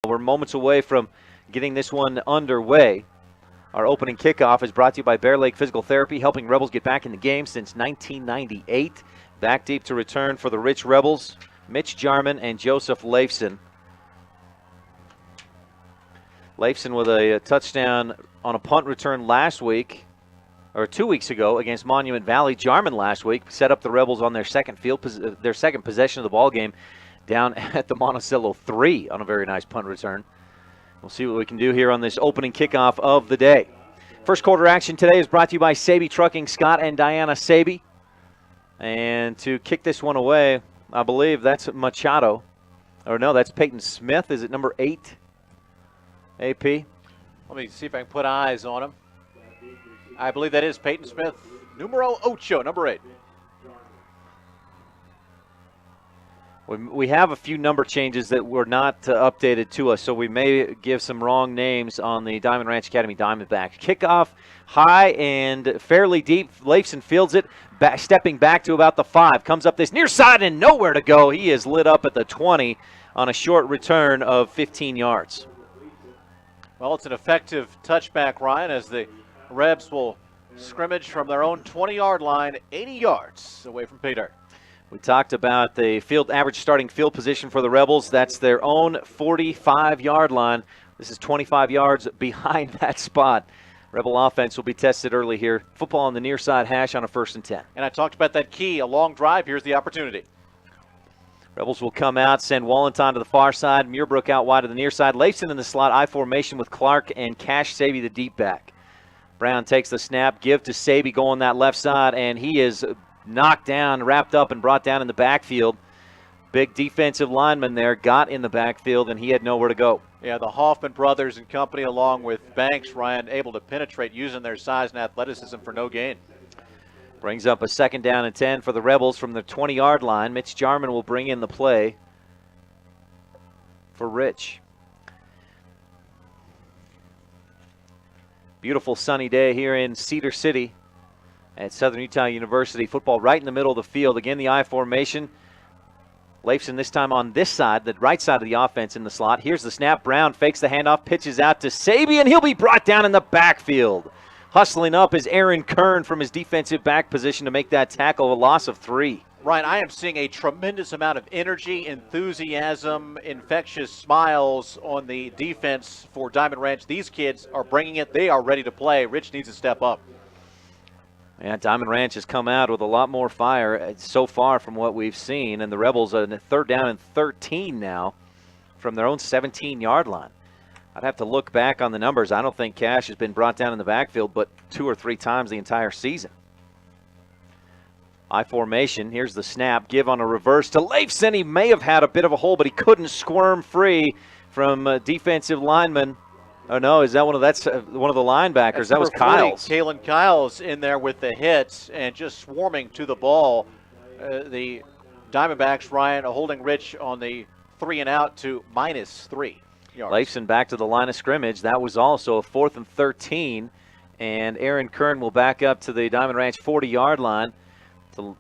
We're moments away from getting this one underway. Our opening kickoff is brought to you by Bear Lake Physical Therapy, helping Rebels get back in the game since 1998. Back deep to return for the Rich Rebels, Mitch Jarman and Joseph Leifson. Leifson with a touchdown on a punt return last week, or 2 weeks ago against Monument Valley. Jarman last week set up the Rebels on their second possession of the ball game down at the Monticello 3 on a very nice punt return. We'll see what we can do here on this opening kickoff of the day. First quarter action today is brought to you by Saby Trucking, Scott and Diana Saby. And to kick this one away, I believe that's Machado. Or no, that's Peyton Smith. Is it number 8? AP? Let me see if I can put eyes on him. I believe that is Peyton Smith, numero 8, number 8. We have a few number changes that were not updated to us, so we may give some wrong names on the Diamond Ranch Academy Diamondbacks. Kickoff high and fairly deep. Leifson fields it, stepping back to about the 5. Comes up this near side and nowhere to go. He is lit up at the 20 on a short return of 15 yards. Well, it's an effective touchback, Ryan, as the Rebs will scrimmage from their own 20-yard line, 80 yards away from pay dirt. We talked about the average starting field position for the Rebels. That's their own 45-yard line. This is 25 yards behind that spot. Rebel offense will be tested early here. Football on the near side hash on a 1st and 10. And I talked about that key, a long drive. Here's the opportunity. Rebels will come out, send Wallenton to the far side, Muirbrook out wide to the near side. Leifson in the slot, I formation with Clark and Cash Saby the deep back. Brown takes the snap, give to Saby going that left side, and he is knocked down, wrapped up, and brought down in the backfield. Big defensive lineman there got in the backfield, and he had nowhere to go. Yeah, the Hoffman brothers and company, along with Banks, Ryan, able to penetrate using their size and athleticism for no gain. Brings up a 2nd down and 10 for the Rebels from the 20-yard line. Mitch Jarman will bring in the play for Rich. Beautiful sunny day here in Cedar City at Southern Utah University. Football right in the middle of the field. Again, the I formation. Leifson this time on this side, the right side of the offense in the slot. Here's the snap. Brown fakes the handoff, pitches out to Saby, and he'll be brought down in the backfield. Hustling up is Aaron Kern from his defensive back position to make that tackle, a loss of 3. Ryan, I am seeing a tremendous amount of energy, enthusiasm, infectious smiles on the defense for Diamond Ranch. These kids are bringing it. They are ready to play. Rich needs to step up. Yeah, Diamond Ranch has come out with a lot more fire so far from what we've seen, and the Rebels are in 3rd down and 13 now from their own 17-yard line. I'd have to look back on the numbers. I don't think Cash has been brought down in the backfield but 2 or 3 times the entire season. I formation. Here's the snap. Give on a reverse to Leifson. He may have had a bit of a hole, but he couldn't squirm free from defensive lineman. Oh, no, is that one of the linebackers? That's that was Kyles. Kalen Kyles in there with the hits and just swarming to the ball. The Diamondbacks, Ryan, holding Rich on the 3 and out to -3 yards. Leifson back to the line of scrimmage. That was also a 4th and 13. And Aaron Kern will back up to the Diamond Ranch 40-yard line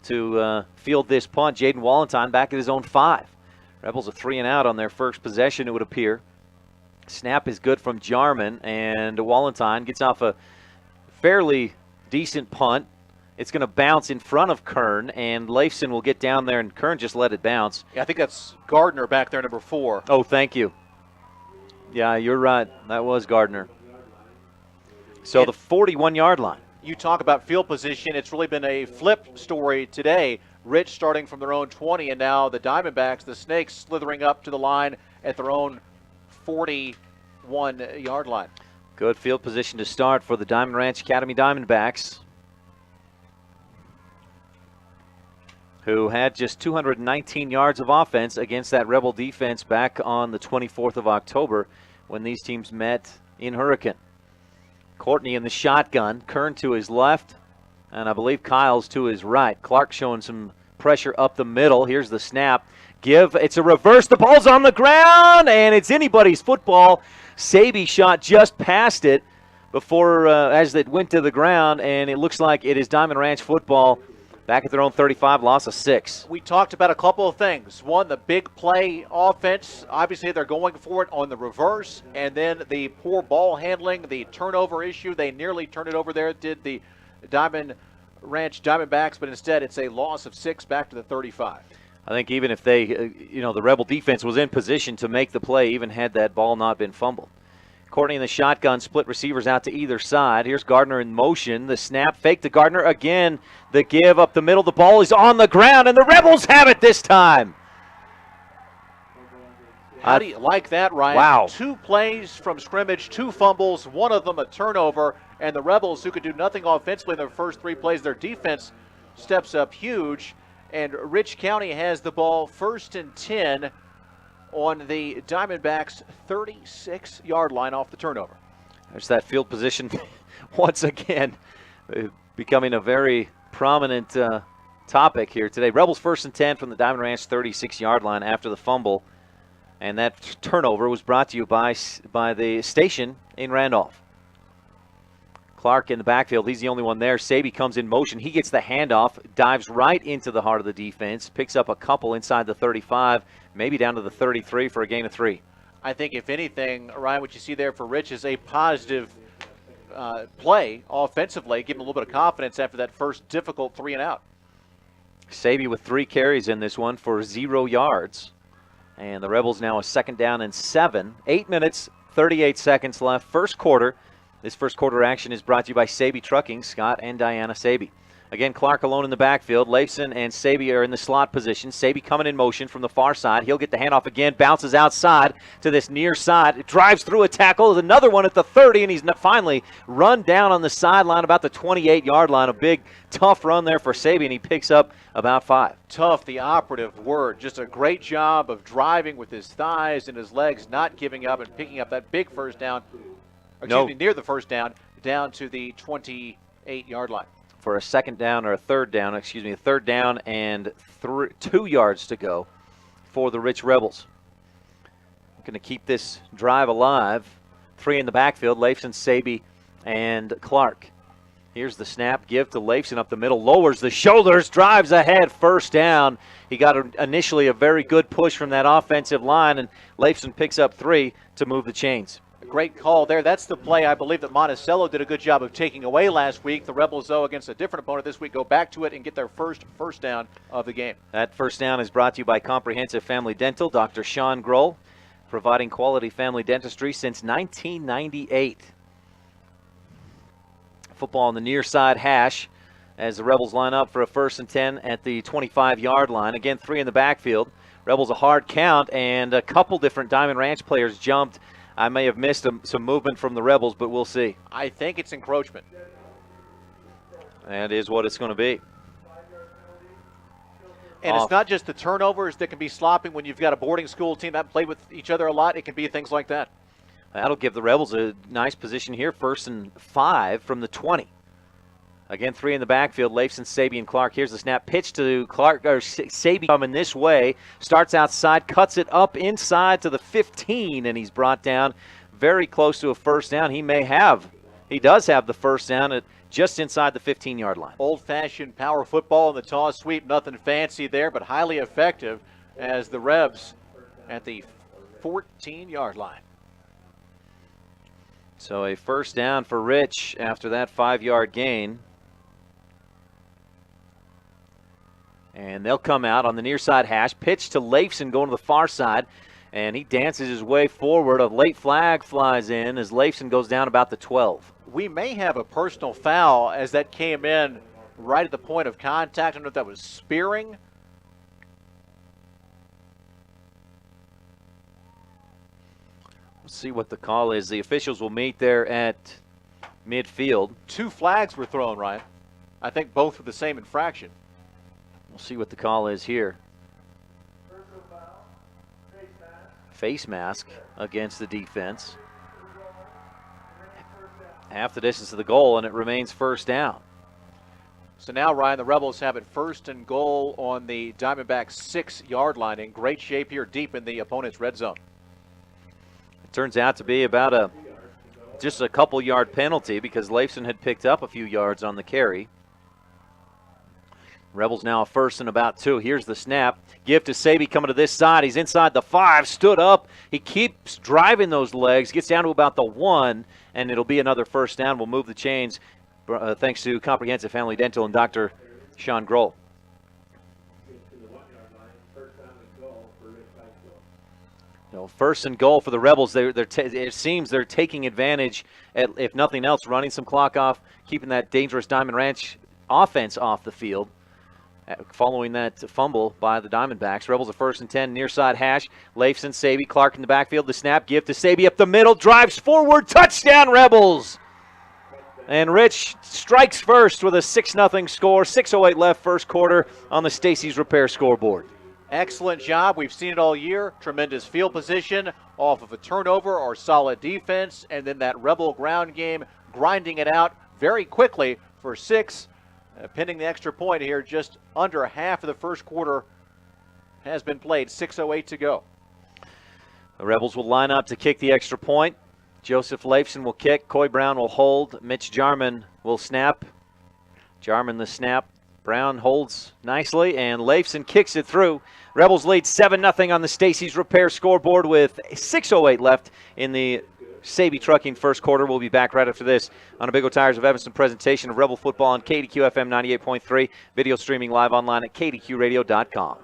to field this punt. Jaden Wallenton back at his own 5. Rebels a 3 and out on their first possession, it would appear. Snap is good from Jarman, and Wallenton gets off a fairly decent punt. It's going to bounce in front of Kern, and Leifson will get down there, and Kern just let it bounce. Yeah, I think that's Gardner back there, number 4. Oh, thank you. Yeah, you're right. That was Gardner. So the 41-yard line. You talk about field position. It's really been a flip story today. Rich starting from their own 20, and now the Diamondbacks, the Snakes, slithering up to the line at their own 41-yard line. Good field position to start for the Diamond Ranch Academy Diamondbacks, who had just 219 yards of offense against that Rebel defense back on the 24th of October when these teams met in Hurricane. Courtney in the shotgun, Kern to his left, and I believe Kyles to his right. Clark showing some pressure up the middle. Here's the snap. It's a reverse. The ball's on the ground, and it's anybody's football. Saby shot just past it before as it went to the ground, and it looks like it is Diamond Ranch football Back at their own 35, loss of 6. We talked about a couple of things. One, the big play offense. Obviously, they're going for it on the reverse. And then the poor ball handling, the turnover issue. They nearly turned it over there, did the Diamond Ranch Diamondbacks, but instead it's a loss of 6 back to the 35. I think even if they, the Rebel defense was in position to make the play, even had that ball not been fumbled. Courtney in the shotgun, split receivers out to either side. Here's Gardner in motion. The snap, fake to Gardner. Again, the give up the middle. The ball is on the ground, and the Rebels have it this time. How do you like that, Ryan? Wow. 2 plays from scrimmage, 2 fumbles, one of them a turnover, and the Rebels, who could do nothing offensively in their first 3 plays, their defense steps up huge, and Rich County has the ball 1st and 10 on the Diamondbacks' 36-yard line off the turnover. There's that field position once again becoming a very prominent topic here today. Rebels 1st and 10 from the Diamond Ranch 36-yard line after the fumble. And that turnover was brought to you by the station in Randolph. Clark in the backfield. He's the only one there. Saby comes in motion. He gets the handoff, dives right into the heart of the defense, picks up a couple inside the 35, maybe down to the 33 for a gain of 3. I think, if anything, Ryan, what you see there for Rich is a positive play offensively, give him a little bit of confidence after that first difficult 3 and out. Saby with 3 carries in this one for 0 yards. And the Rebels now a 2nd down and 7. 8 minutes, 38 seconds left. First quarter. This first quarter action is brought to you by Saby Trucking, Scott and Diana Saby. Again, Clark alone in the backfield. Leifson and Saby are in the slot position. Saby coming in motion from the far side. He'll get the handoff again, bounces outside to this near side. It drives through a tackle. There's another one at the 30, and he's finally run down on the sideline about the 28-yard line. A big, tough run there for Saby, and he picks up about 5. Tough, the operative word. Just a great job of driving with his thighs and his legs, not giving up and picking up that big first down. Near the first down to the 28-yard line. For a 2nd down or a 3rd down, a 3rd down and 2 yards to go for the Rich Rebels. Going to keep this drive alive. 3 in the backfield, Leifson, Saby, and Clark. Here's the snap, give to Leifson up the middle, lowers the shoulders, drives ahead, 1st down. He got initially a very good push from that offensive line, and Leifson picks up 3 to move the chains. Great call there. That's the play I believe that Monticello did a good job of taking away last week. The Rebels, though, against a different opponent this week, go back to it and get their first down of the game. That 1st down is brought to you by Comprehensive Family Dental. Dr. Sean Grohl, providing quality family dentistry since 1998. Football on the near side hash as the Rebels line up for a 1st and 10 at the 25-yard line. Again, 3 in the backfield. Rebels a hard count, and a couple different Diamond Ranch players jumped. I may have missed some movement from the Rebels, but we'll see. I think it's encroachment. That is what it's going to be. And it's not just the turnovers that can be slopping when you've got a boarding school team that played with each other a lot. It can be things like that. That'll give the Rebels a nice position here. 1st and 5 from the 20. Again, 3 in the backfield, Leifson, Saby, and Clark. Here's the snap. Pitch to Clark, or Saby coming this way. Starts outside, cuts it up inside to the 15, and he's brought down very close to a 1st down. He does have the 1st down at just inside the 15-yard line. Old-fashioned power football in the toss sweep. Nothing fancy there, but highly effective as the Rebs at the 14-yard line. So a 1st down for Rich after that 5-yard gain. And they'll come out on the near side hash. Pitch to Leifson going to the far side. And he dances his way forward. A late flag flies in as Leifson goes down about the 12. We may have a personal foul as that came in right at the point of contact. I don't know if that was spearing. Let's see what the call is. The officials will meet there at midfield. 2 flags were thrown, Ryan. I think both were the same infraction. We'll see what the call is here. Face mask against the defense. Half the distance to the goal, and it remains 1st down. So now, Ryan, the Rebels have it 1st and goal on the Diamondbacks' 6-yard line. In great shape here, deep in the opponent's red zone. It turns out to be about just a couple-yard penalty because Leifson had picked up a few yards on the carry. Rebels now a first and about 2. Here's the snap. Give to Saby coming to this side. He's inside the 5, stood up. He keeps driving those legs, gets down to about the 1, and it'll be another first down. We'll move the chains thanks to Comprehensive Family Dental and Dr. Sean Grohl. First and goal for the Rebels. It seems they're taking advantage, if nothing else, running some clock off, keeping that dangerous Diamond Ranch offense off the field. Following that fumble by the Diamondbacks. Rebels a first and 10, near side hash. Leifson, Saby, Clark in the backfield. The snap, give to Saby up the middle, drives forward, touchdown Rebels! And Rich strikes first with a 6-0 score. 6:08 left first quarter on the Stacy's Repair scoreboard. Excellent job. We've seen it all year. Tremendous field position off of a turnover or solid defense, and then that Rebel ground game, grinding it out very quickly for 6. Pending the extra point here, just under half of the first quarter has been played. 6:08 to go. The Rebels will line up to kick the extra point. Joseph Leifson will kick. Coy Brown will hold. Mitch Jarman will snap. Jarman the snap. Brown holds nicely, and Leifson kicks it through. Rebels lead 7-0 on the Stacy's Repair scoreboard with 6:08 left in the Saby Trucking first quarter. We'll be back right after this on a Big O Tires of Evanston presentation of Rebel football on KDQ FM 98.3. Video streaming live online at kdqradio.com.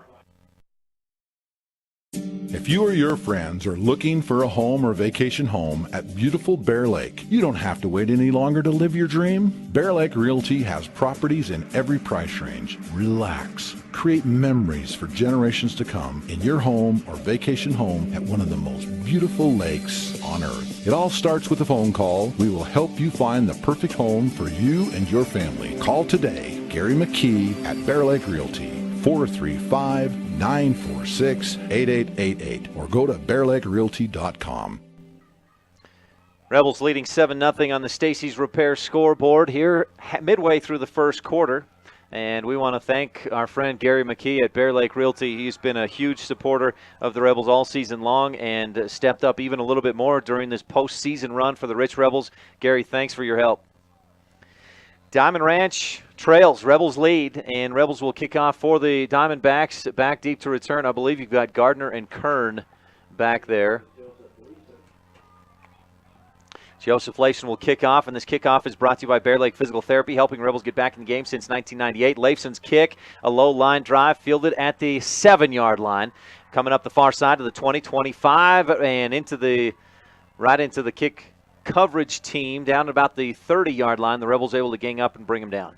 If you or your friends are looking for a home or vacation home at beautiful Bear Lake, you don't have to wait any longer to live your dream. Bear Lake Realty has properties in every price range. Relax. Create memories for generations to come in your home or vacation home at one of the most beautiful lakes on earth. It all starts with a phone call. We will help you find the perfect home for you and your family. Call today, Gary McKee at Bear Lake Realty. 435-946-8888 or go to bearlakerealty.com. Rebels leading 7-0 on the Stacy's Repair scoreboard here midway through the first quarter. And we want to thank our friend Gary McKee at Bear Lake Realty. He's been a huge supporter of the Rebels all season long and stepped up even a little bit more during this postseason run for the Rich Rebels. Gary, thanks for your help. Diamond Ranch trails, Rebels lead, and Rebels will kick off for the Diamondbacks. Back deep to return. I believe you've got Gardner and Kern back there. Joseph Leifson will kick off, and this kickoff is brought to you by Bear Lake Physical Therapy, helping Rebels get back in the game since 1998. Leifson's kick, a low line drive, fielded at the 7-yard line. Coming up the far side of the 20, 25, and right into the kick coverage team down about the 30-yard line. The Rebels able to gang up and bring him down.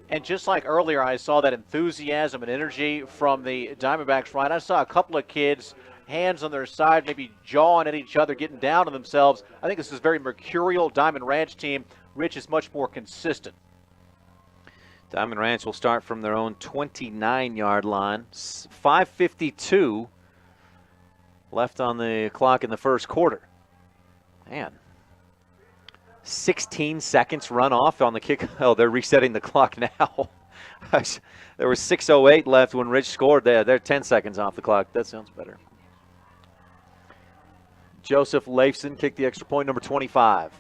And just like earlier, I saw that enthusiasm and energy from the Diamondbacks. Right, I saw a couple of kids, hands on their side, maybe jawing at each other, getting down on themselves. I think this is a very mercurial Diamond Ranch team. Rich is much more consistent. Diamond Ranch will start from their own 29-yard line. 5:52 left on the clock in the first quarter. Man. 16 seconds run off on the kick. Oh, they're resetting the clock now. There was 6:08 left when Rich scored. They're 10 seconds off the clock. That sounds better. Joseph Leifson kicked the extra point, number 25.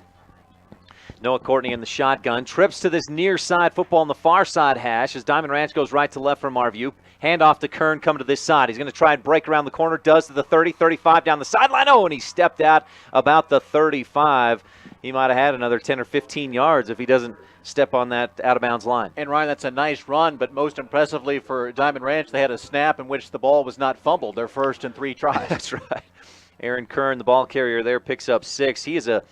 Noah Courtney in the shotgun. Trips to this near side football on the far side hash as Diamond Ranch goes right to left from our view. Hand off to Kern, coming to this side. He's going to try and break around the corner. Does to the 30, 35 down the sideline. Oh, and he stepped out about the 35. He might have had another 10 or 15 yards if he doesn't step on that out-of-bounds line. And, Ryan, that's a nice run, but most impressively for Diamond Ranch, they had a snap in which the ball was not fumbled. Their first and 3 tries. That's right. Aaron Kern, the ball carrier there, picks up 6. He is a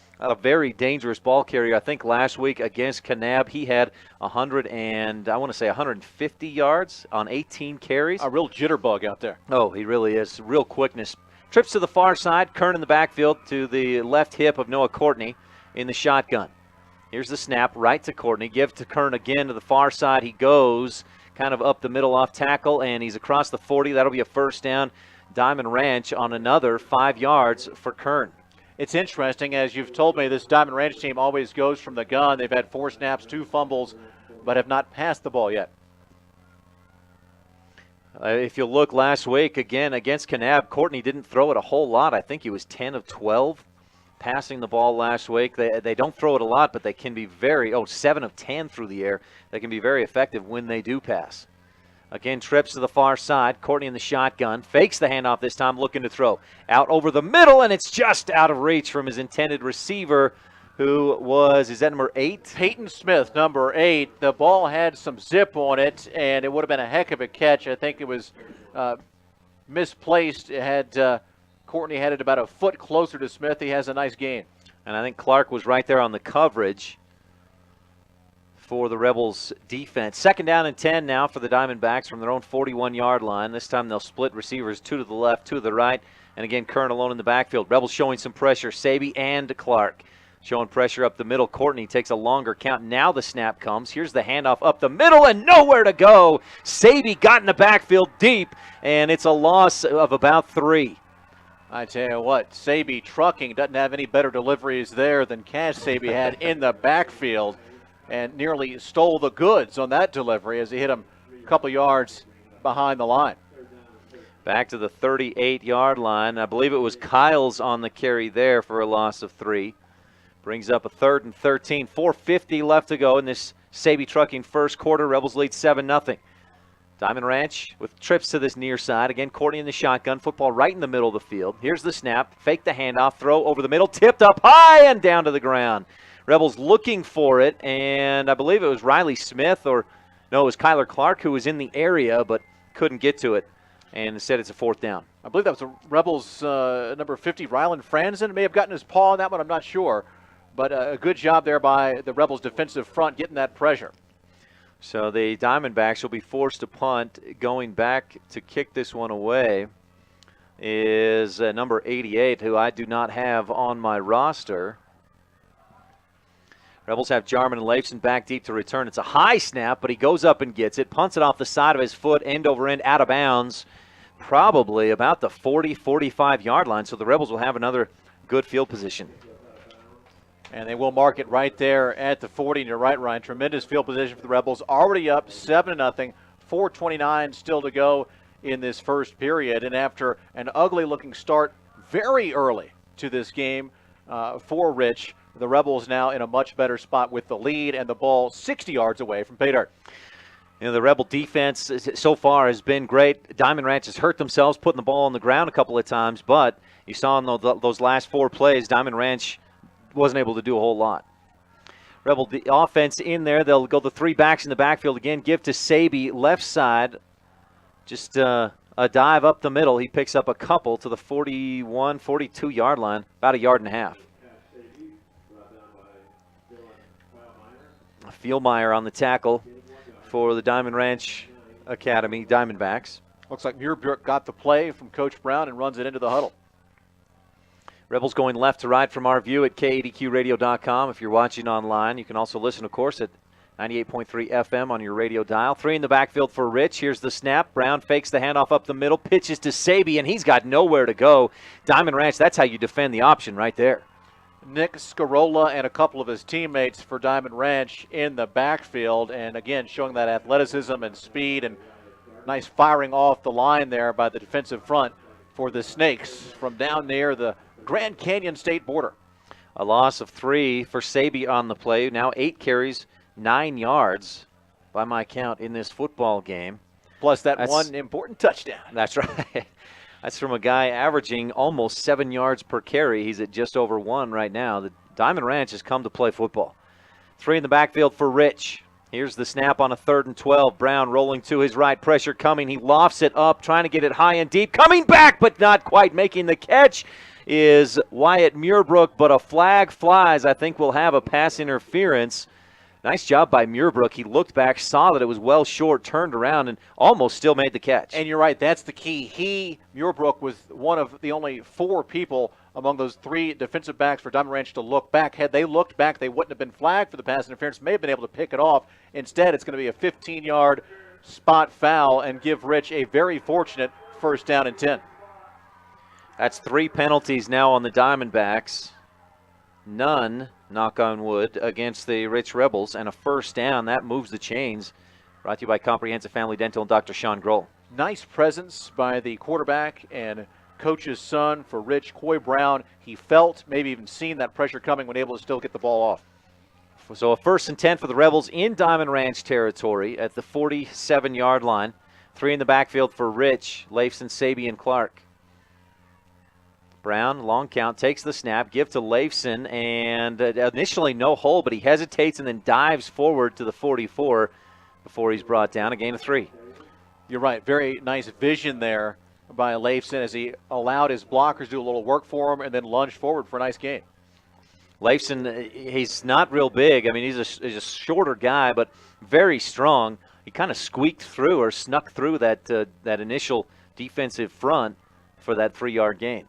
very dangerous ball carrier. I think last week against Kanab, he had 150 yards on 18 carries. A real jitterbug out there. Oh, he really is. Real quickness. Trips to the far side. Kern in the backfield to the left hip of Noah Courtney in the shotgun. Here's the snap right to Courtney. Give to Kern again to the far side. He goes kind of up the middle off tackle, and he's across the 40. That'll be a first down. Diamond Ranch on another 5 yards for Kern. It's interesting, as you've told me, this Diamond Ranch team always goes from the gun. They've had 4 snaps, 2 fumbles, but have not passed the ball yet. If you look last week, again, against Kanab, Courtney didn't throw it a whole lot. I think he was 10 of 12 passing the ball last week. They don't throw it a lot, but they can be 7 of 10 through the air. They can be very effective when they do pass. Again, trips to the far side. Courtney in the shotgun. Fakes the handoff this time, looking to throw. Out over the middle, and it's just out of reach from his intended receiver, who was, is that number 8? Peyton Smith, number 8. The ball had some zip on it, and it would have been a heck of a catch. I think it was misplaced. It had Courtney had it about a foot closer to Smith. He has a nice gain. And I think Clark was right there on the coverage for the Rebels defense. 2nd down and 10 now for the Diamondbacks from their own 41-yard line. This time they'll split receivers, 2 to the left, 2 to the right. And again, Kern alone in the backfield. Rebels showing some pressure. Saby and Clark showing pressure up the middle. Courtney takes a longer count. Now the snap comes. Here's the handoff up the middle and nowhere to go. Saby got in the backfield deep, and it's a loss of about 3. I tell you what, Saby trucking doesn't have any better deliveries there than Cash Saby had in the backfield, and nearly stole the goods on that delivery as he hit him a couple yards behind the line. Back to the 38-yard line. I believe it was Kyles on the carry there for a loss of 3. Brings up a 3rd and 13. 4:50 left to go in this Saby trucking first quarter. Rebels lead 7-0. Diamond Ranch with trips to this near side. Again, Courtney in the shotgun. Football right in the middle of the field. Here's the snap. Fake the handoff. Throw over the middle. Tipped up high and down to the ground. Rebels looking for it, and I believe it was Riley Smith, or no, it was Kyler Clark who was in the area but couldn't get to it, and instead it's a 4th down. I believe that was the Rebels number 50, Rylan Franzen. May have gotten his paw on that one, I'm not sure. But a good job there by the Rebels defensive front getting that pressure. So the Diamondbacks will be forced to punt. Going back to kick this one away is number 88, who I do not have on my roster. Rebels have Jarman and Leifson back deep to return. It's a high snap, but he goes up and gets it. Punts it off the side of his foot, end over end, out of bounds, probably about the 40, 45-yard line. So the Rebels will have another good field position. And they will mark it right there at the 40. And you're right, Ryan. Tremendous field position for the Rebels. Already up 7-0. 4:29 still to go in this first period. And after an ugly-looking start very early to this game for Rich, the Rebels now in a much better spot with the lead and the ball 60 yards away from pay dirt. You know, the Rebel defense so far has been great. Diamond Ranch has hurt themselves putting the ball on the ground a couple of times, but you saw in those last 4 plays, Diamond Ranch wasn't able to do a whole lot. Rebel the offense in there. They'll go the 3 backs in the backfield again. Give to Saby, left side. Just a dive up the middle. He picks up a couple to the 41, 42-yard line, about 1.5 yards. Fieldmeyer on the tackle for the Diamond Ranch Academy Diamondbacks. Looks like Muirbrook got the play from Coach Brown and runs it into the huddle. Rebels going left to right from our view at KADQradio.com. If you're watching online, you can also listen, of course, at 98.3 FM on your radio dial. 3 in the backfield for Rich. Here's the snap. Brown fakes the handoff up the middle, pitches to Saby, and he's got nowhere to go. Diamond Ranch, that's how you defend the option right there. Nick Scarola and a couple of his teammates for Diamond Ranch in the backfield, and again showing that athleticism and speed and nice firing off the line there by the defensive front for the Snakes from down near the Grand Canyon State border. A loss of 3 for Saby on the play. Now 8 carries, 9 yards by my count in this football game. Plus that's one important touchdown. That's right. That's from a guy averaging almost 7 yards per carry. He's at just over 1 right now. The Diamond Ranch has come to play football. 3 in the backfield for Rich. Here's the snap on a 3rd and 12. Brown rolling to his right. Pressure coming. He lofts it up, trying to get it high and deep. Coming back, but not quite making the catch is Wyatt Muirbrook, but a flag flies. I think we'll have a pass interference. Nice job by Muirbrook. He looked back, saw that it was well short, turned around, and almost still made the catch. And you're right, that's the key. Muirbrook was one of the only 4 people among those 3 defensive backs for Diamond Ranch to look back. Had they looked back, they wouldn't have been flagged for the pass interference, may have been able to pick it off. Instead, it's going to be a 15-yard spot foul and give Rich a very fortunate 1st down and 10. That's 3 penalties now on the Diamondbacks. None, knock on wood, against the Rich Rebels, and a 1st down. That moves the chains. Brought to you by Comprehensive Family Dental and Dr. Sean Grohl. Nice presence by the quarterback and coach's son for Rich, Coy Brown. He felt, maybe even seen that pressure coming when able to still get the ball off. So a 1st and 10 for the Rebels in Diamond Ranch territory at the 47-yard line. Three in the backfield for Rich, Leifson, Saby, and Clark. Brown, long count, takes the snap, give to Leifson, and initially no hold, but he hesitates and then dives forward to the 44 before he's brought down. A gain of 3. You're right. Very nice vision there by Leifson as he allowed his blockers to do a little work for him and then lunged forward for a nice gain. Leifson, he's not real big. I mean, he's a shorter guy, but very strong. He kind of squeaked through or snuck through that initial defensive front for that 3-yard gain.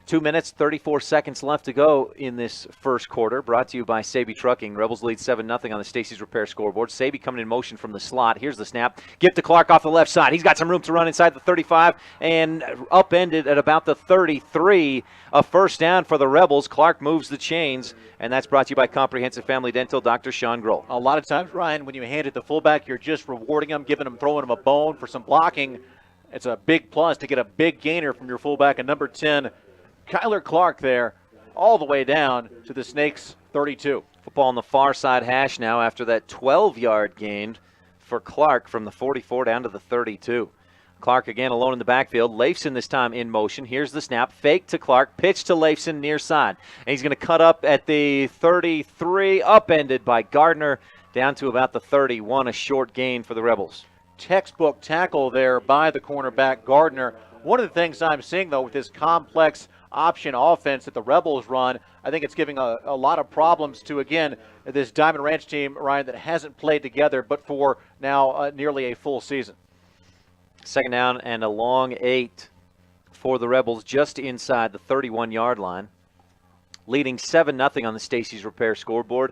2 minutes, 34 seconds left to go in this first quarter. Brought to you by Saby Trucking. Rebels lead 7-0 on the Stacey's Repair scoreboard. Saby coming in motion from the slot. Here's the snap. Give to Clark off the left side. He's got some room to run inside the 35 and upended at about the 33. A first down for the Rebels. Clark moves the chains, and that's brought to you by Comprehensive Family Dental, Dr. Sean Grohl. A lot of times, Ryan, when you hand it to fullback, you're just rewarding him, throwing him a bone for some blocking. It's a big plus to get a big gainer from your fullback, and number 10, Kyler Clark there, all the way down to the Snakes' 32. Football on the far side hash now after that 12-yard gain for Clark from the 44 down to the 32. Clark again alone in the backfield. Leifson this time in motion. Here's the snap. Fake to Clark. Pitch to Leifson near side. And he's going to cut up at the 33, upended by Gardner down to about the 31, a short gain for the Rebels. Textbook tackle there by the cornerback Gardner. One of the things I'm seeing, though, with this complex option offense that the Rebels run, I think it's giving a lot of problems to, again, this Diamond Ranch team, Ryan, that hasn't played together but for now nearly a full season. Second down and a long 8 for the Rebels just inside the 31-yard line. Leading 7-0 on the Stacey's Repair scoreboard.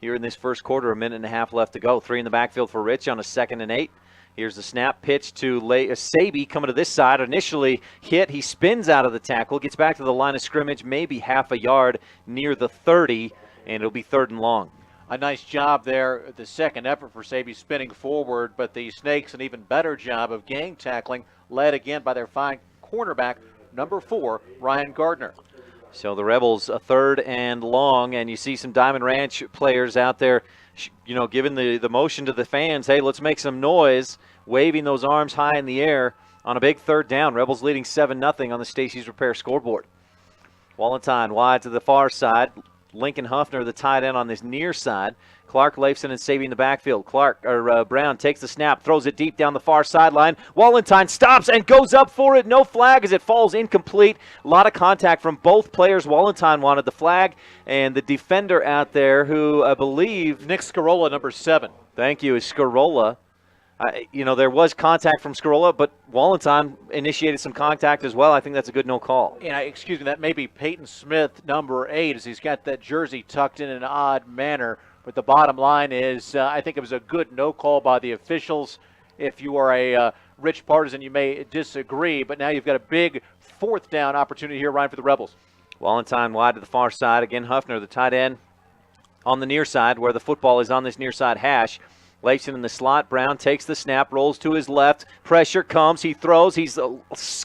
Here in this first quarter, a minute and a half left to go. 3 in the backfield for Rich on a 2nd and 8. Here's the snap, pitch to Saby coming to this side. Initially hit, he spins out of the tackle, gets back to the line of scrimmage, maybe half a yard near the 30, and it'll be 3rd and long. A nice job there, the second effort for Saby spinning forward, but the Snakes an even better job of gang tackling, led again by their fine cornerback, number 4, Ryan Gardner. So the Rebels a 3rd and long, and you see some Diamond Ranch players out there, giving the motion to the fans, hey, let's make some noise, waving those arms high in the air on a big 3rd down. Rebels leading 7-0 on the Stacey's Repair scoreboard. Wallenstein wide to the far side. Lincoln Huffner, the tight end, on this near side. Clark, Leifson, and Saby in the backfield. Brown takes the snap, throws it deep down the far sideline. Wallenstein stops and goes up for it. No flag as it falls incomplete. A lot of contact from both players. Wallenstein wanted the flag, and the defender out there, who I believe Nick Scarola, number 7. Thank you, is Scarola. There was contact from Scarola, but Wallenstein initiated some contact as well. I think that's a good no call. And excuse me, that may be Peyton Smith, number 8, as he's got that jersey tucked in an odd manner. But the bottom line is I think it was a good no call by the officials. If you are a Rich partisan, you may disagree. But now you've got a big 4th down opportunity here, Ryan, for the Rebels. Wallenstein wide to the far side. Again, Huffner, the tight end, on the near side where the football is on this near side hash. Leifson in the slot. Brown takes the snap, rolls to his left. Pressure comes. He throws. He's a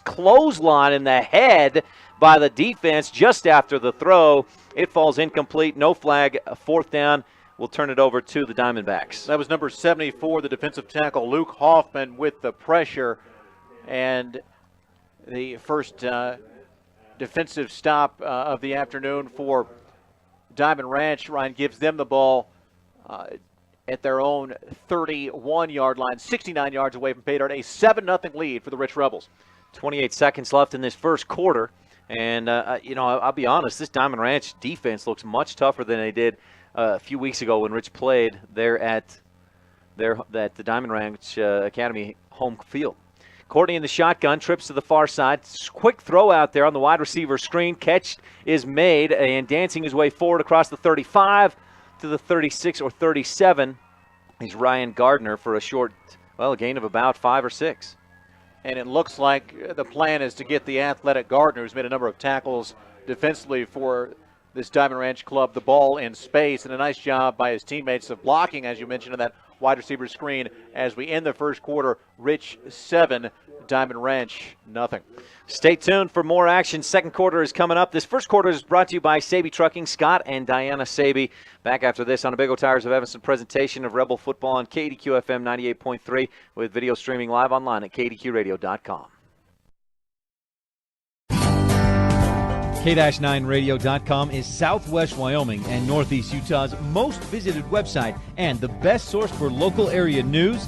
clothesline in the head by the defense just after the throw. It falls incomplete. No flag. 4th down. We'll turn it over to the Diamondbacks. That was number 74, the defensive tackle, Luke Hoffman, with the pressure. And the first defensive stop of the afternoon for Diamond Ranch. Ryan gives them the ball at their own 31-yard line, 69 yards away from pay dirt. A 7-0 lead for the Rich Rebels. 28 seconds left in this first quarter. And, I'll be honest, this Diamond Ranch defense looks much tougher than they did a few weeks ago when Rich played there at the Diamond Ranch Academy home field. Courtney in the shotgun, trips to the far side. Quick throw out there on the wide receiver screen. Catch is made, and dancing his way forward across the 35 to the 36 or 37. He's Ryan Gardner for a gain of about 5 or 6. And it looks like the plan is to get the athletic Gardner, who's made a number of tackles defensively for this Diamond Ranch club, the ball in space, and a nice job by his teammates of blocking, as you mentioned, in that wide receiver screen as we end the first quarter. Rich 7, Diamond Ranch nothing. Stay tuned for more action. Second quarter is coming up. This first quarter is brought to you by Saby Trucking. Scott and Diana Saby. Back after this on a Big O Tires of Evanston presentation of Rebel Football on KDQ FM 98.3 with video streaming live online at kdqradio.com. K-9radio.com is Southwest Wyoming and Northeast Utah's most visited website and the best source for local area news,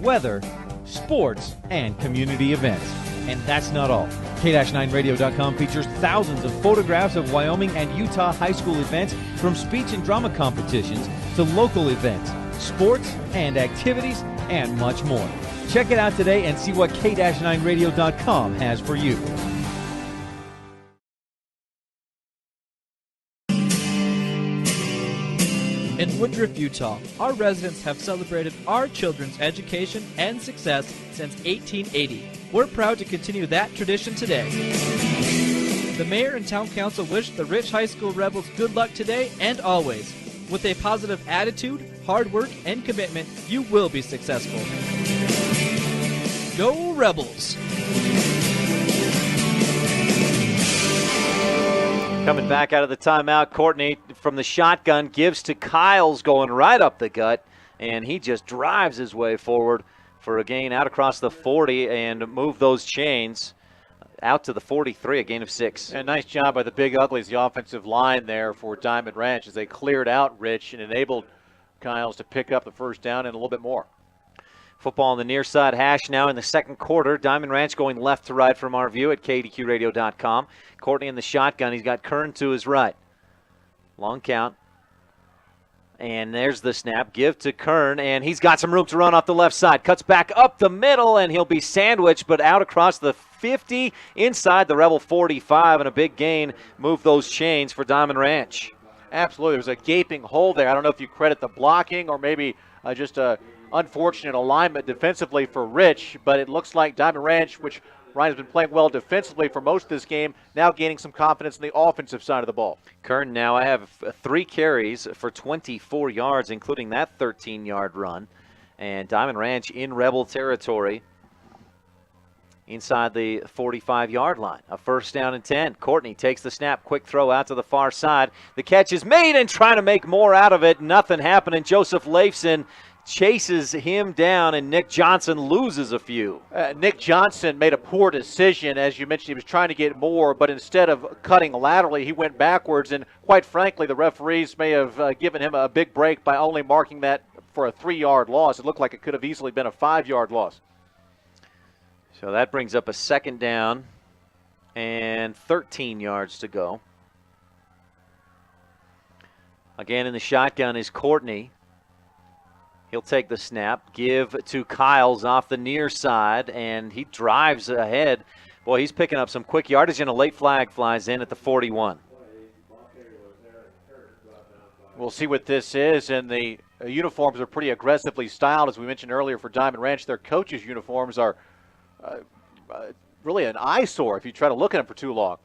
weather, sports, and community events. And that's not all. K-9radio.com features thousands of photographs of Wyoming and Utah high school events, from speech and drama competitions to local events, sports and activities, and much more. Check it out today and see what K-9radio.com has for you. In Woodruff, Utah, our residents have celebrated our children's education and success since 1880. We're proud to continue that tradition today. The mayor and town council wish the Rich High School Rebels good luck today and always. With a positive attitude, hard work, and commitment, you will be successful. Go Rebels! Coming back out of the timeout, Courtney from the shotgun gives to Kyles, going right up the gut, and he just drives his way forward for a gain out across the 40 and move those chains out to the 43, a gain of 6. And nice job by the Big Uglies, the offensive line there for Diamond Ranch, as they cleared out Rich and enabled Kyles to pick up the first down and a little bit more. Football on the near side hash now in the second quarter. Diamond Ranch going left to right from our view at kdqradio.com. Courtney in the shotgun. He's got Kern to his right. Long count. And there's the snap. Give to Kern, and he's got some room to run off the left side. Cuts back up the middle, and he'll be sandwiched, but out across the 50, inside the Rebel 45, and a big gain. Move those chains for Diamond Ranch. Absolutely. There was a gaping hole there. I don't know if you credit the blocking or maybe just a unfortunate alignment defensively for Rich, but it looks like Diamond Ranch, which Ryan has been playing well defensively for most of this game, now gaining some confidence in the offensive side of the ball. Kern now, I have 3 carries for 24 yards, including that 13-yard run. And Diamond Ranch in Rebel territory inside the 45-yard line. A first down and 10. Courtney takes the snap, quick throw out to the far side. The catch is made and trying to make more out of it. Nothing happening. Joseph Leifson chases him down, and Nick Johnson loses a few. Nick Johnson made a poor decision. As you mentioned, he was trying to get more, but instead of cutting laterally, he went backwards, and quite frankly, the referees may have given him a big break by only marking that for a 3-yard loss. It looked like it could have easily been a 5-yard loss. So that brings up a second down and 13 yards to go. Again in the shotgun is Courtney. He'll take the snap, give to Kyles off the near side, and he drives ahead. Boy, he's picking up some quick yardage, and a late flag flies in at the 41. We'll see what this is, and the uniforms are pretty aggressively styled, as we mentioned earlier, for Diamond Ranch. Their coaches' uniforms are really an eyesore if you try to look at them for too long.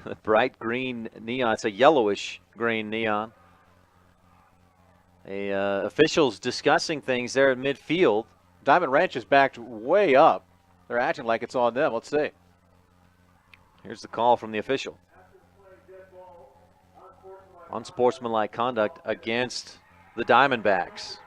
The bright green neon. It's a yellowish green neon. Officials discussing things there at midfield. Diamond Ranch is backed way up. They're acting like it's on them. Let's see. Here's the call from the official. Unsportsmanlike conduct against the Diamondbacks.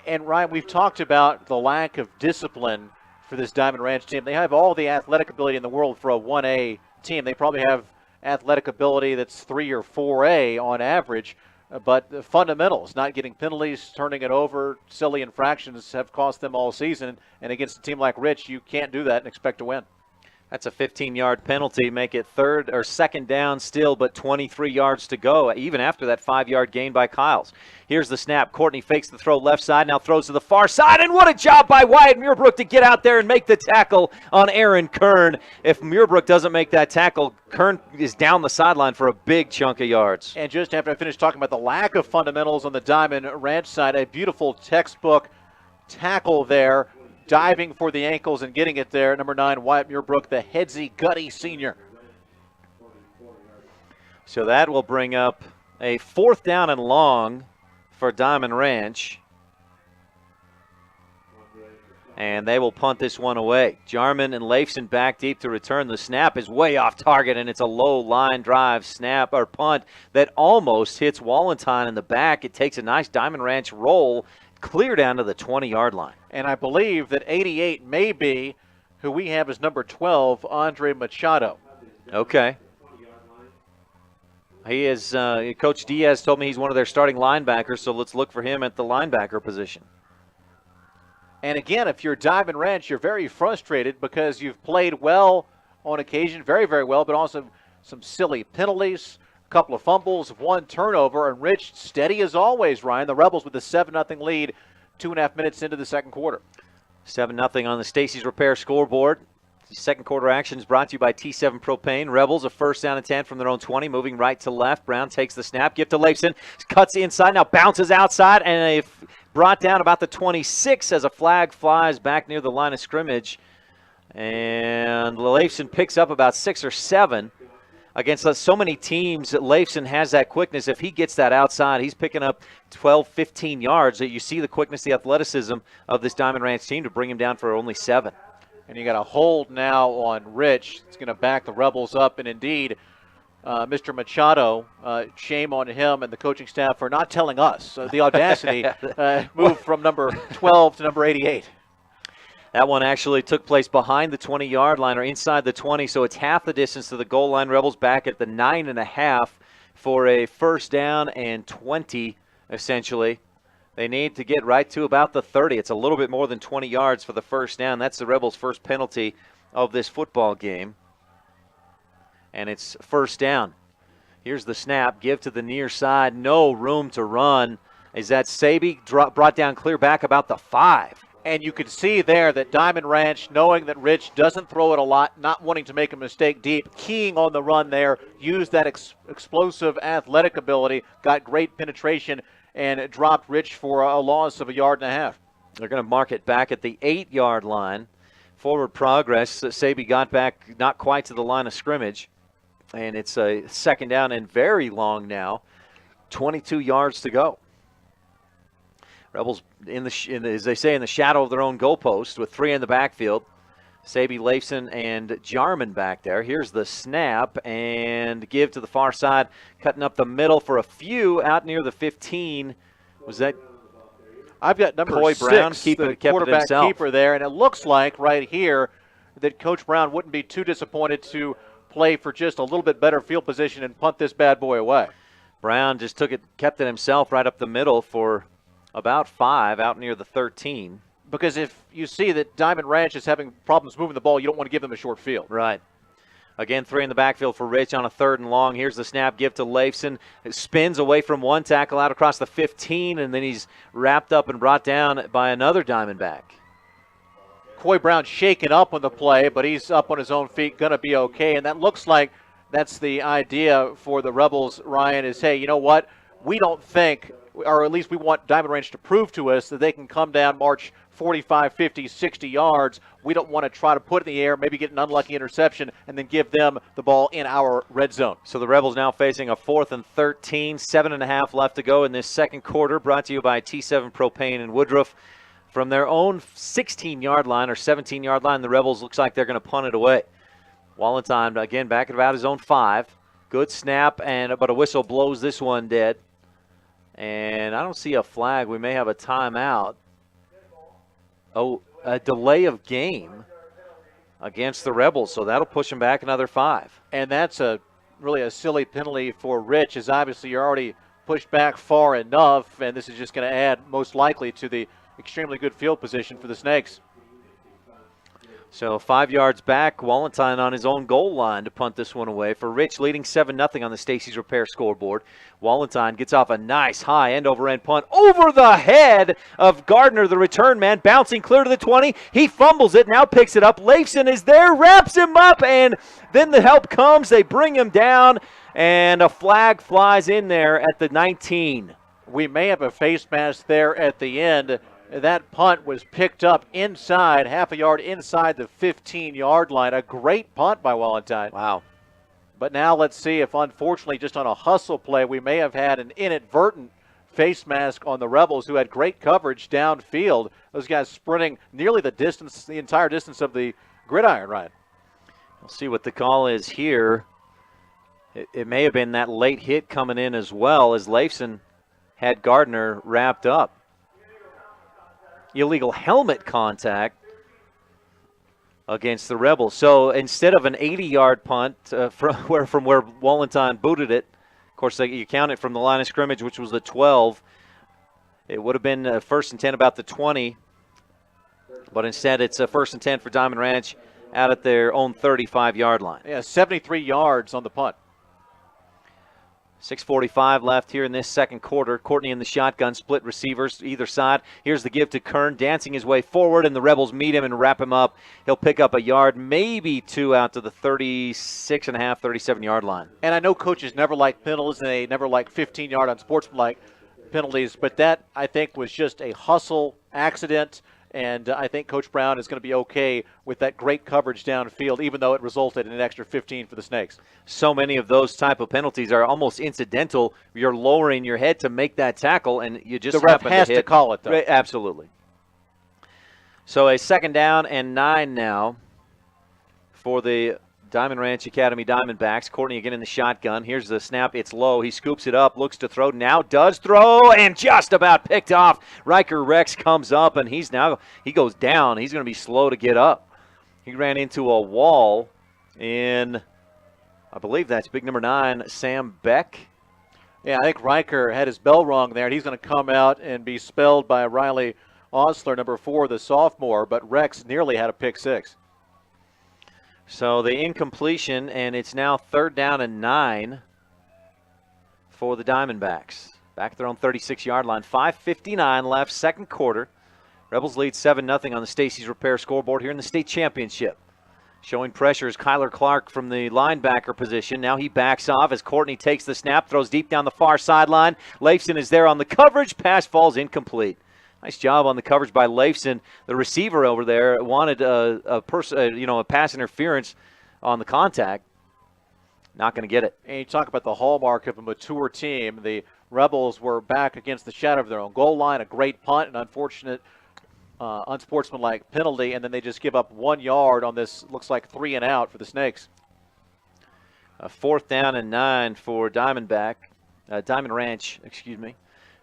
And Ryan, we've talked about the lack of discipline for this Diamond Ranch team. They have all the athletic ability in the world for a 1A team. They probably have athletic ability that's 3 or 4A on average. But the fundamentals, not getting penalties, turning it over, silly infractions have cost them all season. And against a team like Rich, you can't do that and expect to win. That's a 15-yard penalty, make it second down still, but 23 yards to go, even after that 5-yard gain by Kyles. Here's the snap. Courtney fakes the throw left side, now throws to the far side, and what a job by Wyatt Muirbrook to get out there and make the tackle on Aaron Kern. If Muirbrook doesn't make that tackle, Kern is down the sideline for a big chunk of yards. And just after I finish talking about the lack of fundamentals on the Diamond Ranch side, a beautiful textbook tackle there. Diving for the ankles and getting it there. Number 9, Wyatt Muirbrook, the headsy, gutty senior. So that will bring up a 4th down and long for Diamond Ranch. And they will punt this one away. Jarman and Leifson back deep to return. The snap is way off target, and it's a low line drive snap or punt that almost hits Wallentine in the back. It takes a nice Diamond Ranch roll, clear down to the 20-yard line. And I believe that 88 may be who we have as number 12, Andre Machado. Okay. He is, Coach Diaz told me he's one of their starting linebackers, so let's look for him at the linebacker position. And again, if you're Diamond Ranch, you're very frustrated because you've played well on occasion, very, very well, but also some silly penalties, a couple of fumbles, one turnover, and Rich steady as always, Ryan. The Rebels with a 7-0 lead 2.5 minutes into the second quarter. 7-0 on the Stacy's Repair scoreboard. Second quarter action is brought to you by T7 Propane. Rebels a first down and 10 from their own 20, moving right to left. Brown takes the snap, give to Leifson, cuts inside, now bounces outside, and brought down about the 26 as a flag flies back near the line of scrimmage. And Leifson picks up about 6 or 7. Against so many teams, Leifson has that quickness. If he gets that outside, he's picking up 12, 15 yards. You see the quickness, the athleticism of this Diamond Ranch team to bring him down for only 7. And you got a hold now on Rich. It's going to back the Rebels up. And indeed, Mr. Machado, shame on him and the coaching staff for not telling us the audacity moved from number 12 to number 88. That one actually took place behind the 20-yard line or inside the 20, so it's half the distance to the goal line. Rebels back at the 9.5 for a first down and 20, essentially. They need to get right to about the 30. It's a little bit more than 20 yards for the first down. That's the Rebels' first penalty of this football game. And it's first down. Here's the snap. Give to the near side. No room to run. Is that Saby brought down clear back about the 5. And you can see there that Diamond Ranch, knowing that Rich doesn't throw it a lot, not wanting to make a mistake deep, keying on the run there, used that explosive athletic ability, got great penetration, and dropped Rich for a loss of 1.5 yards. They're going to mark it back at the 8-yard line. Forward progress. Saby got back not quite to the line of scrimmage. And it's a second down and very long now. 22 yards to go. Rebels, as they say, in the shadow of their own goalpost with 3 in the backfield. Saby, Leifson, and Jarman back there. Here's the snap and give to the far side, cutting up the middle for a few out near the 15. Was that? I've got number Coy 6, Brown the quarterback keeper there, and it looks like right here that Coach Brown wouldn't be too disappointed to play for just a little bit better field position and punt this bad boy away. Brown just kept it himself right up the middle for about 5 out near the 13. Because if you see that Diamond Ranch is having problems moving the ball, you don't want to give them a short field. Right. Again, 3 in the backfield for Rich on a 3rd and long. Here's the snap, give to Leifson. It spins away from one tackle out across the 15, and then he's wrapped up and brought down by another Diamondback. Coy Brown shaken up on the play, but he's up on his own feet, going to be okay. And that looks like that's the idea for the Rebels, Ryan, is, hey, you know what? We don't think, or at least we want Diamond Ranch to prove to us that they can come down, march 45, 50, 60 yards. We don't want to try to put it in the air, maybe get an unlucky interception, and then give them the ball in our red zone. So the Rebels now facing a 4th and 13, 7.5 left to go in this second quarter, brought to you by T7 Propane and Woodruff. From their own 16-yard line or 17-yard line, the Rebels looks like they're going to punt it away. Wallentine, again, back at about his own 5. Good snap, but a whistle blows this one dead. And I don't see a flag. We may have a timeout. Oh, a delay of game against the Rebels, so that'll push them back another 5. And that's really a silly penalty for Rich, as obviously you're already pushed back far enough, and this is just going to add most likely to the extremely good field position for the Snakes. So 5 yards back, Wallentine on his own goal line to punt this one away. For Rich, leading 7-0 on the Stacy's Repair scoreboard. Wallentine gets off a nice high end-over-end punt over the head of Gardner, the return man, bouncing clear to the 20. He fumbles it, now picks it up. Leifson is there, wraps him up, and then the help comes. They bring him down, and a flag flies in there at the 19. We may have a face mask there at the end. That punt was picked up inside, half a yard inside the 15-yard line. A great punt by Wallentine. Wow. But now let's see if, unfortunately, just on a hustle play, we may have had an inadvertent face mask on the Rebels, who had great coverage downfield. Those guys sprinting nearly the entire distance of the gridiron, Ryan. We'll see what the call is here. It may have been that late hit coming in as well, as Leifson had Gardner wrapped up. Illegal helmet contact against the Rebels. So instead of an 80-yard punt from where Wallenstein booted it, of course you count it from the line of scrimmage, which was the 12. It would have been first and 10 about the 20, but instead it's a first and 10 for Diamond Ranch out at their own 35-yard line. Yeah, 73 yards on the punt. 6:45 left here in this second quarter. Courtney in the shotgun, split receivers either side. Here's the give to Kern, dancing his way forward, and the Rebels meet him and wrap him up. He'll pick up a yard, maybe two out to the 36.5, 37-yard line. And I know coaches never like penalties, and they never like 15-yard unsportsmanlike penalties, but that, I think, was just a hustle accident. And I think Coach Brown is going to be okay with that great coverage downfield, even though it resulted in an extra 15 for the Snakes. So many of those type of penalties are almost incidental. You're lowering your head to make that tackle, and you just the ref happen has to hit. to call it, though. Absolutely. So a 2nd down and 9 now for the Diamond Ranch Academy Diamondbacks. Courtney again in the shotgun. Here's the snap. It's low. He scoops it up, looks to throw. Now does throw, and just about picked off. Riker Rex comes up, and he goes down. He's going to be slow to get up. He ran into a wall in, I believe that's big number 9, Sam Beck. Yeah, I think Riker had his bell rung there, and he's going to come out and be spelled by Riley Osler, number 4, the sophomore, but Rex nearly had a pick 6. So the incompletion, and it's now 3rd down and 9 for the Diamondbacks. Back at their own 36-yard line. 5:59 left, second quarter. Rebels lead 7-0 on the Stacy's Repair scoreboard here in the state championship. Showing pressure is Kyler Clark from the linebacker position. Now he backs off as Courtney takes the snap, throws deep down the far sideline. Leifson is there on the coverage. Pass falls incomplete. Nice job on the coverage by Leifson. The receiver over there wanted a pass interference on the contact. Not going to get it. And you talk about the hallmark of a mature team. The Rebels were back against the shadow of their own goal line. A great punt, an unfortunate, unsportsmanlike penalty, and then they just give up 1 yard on this, looks like 3 and out for the Snakes. 4th down and 9 for Diamond Ranch,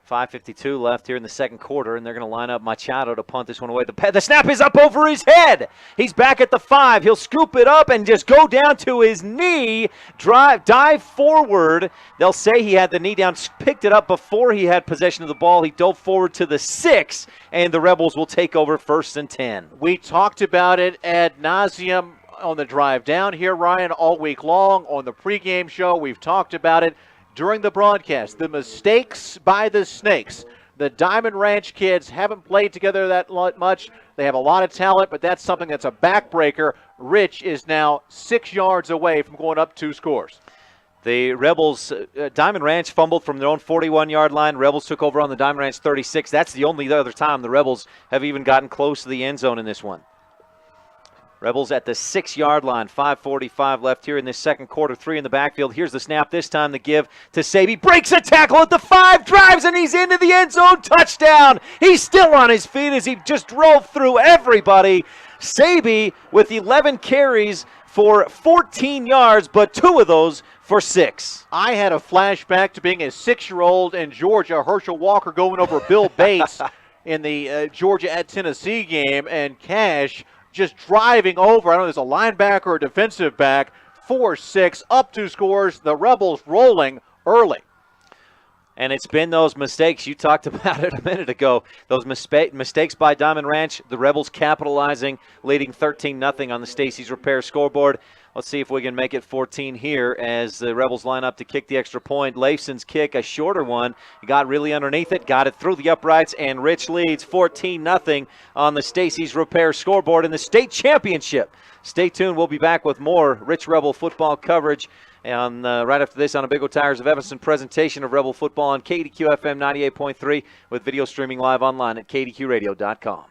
5:52 left here in the second quarter, and they're going to line up Machado to punt this one away. The snap is up over his head. He's back at the 5. He'll scoop it up and just go down to his knee, dive forward. They'll say he had the knee down, picked it up before he had possession of the ball. He dove forward to the 6, and the Rebels will take over 1st and 10. We talked about it ad nauseum on the drive down here, Ryan, all week long. On the pregame show, we've talked about it. During the broadcast, the mistakes by the Snakes. The Diamond Ranch kids haven't played together that much. They have a lot of talent, but that's something that's a backbreaker. Rich is now 6 yards away from going up 2 scores. The Rebels, Diamond Ranch fumbled from their own 41-yard line. Rebels took over on the Diamond Ranch 36. That's the only other time the Rebels have even gotten close to the end zone in this one. Rebels at the 6-yard line, 5:45 left here in this second quarter, 3 in the backfield. Here's the snap, this time the give to Saby. Breaks a tackle at the 5, drives, and he's into the end zone. Touchdown! He's still on his feet as he just drove through everybody. Saby with 11 carries for 14 yards, but 2 of those for 6. I had a flashback to being a 6-year-old in Georgia, Herschel Walker going over Bill Bates in the Georgia at Tennessee game, and Cash just driving over, I don't know if it's a linebacker or a defensive back, 4-6, up 2 scores, the Rebels rolling early. And it's been those mistakes. You talked about it a minute ago. Those mistakes by Diamond Ranch, the Rebels capitalizing, leading 13-0 on the Stacy's Repair scoreboard. Let's see if we can make it 14 here as the Rebels line up to kick the extra point. Leifson's kick, a shorter one. He got really underneath it, got it through the uprights, and Rich leads 14-0 on the Stacy's Repair scoreboard in the state championship. Stay tuned. We'll be back with more Rich Rebel football coverage and right after this on a Big O Tires of Evanston presentation of Rebel football on KDQ FM 98.3 with video streaming live online at kdqradio.com.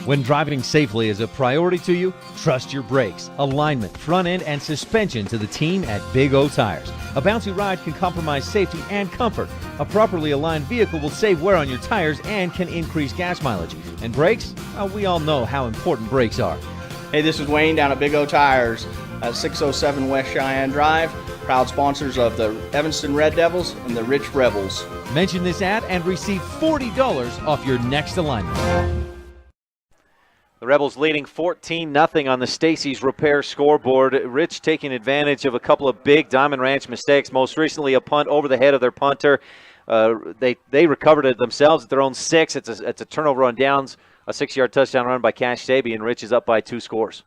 When driving safely is a priority to you, trust your brakes, alignment, front end, and suspension to the team at Big O Tires. A bouncy ride can compromise safety and comfort. A properly aligned vehicle will save wear on your tires and can increase gas mileage. And brakes? Well, we all know how important brakes are. Hey, this is Wayne down at Big O Tires at 607 West Cheyenne Drive. Proud sponsors of the Evanston Red Devils and the Rich Rebels. Mention this ad and receive $40 off your next alignment. The Rebels leading 14-0 on the Stacy's Repair scoreboard. Rich taking advantage of a couple of big Diamond Ranch mistakes, most recently a punt over the head of their punter. They recovered it themselves at their own 6. It's a turnover on downs, a 6-yard touchdown run by Cash Saby, and Rich is up by 2 scores.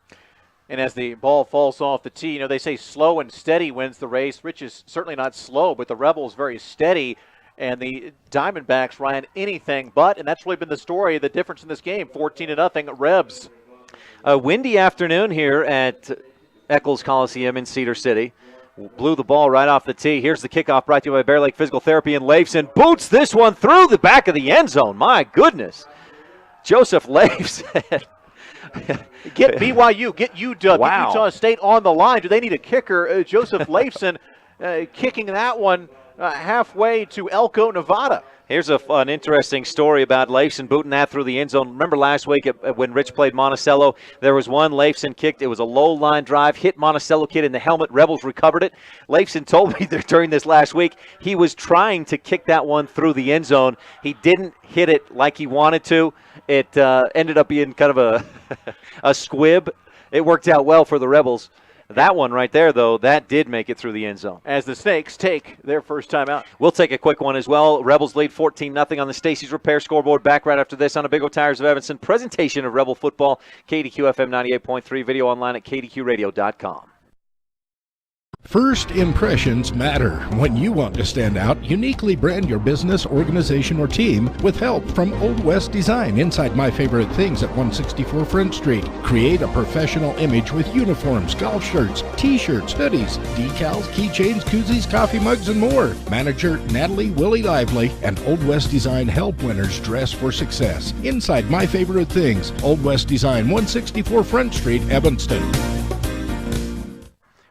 And as the ball falls off the tee, they say slow and steady wins the race. Rich is certainly not slow, but the Rebels very steady. And the Diamondbacks, Ryan, anything but, and that's really been the story, the difference in this game, 14-0, Rebs. A windy afternoon here at Eccles Coliseum in Cedar City. Blew the ball right off the tee. Here's the kickoff brought to you by Bear Lake Physical Therapy, and Leifson boots this one through the back of the end zone. My goodness. Joseph Leifson. Get BYU, get UW, wow. Get Utah State on the line. Do they need a kicker? Joseph Leifson kicking that one halfway to Elko, Nevada. Here's an interesting story about Leifson booting that through the end zone. Remember last week when Rich played Monticello, there was one Leifson kicked. It was a low-line drive, hit Monticello kid in the helmet. Rebels recovered it. Leifson told me that during this last week he was trying to kick that one through the end zone. He didn't hit it like he wanted to. It ended up being kind of a squib. It worked out well for the Rebels. That one right there, though, that did make it through the end zone. As the Snakes take their first time out. We'll take a quick one as well. Rebels lead 14-0 on the Stacy's Repair scoreboard. Back right after this on a Big O Tires of Evanston presentation of Rebel football. KDQ FM 98.3, video online at kdqradio.com. First impressions matter. When you want to stand out, uniquely brand your business, organization, or team with help from Old West Design inside My Favorite Things at 164 Front Street. Create a professional image with uniforms, golf shirts, t-shirts, hoodies, decals, keychains, koozies, coffee mugs, and more. Manager Natalie Willie Lively and Old West Design help winners dress for success. Inside My Favorite Things, Old West Design, 164 Front Street, Evanston.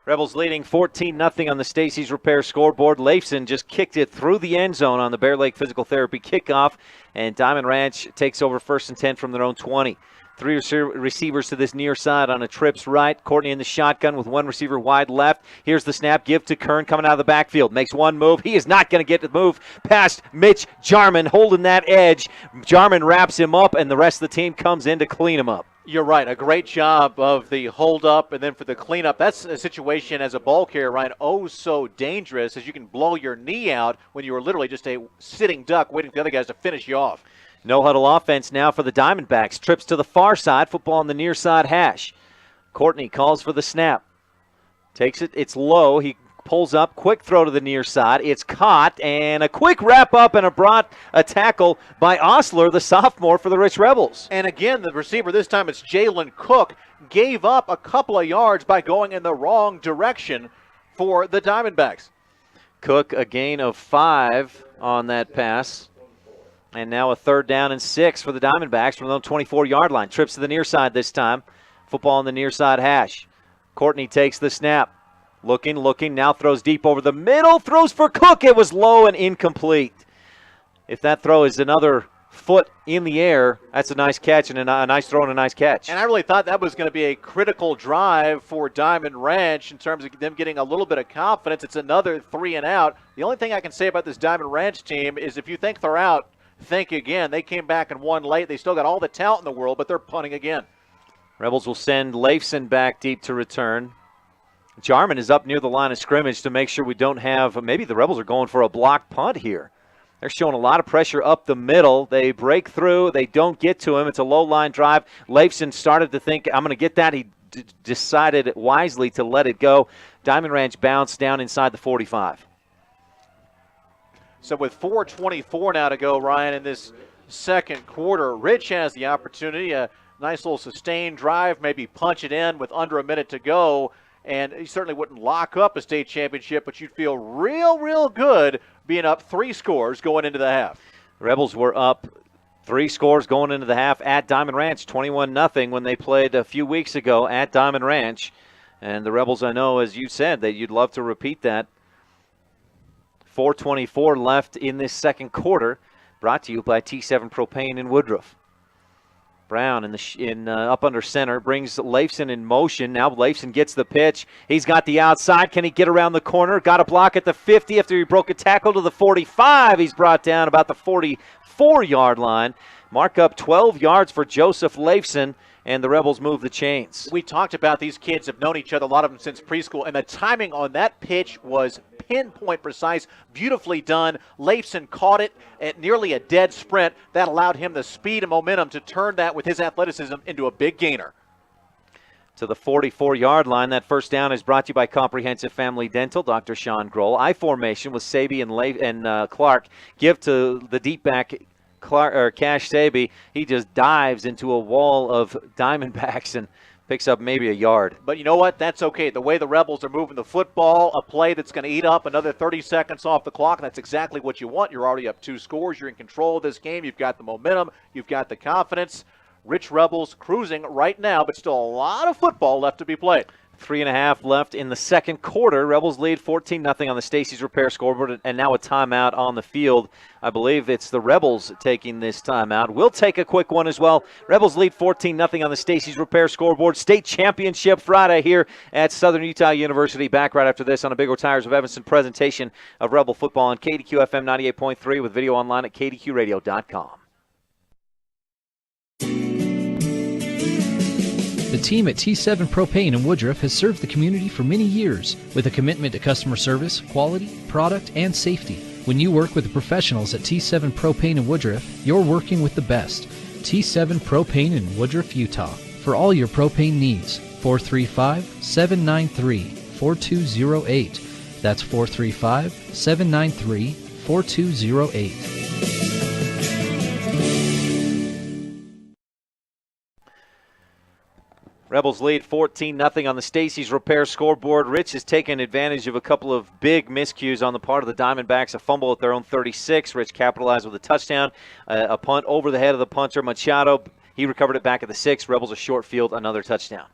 Rebels leading 14-0 on the Stacy's Repair scoreboard. Leifson just kicked it through the end zone on the Bear Lake Physical Therapy kickoff, and Diamond Ranch takes over 1st and 10 from their own 20. 3 receivers to this near side on a trips right. Courtney in the shotgun with 1 receiver wide left. Here's the snap. Give to Kern coming out of the backfield. Makes 1 move. He is not going to get the move past Mitch Jarman holding that edge. Jarman wraps him up, and the rest of the team comes in to clean him up. You're right. A great job of the hold up and then for the cleanup. That's a situation as a ball carrier, Ryan, oh so dangerous, as you can blow your knee out when you were literally just a sitting duck waiting for the other guys to finish you off. No huddle offense now for the Diamondbacks. Trips to the far side. Football on the near side hash. Courtney calls for the snap. Takes it. It's low. He pulls up. Quick throw to the near side. It's caught. And a quick wrap up and a tackle by Osler, the sophomore for the Rich Rebels. And again, the receiver, this time it's Jalen Cook, gave up a couple of yards by going in the wrong direction for the Diamondbacks. Cook, a gain of 5 on that pass. And now a 3rd down and 6 for the Diamondbacks from the 24-yard line. Trips to the near side this time. Football on the near side hash. Courtney takes the snap. Looking, now throws deep over the middle. Throws for Cook. It was low and incomplete. If that throw is another foot in the air, that's a nice catch and a nice throw and a nice catch. And I really thought that was going to be a critical drive for Diamond Ranch in terms of them getting a little bit of confidence. It's another 3 and out. The only thing I can say about this Diamond Ranch team is if you think they're out, think again. They came back and won late. They still got all the talent in the world, but they're punting again. Rebels will send Leifson back deep to return. Jarman is up near the line of scrimmage to make sure we don't have, maybe the Rebels are going for a blocked punt here. They're showing a lot of pressure up the middle. They break through. They don't get to him. It's a low-line drive. Leifson started to think, I'm going to get that. He decided wisely to let it go. Diamond Ranch bounced down inside the 45. So with 4:24 now to go, Ryan, in this second quarter, Rich has the opportunity, a nice little sustained drive, maybe punch it in with under a minute to go. And he certainly wouldn't lock up a state championship, but you'd feel real good being up 3 scores going into the half. The Rebels were up 3 scores going into the half at Diamond Ranch, 21-0 when they played a few weeks ago at Diamond Ranch. And the Rebels, I know, as you said, that you'd love to repeat that. 4:24 left in this second quarter. Brought to you by T7 Propane in Woodruff. Brown up under center brings Leifson in motion. Now Leifson gets the pitch. He's got the outside. Can he get around the corner? Got a block at the 50 after he broke a tackle to the 45. He's brought down about the 44-yard line. Mark up 12 yards for Joseph Leifson, and the Rebels move the chains. We talked about these kids have known each other, a lot of them since preschool, and the timing on that pitch was pinpoint precise, beautifully done. Leifson caught it at nearly a dead sprint. That allowed him the speed and momentum to turn that with his athleticism into a big gainer. To the 44-yard line. That first down is brought to you by Comprehensive Family Dental, Dr. Sean Grohl. I-formation with Saby and Clark. Give to the deep back, Cash Saby. He just dives into a wall of Diamondbacks and picks up maybe a yard. But you know what? That's okay. The way the Rebels are moving the football, a play that's going to eat up another 30 seconds off the clock, and that's exactly what you want. You're already up 2 scores. You're in control of this game. You've got the momentum. You've got the confidence. Rich Rebels cruising right now, but still a lot of football left to be played. 3.5 left in the second quarter. Rebels lead 14-0 on the Stacey's Repair scoreboard, and now a timeout on the field. I believe it's the Rebels taking this timeout. We'll take a quick one as well. Rebels lead 14-0 on the Stacey's Repair scoreboard. State Championship Friday here at Southern Utah University. Back right after this on a Big O Tires of Evanston presentation of Rebel football on KDQ FM 98.3 with video online at kdqradio.com. The team at T7 Propane in Woodruff has served the community for many years with a commitment to customer service, quality, product, and safety. When you work with the professionals at T7 Propane in Woodruff, you're working with the best. T7 Propane in Woodruff, Utah. For all your propane needs, 435-793-4208. That's 435-793-4208. Rebels lead 14-0 on the Stacey's Repair scoreboard. Rich has taken advantage of a couple of big miscues on the part of the Diamondbacks. A fumble at their own 36. Rich capitalized with a touchdown. A punt over the head of the punter, Machado. He recovered it back at the 6. Rebels a short field, another touchdown.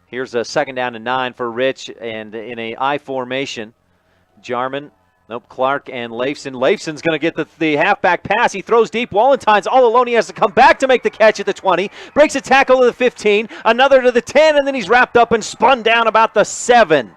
Here's a 2nd down and 9 for Rich, and in a I formation, Clark and Leifson. Leifson's going to get the halfback pass. He throws deep. Walentine's all alone. He has to come back to make the catch at the 20. Breaks a tackle to the 15, another to the 10, and then he's wrapped up and spun down about the 7.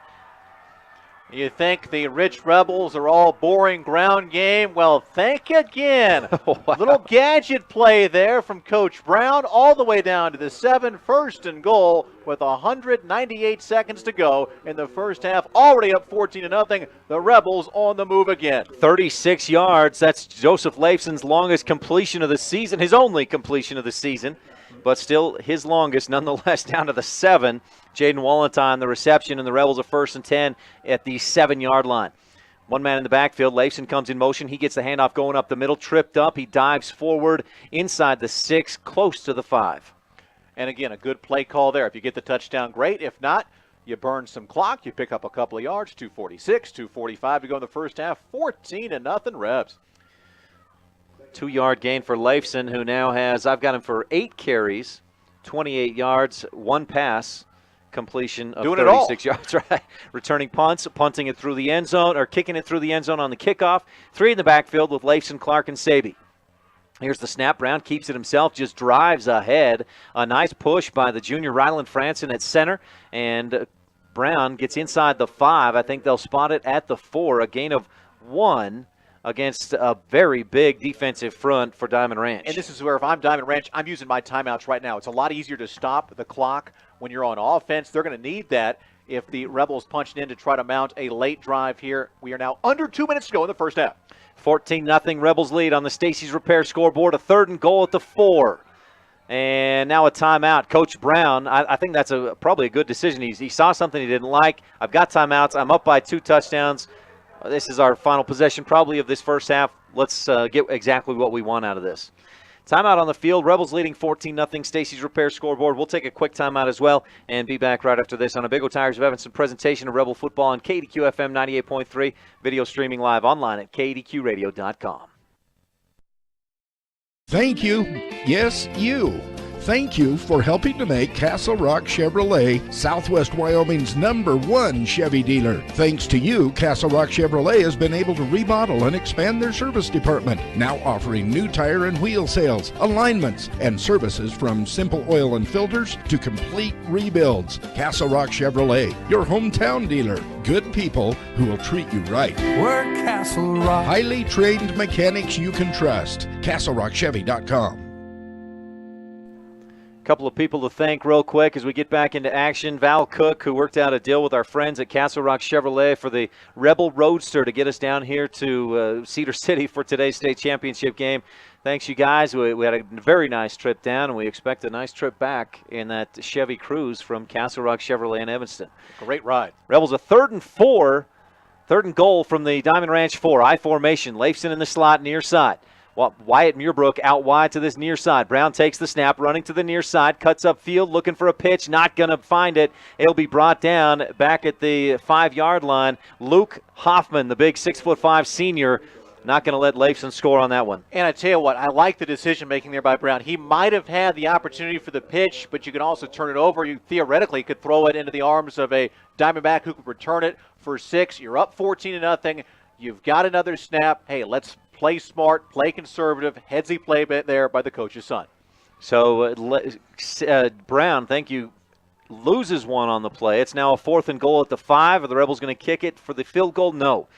You think the Rich Rebels are all boring ground game? Well, think again. Wow. Little gadget play there from Coach Brown all the way down to the 7, 1st and goal with 198 seconds to go in the first half. Already up 14-0. The Rebels on the move again. 36 yards. That's Joseph Leifson's longest completion of the season, his only completion of the season, but still his longest nonetheless down to the 7. Jaden Walentine, the reception, and the Rebels are 1st and 10 at the 7-yard line. One man in the backfield. Leifson comes in motion. He gets the handoff going up the middle, tripped up. He dives forward inside the 6, close to the 5. And again, a good play call there. If you get the touchdown, great. If not, you burn some clock. You pick up a couple of yards, 2:46, 2:45 to go in the first half. 14-0 Rebs. 2-yard gain for Leifson, who now has, I've got him for 8 carries, 28 yards, 1 pass. Completion of 36 yards, right? Returning punts, punting it through the end zone, or kicking it through the end zone on the kickoff. 3 in the backfield with Leifson, Clark, and Saby. Here's the snap. Brown keeps it himself, just drives ahead. A nice push by the junior Ryland Franson at center, and Brown gets inside the 5. I think they'll spot it at the 4, a gain of 1. Against a very big defensive front for Diamond Ranch. And this is where if I'm Diamond Ranch, I'm using my timeouts right now. It's a lot easier to stop the clock when you're on offense. They're going to need that if the Rebels punch in to try to mount a late drive here. We are now under 2 minutes to go in the first half. 14-0 Rebels lead on the Stacey's Repair scoreboard. A 3rd and goal at the 4. And now a timeout. Coach Brown, I think that's probably a good decision. He saw something he didn't like. I've got timeouts. I'm up by 2 touchdowns. This is our final possession probably of this first half. Let's get exactly what we want out of this. Timeout on the field. Rebels leading 14-0. Stacey's Repair scoreboard. We'll take a quick timeout as well and be back right after this on a Big O Tires of Evanston presentation of Rebel football on KDQ FM 98.3. Video streaming live online at kdqradio.com. Thank you. Yes, you. Thank you for helping to make Castle Rock Chevrolet Southwest Wyoming's #1 Chevy dealer. Thanks to you, Castle Rock Chevrolet has been able to remodel and expand their service department, now offering new tire and wheel sales, alignments, and services from simple oil and filters to complete rebuilds. Castle Rock Chevrolet, your hometown dealer. Good people who will treat you right. We're Castle Rock. Highly trained mechanics you can trust. CastleRockChevy.com. Couple of people to thank real quick as we get back into action. Val Cook, who worked out a deal with our friends at Castle Rock Chevrolet for the Rebel Roadster to get us down here to Cedar City for today's state championship game. Thanks, you guys. We had a very nice trip down, and we expect a nice trip back in that Chevy Cruze from Castle Rock Chevrolet in Evanston. Great ride. Rebels a 3rd and 4, 3rd and goal from the Diamond Ranch 4. I formation. Leifson in the slot near side. Wyatt Muirbrook out wide to this near side. Brown takes the snap, running to the near side, cuts up field, looking for a pitch, not going to find it. It'll be brought down back at the 5-yard line. Luke Hoffman, the big 6'5" senior, not going to let Leifson score on that one. And I tell you what, I like the decision-making there by Brown. He might have had the opportunity for the pitch, but you can also turn it over. You theoretically could throw it into the arms of a Diamondback who could return it for 6. You're up 14-0. You've got another snap. Hey, let's play smart, play conservative, headsy play bit there by the coach's son. So Brown, thank you, loses one on the play. It's now a 4th and goal at the 5. Are the Rebels going to kick it for the field goal? No.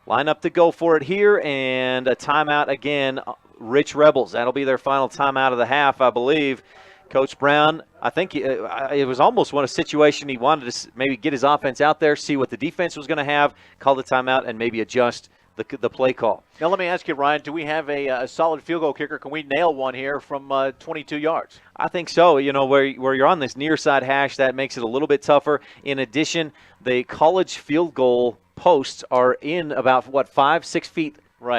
Line up to go for it here, and a timeout again. Rich Rebels. That'll be their final timeout of the half, I believe. Coach Brown, I think it was almost a situation he wanted to maybe get his offense out there, see what the defense was going to have, call the timeout, and maybe adjust the play call. Now let me ask you, Ryan, do we have a solid field goal kicker? Can we nail one here from 22 yards? I think so. You know, where you're on this near side hash, that makes it a little bit tougher. In addition, the college field goal posts are in about, 5-6 feet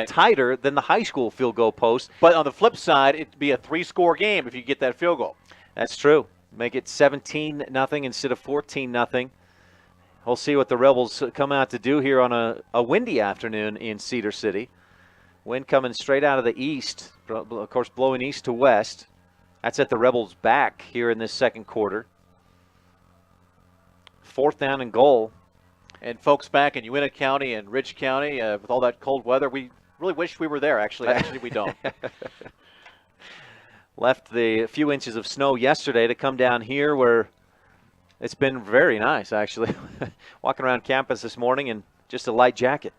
tighter than the high school field goal post. But on the flip side, it'd be a 3-score game if you get that field goal. That's true. Make it 17-0 instead of 14-0. We'll see what the Rebels come out to do here on a windy afternoon in Cedar City. Wind coming straight out of the east, of course blowing east to west. That's at the Rebels' back here in this second quarter. 4th down and goal. And folks back in Uintah County and Rich County, with all that cold weather, we really wish we were there, actually. Actually, we don't. Left the few inches of snow yesterday to come down here where it's been very nice, actually. Walking around campus this morning in just a light jacket.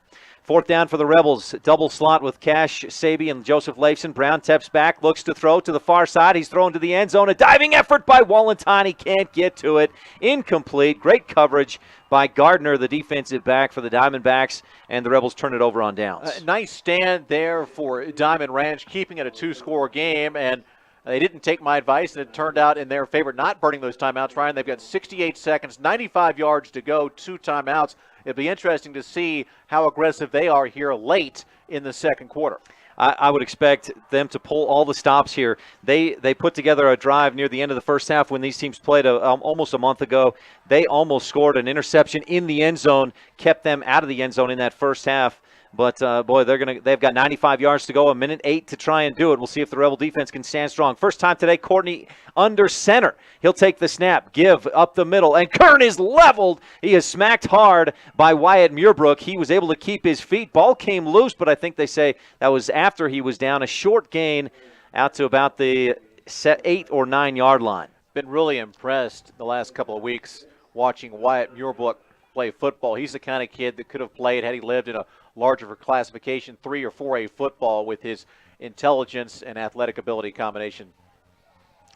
4th down for the Rebels. Double slot with Cash Saby and Joseph Leifson. Brown steps back, looks to throw to the far side. He's thrown to the end zone. A diving effort by Wallenton. He can't get to it. Incomplete. Great coverage by Gardner, the defensive back for the Diamondbacks, and the Rebels turn it over on downs. Nice stand there for Diamond Ranch, keeping it a 2-score game, and they didn't take my advice, and it turned out in their favor, not burning those timeouts. Ryan, they've got 68 seconds, 95 yards to go, 2 timeouts. It'll be interesting to see how aggressive they are here late in the second quarter. I would expect them to pull all the stops here. They put together a drive near the end of the first half when these teams played almost a month ago. They almost scored an interception in the end zone, kept them out of the end zone in that first half. But, boy, they've got 95 yards to go, 1:08 to try and do it. We'll see if the Rebel defense can stand strong. First time today, Courtney under center. He'll take the snap, give up the middle, and Kern is leveled. He is smacked hard by Wyatt Muirbrook. He was able to keep his feet. Ball came loose, but I think they say that was after he was down. A short gain out to about the 8 or 9 yard line. Been really impressed the last couple of weeks watching Wyatt Muirbrook play football. He's the kind of kid that could have played had he lived in a larger classification 3 or 4A football with his intelligence and athletic ability combination.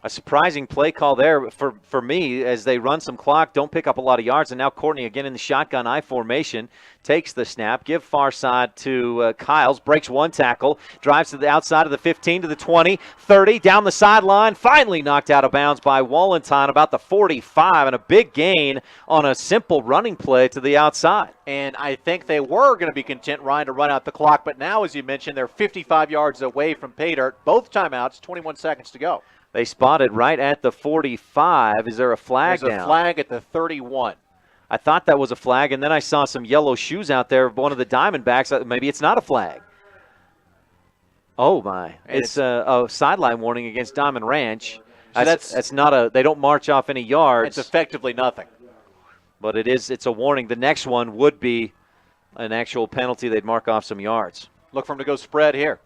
A surprising play call there for me as they run some clock, don't pick up a lot of yards, and now Courtney again in the shotgun I formation, takes the snap, give far side to Kyles, breaks one tackle, drives to the outside of the 15 to the 20, 30, down the sideline, finally knocked out of bounds by Wallenton about the 45, and a big gain on a simple running play to the outside. And I think they were going to be content, Ryan, to run out the clock, but now, as you mentioned, they're 55 yards away from pay dirt. Both timeouts, 21 seconds to go. They spotted right at the 45. Is there a flag down? There's a flag at the 31. I thought that was a flag, and then I saw some yellow shoes out there of one of the Diamondbacks. Maybe it's not a flag. Oh, my. And It's a sideline warning against Diamond Ranch. So That's not a – they don't march off any yards. It's effectively nothing. But it's a warning. The next one would be an actual penalty. They'd mark off some yards. Look for him to go spread here.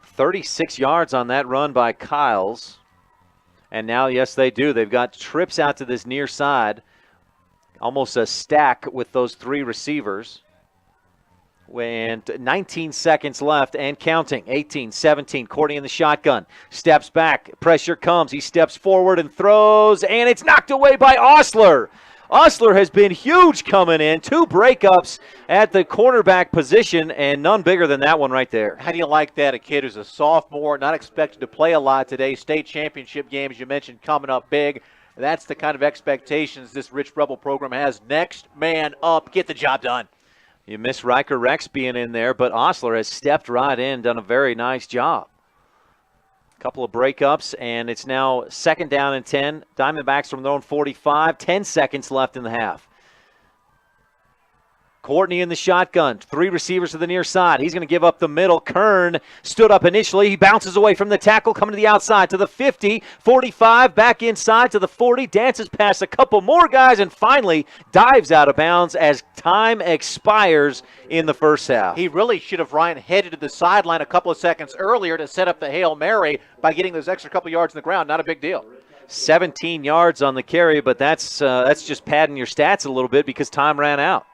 36 yards on that run by Kyles. And now, yes, they do. They've got trips out to this near side. Almost a stack with those 3 receivers. And 19 seconds left and counting. 18, 17, Courtney in the shotgun. Steps back. Pressure comes. He steps forward and throws, and it's knocked away by Osler. Osler has been huge coming in. 2 breakups at the cornerback position, and none bigger than that one right there. How do you like that? A kid who's a sophomore, not expected to play a lot today. State championship game, as you mentioned, coming up big. That's the kind of expectations this Rich Rebel program has. Next man up. Get the job done. You miss Riker Rex being in there, but Osler has stepped right in, done a very nice job. Couple of breakups, and it's now 2nd down and 10. Diamondbacks from their own 45. 10 seconds left in the half. Courtney in the shotgun. 3 receivers to the near side. He's going to give up the middle. Kern stood up initially. He bounces away from the tackle, coming to the outside to the 50, 45, back inside to the 40, dances past a couple more guys, and finally dives out of bounds as time expires in the first half. He really should have, Ryan, headed to the sideline a couple of seconds earlier to set up the Hail Mary by getting those extra couple yards in the ground. Not a big deal. 17 yards on the carry, but that's just padding your stats a little bit because time ran out.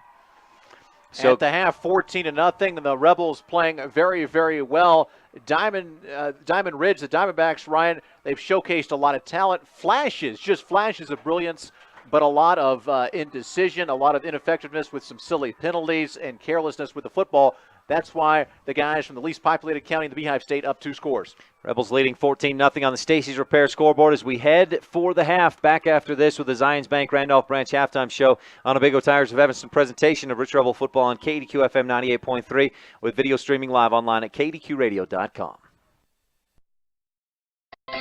So at the half, 14-0, and the Rebels playing very, very well. Diamond Ridge, the Diamondbacks, Ryan, they've showcased a lot of talent, just flashes of brilliance, but a lot of indecision, a lot of ineffectiveness with some silly penalties and carelessness with the football. That's why the guys from the least populated county in the Beehive State up 2 scores. Rebels leading 14-0 on the Stacey's Repair scoreboard as we head for the half. Back after this with the Zions Bank Randolph Branch halftime show on a Big O Tires of Evanston presentation of Rich Rebel football on KDQ FM 98.3 with video streaming live online at kdqradio.com.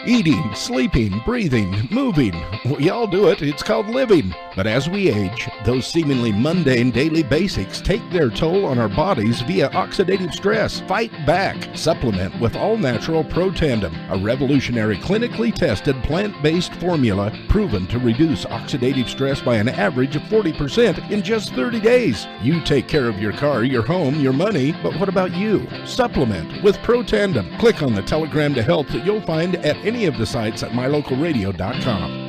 Eating, sleeping, breathing, moving. We all do it. It's called living. But as we age, those seemingly mundane daily basics take their toll on our bodies via oxidative stress. Fight back. Supplement with all-natural Pro Tandem, a revolutionary clinically tested plant-based formula proven to reduce oxidative stress by an average of 40% in just 30 days. You take care of your car, your home, your money, but what about you? Supplement with Pro Tandem. Click on the telegram to health that you'll find at any of the sites at mylocalradio.com.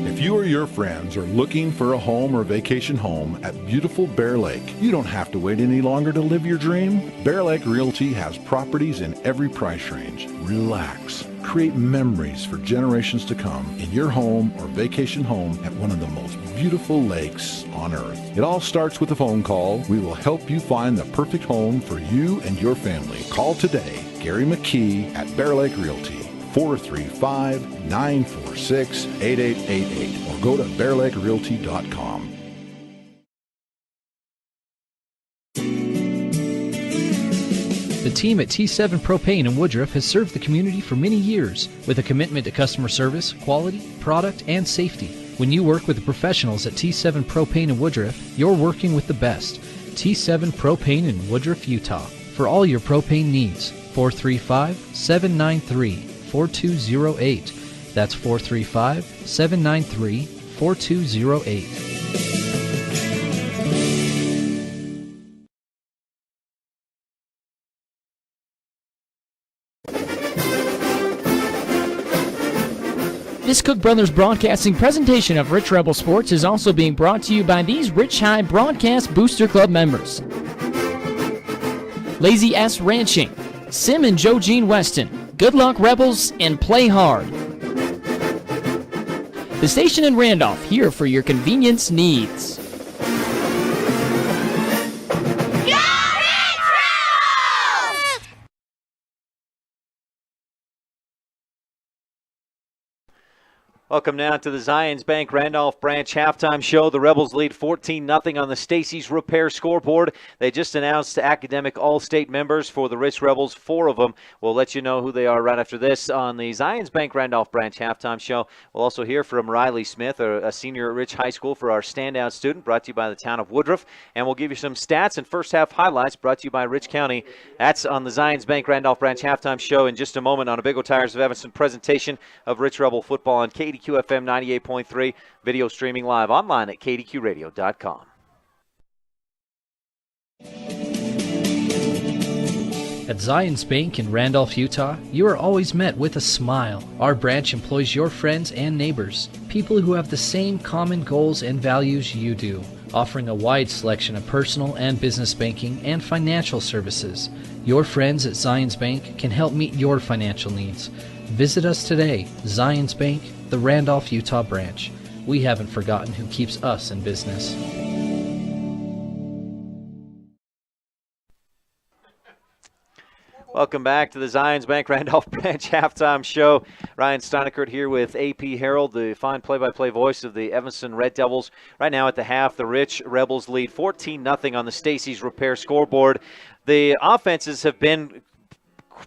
If you or your friends are looking for a home or vacation home at beautiful Bear Lake, you don't have to wait any longer to live your dream. Bear Lake Realty has properties in every price range. Relax. Create memories for generations to come in your home or vacation home at one of the most beautiful lakes on earth. It all starts with a phone call. We will help you find the perfect home for you and your family. Call today, Gary McKee at Bear Lake Realty, 435-946-8888, or go to bearlakerealty.com. The team at T7 Propane in Woodruff has served the community for many years with a commitment to customer service, quality, product, and safety. When you work with the professionals at T7 Propane in Woodruff, you're working with the best. T7 Propane in Woodruff, Utah. For all your propane needs, 435-793-4208. That's 435-793-4208. This Cook Brothers Broadcasting presentation of Rich Rebel Sports is also being brought to you by these Rich High Broadcast Booster Club members. Lazy S Ranching, Sim and Joe Jean Weston, Good Luck Rebels, and Play Hard. The station in Randolph, here for your convenience needs. Welcome now to the Zions Bank Randolph Branch halftime show. The Rebels lead 14-0 on the Stacy's Repair scoreboard. They just announced academic all-state members for the Rich Rebels, 4 of them. We'll let you know who they are right after this on the Zions Bank Randolph Branch halftime show. We'll also hear from Riley Smith, a senior at Rich High School, for our standout student, brought to you by the town of Woodruff. And we'll give you some stats and first-half highlights brought to you by Rich County. That's on the Zions Bank Randolph Branch halftime show in just a moment on a Big O Tires of Evanston presentation of Rich Rebel football on KDQ FM 98.3, video streaming live online at kdqradio.com. At Zions Bank in Randolph, Utah, you are always met with a smile. Our branch employs your friends and neighbors, people who have the same common goals and values you do, offering a wide selection of personal and business banking and financial services. Your friends at Zions Bank can help meet your financial needs. Visit us today, Zions Bank, the Randolph, Utah branch. We haven't forgotten who keeps us in business. Welcome back to the Zions Bank Randolph Branch halftime show. Ryan Steinekert here with AP Harold, the fine play-by-play voice of the Evanston Red Devils. Right now at the half, the Rich Rebels lead 14-0 on the Stacy's Repair scoreboard. The offenses have been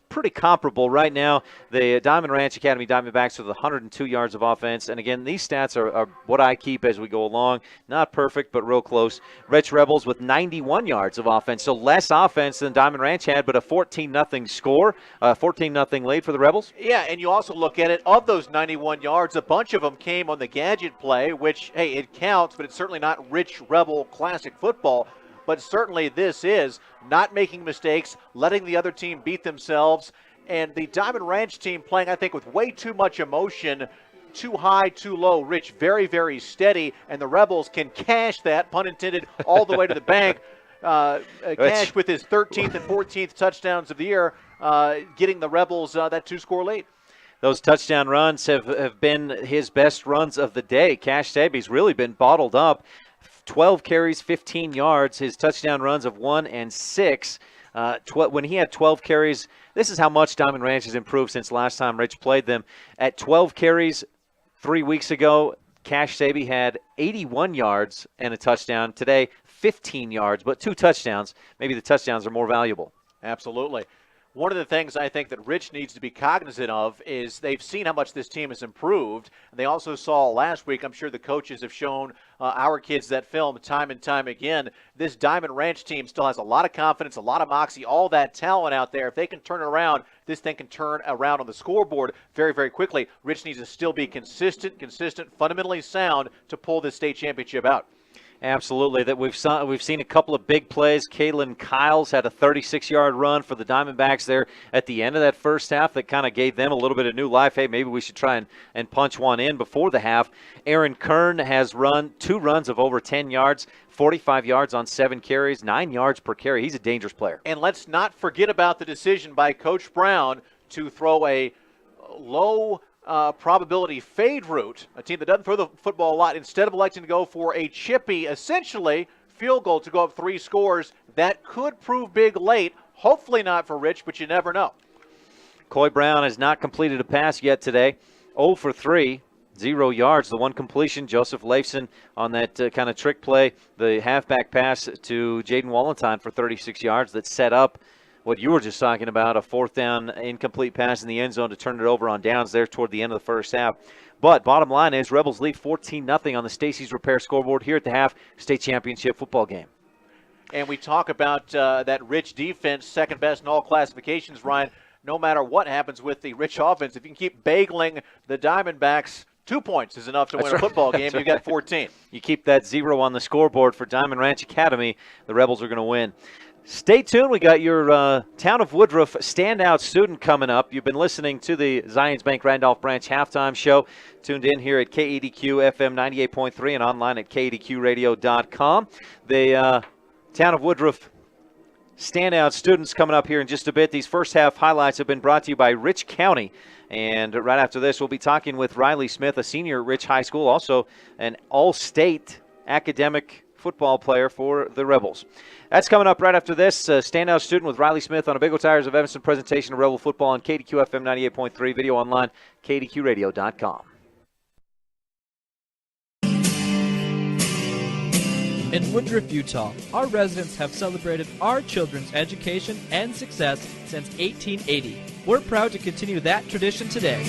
pretty comparable right now. The Diamond Ranch Academy Diamondbacks with 102 yards of offense. And again, these stats are what I keep as we go along. Not perfect, but real close. Rich Rebels with 91 yards of offense. So less offense than Diamond Ranch had, but a 14-0 score, 14-0 lead for the Rebels. Yeah, and you also look at it, of those 91 yards, a bunch of them came on the gadget play, which, hey, it counts, but it's certainly not Rich Rebel classic football. But certainly this is not making mistakes, letting the other team beat themselves, and the Diamond Ranch team playing, I think, with way too much emotion, too high, too low. Rich very, very steady, and the Rebels can cash that, pun intended, all the way to the bank. Cash with his 13th and 14th touchdowns of the year, getting the Rebels that 2-score lead. Those touchdown runs have been his best runs of the day. Cash Saby's really been bottled up. 12 carries, 15 yards. His touchdown runs of 1 and 6. When he had 12 carries, this is how much Diamond Ranch has improved since last time Rich played them. At 12 carries 3 weeks ago, Cash Saby had 81 yards and a touchdown. Today, 15 yards, but 2 touchdowns. Maybe the touchdowns are more valuable. Absolutely. One of the things I think that Rich needs to be cognizant of is they've seen how much this team has improved. And they also saw last week, I'm sure the coaches have shown our kids that film time and time again. This Diamond Ranch team still has a lot of confidence, a lot of moxie, all that talent out there. If they can turn it around, this thing can turn around on the scoreboard very, very quickly. Rich needs to still be consistent, fundamentally sound to pull this state championship out. Absolutely. That we've seen a couple of big plays. Kalen Kyles had a 36-yard run for the Diamondbacks there at the end of that first half that kind of gave them a little bit of new life. Hey, maybe we should try and punch one in before the half. Aaron Kern has run 2 runs of over 10 yards, 45 yards on 7 carries, 9 yards per carry. He's a dangerous player. And let's not forget about the decision by Coach Brown to throw a low probability fade route, a team that doesn't throw the football a lot, instead of electing to go for a chippy, essentially, field goal to go up 3 scores. That could prove big late. Hopefully not for Rich, but you never know. Coy Brown has not completed a pass yet today. 0 for 3, 0 yards. The one completion, Joseph Leifson on that kind of trick play, the halfback pass to Jaden Wallenstein for 36 yards that set up what you were just talking about, a 4th down incomplete pass in the end zone to turn it over on downs there toward the end of the first half. But bottom line is Rebels lead 14-0 on the Stacy's Repair scoreboard here at the half, state championship football game. And we talk about that Rich defense, second best in all classifications, Ryan. No matter what happens with the Rich offense, if you can keep bageling the Diamondbacks, 2 points is enough to win a football game. You've got 14. You keep that 0 on the scoreboard for Diamond Ranch Academy, the Rebels are going to win. Stay tuned. We got your Town of Woodruff standout student coming up. You've been listening to the Zions Bank Randolph Branch halftime show. Tuned in here at KEDQ FM 98.3 and online at KEDQradio.com. The Town of Woodruff standout students coming up here in just a bit. These first half highlights have been brought to you by Rich County. And right after this, we'll be talking with Riley Smith, a senior at Rich High School, also an all-state academic football player for the Rebels. That's coming up right after this. Standout student with Riley Smith on a Big O Tires of Evanston presentation of Rebel football on KDQ FM 98.3, video online, KDQradio.com. In Woodruff, Utah, our residents have celebrated our children's education and success since 1880. We're proud to continue that tradition today.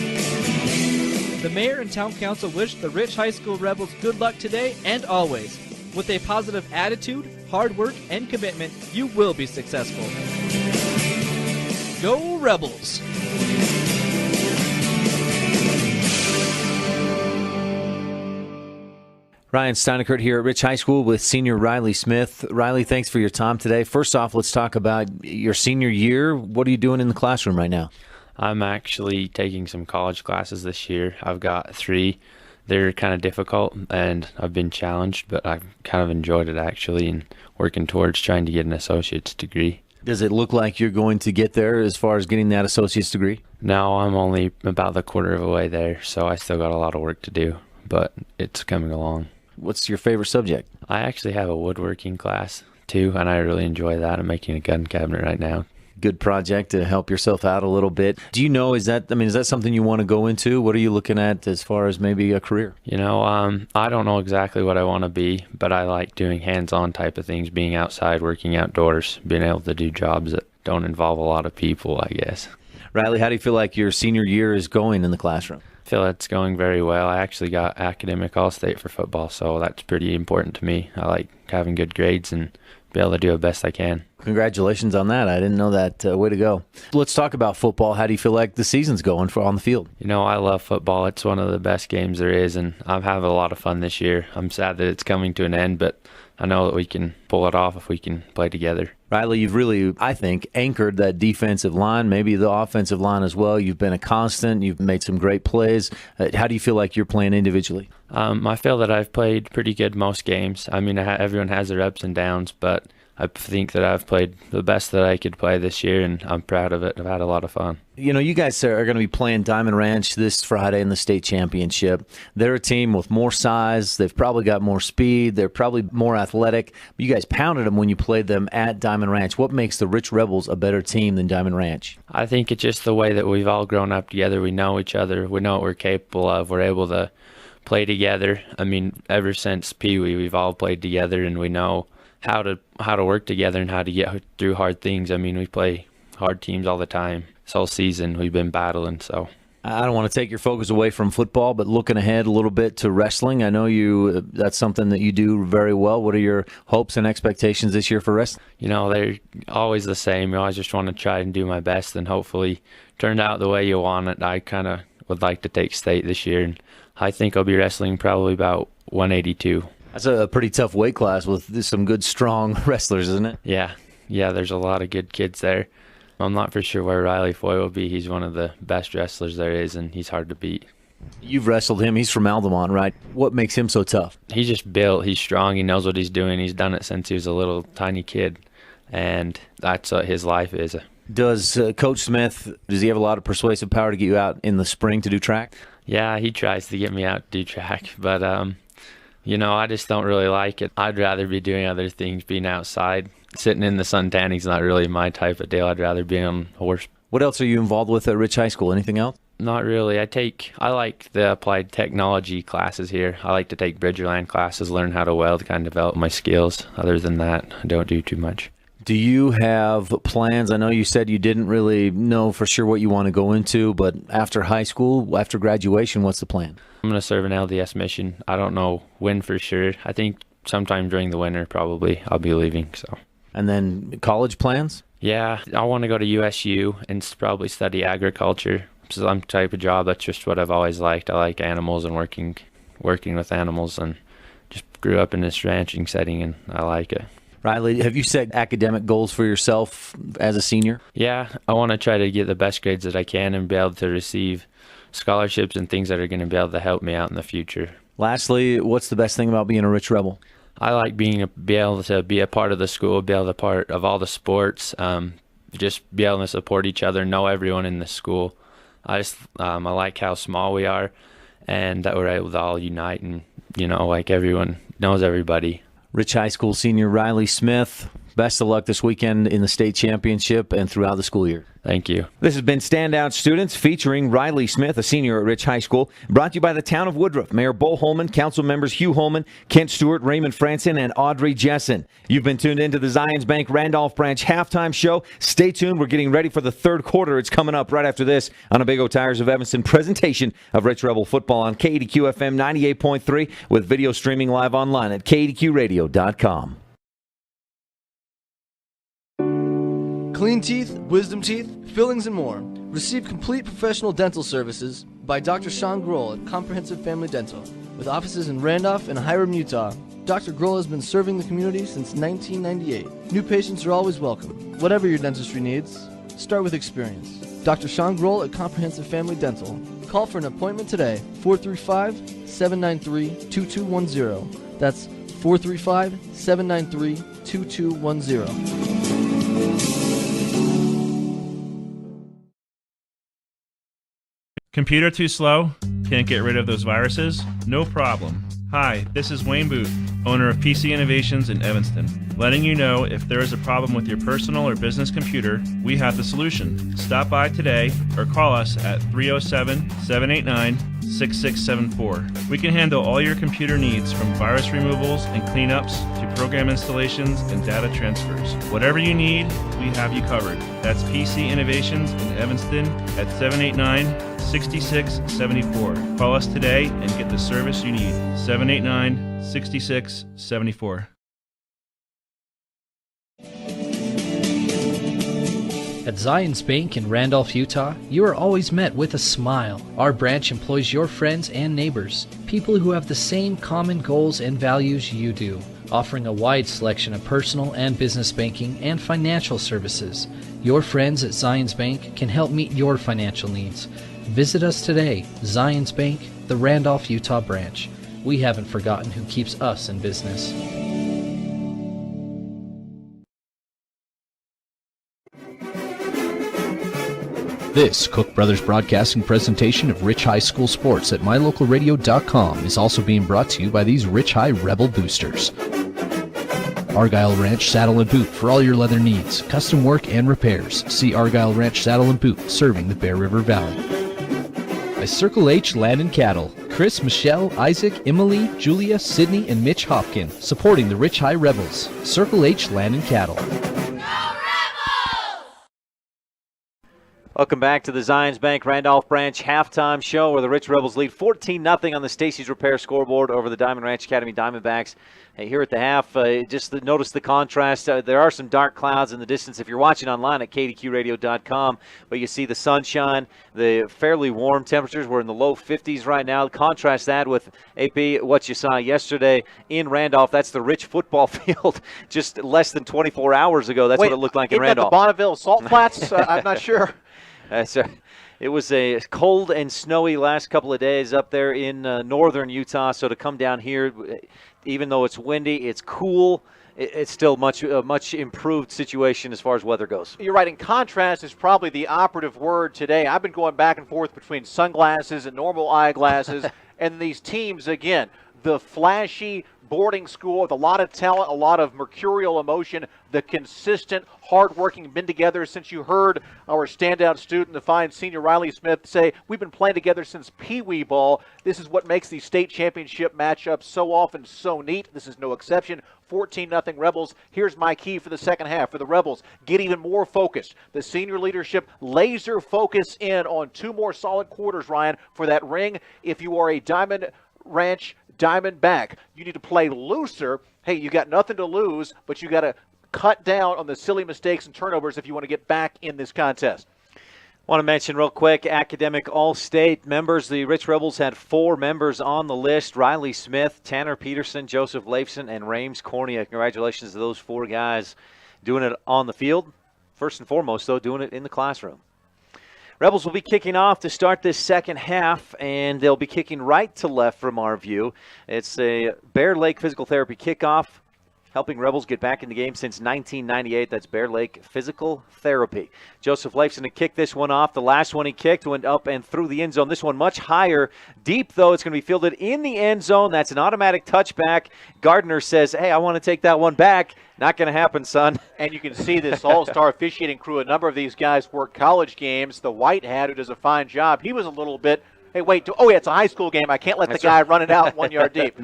The mayor and town council wish the Rich High School Rebels good luck today and always. With a positive attitude, hard work, and commitment, you will be successful. Go Rebels! Ryan Steinekert here at Rich High School with senior Riley Smith. Riley, thanks for your time today. First off, let's talk about your senior year. What are you doing in the classroom right now? I'm actually taking some college classes this year. I've got 3. They're kind of difficult, and I've been challenged, but I've kind of enjoyed it actually, and working towards trying to get an associate's degree. Does it look like you're going to get there as far as getting that associate's degree? No, I'm only about the quarter of a way there, so I still got a lot of work to do, but it's coming along. What's your favorite subject? I actually have a woodworking class too, and I really enjoy that. I'm making a gun cabinet right now. Good project to help yourself out a little bit. Do you know, is that something you want to go into? What are you looking at as far as maybe a career? You know, I don't know exactly what I want to be, but I like doing hands-on type of things, being outside, working outdoors, being able to do jobs that don't involve a lot of people, I guess. Riley, how do you feel like your senior year is going in the classroom? I feel it's going very well. I actually got academic all-state for football, so that's pretty important to me. I like having good grades and be able to do the best I can. Congratulations on that. I didn't know that. Way to go. Let's talk about football. How do you feel like the season's going on the field? You know, I love football. It's one of the best games there is, and I'm having a lot of fun this year. I'm sad that it's coming to an end, but I know that we can pull it off if we can play together. Riley, you've really, I think, anchored that defensive line, maybe the offensive line as well. You've been a constant. You've made some great plays. How do you feel like you're playing individually? I feel that I've played pretty good most games. I mean, everyone has their ups and downs, but I think that I've played the best that I could play this year, and I'm proud of it. I've had a lot of fun. You know, you guys are going to be playing Diamond Ranch this Friday in the state championship. They're a team with more size. They've probably got more speed. They're probably more athletic. You guys pounded them when you played them at Diamond Ranch. What makes the Rich Rebels a better team than Diamond Ranch? I think it's just the way that we've all grown up together. We know each other. We know what we're capable of. We're able to play together. I mean, ever since Pee Wee, we've all played together, and we know how to work together and how to get through hard things. I mean, we play hard teams all the time. This whole season we've been battling, so. I don't want to take your focus away from football, but looking ahead a little bit to wrestling, I know that's something that you do very well. What are your hopes and expectations this year for wrestling? You know, they're always the same. You know, I just want to try and do my best and hopefully turn out the way you want it. I kind of would like to take state this year, and I think I'll be wrestling probably about 182. That's a pretty tough weight class with some good, strong wrestlers, isn't it? Yeah, there's a lot of good kids there. I'm not for sure where Riley Foy will be. He's one of the best wrestlers there is, and he's hard to beat. You've wrestled him. He's from Altamont, right? What makes him so tough? He's just built. He's strong. He knows what he's doing. He's done it since he was a little tiny kid, and that's what his life is. Does Coach Smith, does he have a lot of persuasive power to get you out in the spring to do track? Yeah, he tries to get me out to do track, but you know, I just don't really like it. I'd rather be doing other things, being outside. Sitting in the sun tanning's not really my type of deal. I'd rather be on a horse. What else are you involved with at Rich High School? Anything else? Not really. I like the applied technology classes here. I like to take Bridgerland classes, learn how to weld, kind of develop my skills. Other than that, I don't do too much. Do you have plans? I know you said you didn't really know for sure what you want to go into, but after high school, after graduation, what's the plan? I'm going to serve an LDS mission. I don't know when for sure. I think sometime during the winter probably I'll be leaving. So. And then college plans? Yeah, I want to go to USU and probably study agriculture. Some type of job. That's just what I've always liked. I like animals and working with animals, and just grew up in this ranching setting, and I like it. Riley, have you set academic goals for yourself as a senior? Yeah, I want to try to get the best grades that I can and be able to receive scholarships and things that are going to be able to help me out in the future. Lastly, what's the best thing about being a Rich Rebel? I like be able to be a part of the school, be able to be part of all the sports, just be able to support each other, know everyone in the school. I like how small we are, and that we're able to all unite, and like everyone knows everybody. Rich High School senior Riley Smith, best of luck this weekend in the state championship and throughout the school year. Thank you. This has been Standout Students featuring Riley Smith, a senior at Rich High School, brought to you by the town of Woodruff. Mayor Bo Holman, council members Hugh Holman, Kent Stewart, Raymond Franson, and Audrey Jessen. You've been tuned into the Zions Bank Randolph Branch halftime show. Stay tuned. We're getting ready for the third quarter. It's coming up right after this on a Big O Tires of Evanston presentation of Rich Rebel football on KDQ FM 98.3 with video streaming live online at kdqradio.com. Clean teeth, wisdom teeth, fillings, and more. Receive complete professional dental services by Dr. Sean Grohl at Comprehensive Family Dental. With offices in Randolph and Hiram, Utah, Dr. Grohl has been serving the community since 1998. New patients are always welcome. Whatever your dentistry needs, start with experience. Dr. Sean Grohl at Comprehensive Family Dental. Call for an appointment today, 435-793-2210. That's 435-793-2210. Computer too slow? Can't get rid of those viruses? No problem. Hi, this is Wayne Booth, owner of PC Innovations in Evanston, letting you know if there is a problem with your personal or business computer, we have the solution. Stop by today or call us at 307-789-6674. We can handle all your computer needs from virus removals and cleanups to program installations and data transfers. Whatever you need, we have you covered. That's PC Innovations in Evanston at 789-6674. Call us today and get the service you need. 789-6674. At Zions Bank in Randolph, Utah, you are always met with a smile. Our branch employs your friends and neighbors, people who have the same common goals and values you do, offering a wide selection of personal and business banking and financial services. Your friends at Zions Bank can help meet your financial needs. Visit us today, Zions Bank, the Randolph, Utah branch. We haven't forgotten who keeps us in business. This Cook Brothers Broadcasting presentation of Rich High School Sports at MyLocalRadio.com is also being brought to you by these Rich High Rebel boosters. Argyle Ranch Saddle and Boot for all your leather needs, custom work and repairs. See Argyle Ranch Saddle and Boot serving the Bear River Valley. By Circle H Land and Cattle, Chris, Michelle, Isaac, Emily, Julia, Sydney, and Mitch Hopkin, supporting the Rich High Rebels. Circle H Land and Cattle. Welcome back to the Zions Bank Randolph Branch halftime show where the Rich Rebels lead 14-0 on the Stacey's Repair scoreboard over the Diamond Ranch Academy Diamondbacks. Hey, here at the half, notice the contrast. There are some dark clouds in the distance if you're watching online at kdqradio.com, but you see the sunshine, the fairly warm temperatures. We're in the low 50s right now. Contrast that with, AP, what you saw yesterday in Randolph. That's the Rich football field just less than 24 hours ago. That's what it looked like in Randolph. Isn't that the Bonneville Salt Flats? I'm not sure. It was a cold and snowy last couple of days up there in northern Utah. So to come down here, even though it's windy, it's cool. It's still a much improved situation as far as weather goes. You're right. In contrast is probably the operative word today. I've been going back and forth between sunglasses and normal eyeglasses, and these teams, again, the flashy boarding school with a lot of talent, a lot of mercurial emotion, the consistent, hardworking, been together since you heard our standout student, the fine senior Riley Smith, say, we've been playing together since Pee Wee ball. This is what makes these state championship matchups so often so neat. This is no exception. 14-0 Rebels. Here's my key for the second half. For the Rebels, get even more focused. The senior leadership, laser focus in on 2 more solid quarters, Ryan, for that ring. If you are a Diamond Ranch Diamondback, you need to play looser. Hey, you got nothing to lose, but you got to cut down on the silly mistakes and turnovers if you want to get back in this contest. Want to mention real quick, academic all-state members. The Rich Rebels had 4 members on the list: Riley Smith, Tanner Peterson, Joseph Leifson, and Rames Cornea. Congratulations to those 4 guys doing it on the field. First and foremost, though, doing it in the classroom. Rebels will be kicking off to start this second half, and they'll be kicking right to left from our view. It's a Bear Lake Physical Therapy kickoff. helping Rebels get back in the game since 1998. That's Bear Lake Physical Therapy. Joseph Leifson to kick this one off. The last one he kicked went up and through the end zone. This one much higher. Deep, though. It's going to be fielded in the end zone. That's an automatic touchback. Gardner says, hey, I want to take that one back. Not going to happen, son. And you can see this all-star officiating crew. A number of these guys work college games. The white hat, who does a fine job, he was a little bit, hey, wait, it's a high school game. I can't let the guy run it out 1 yard deep.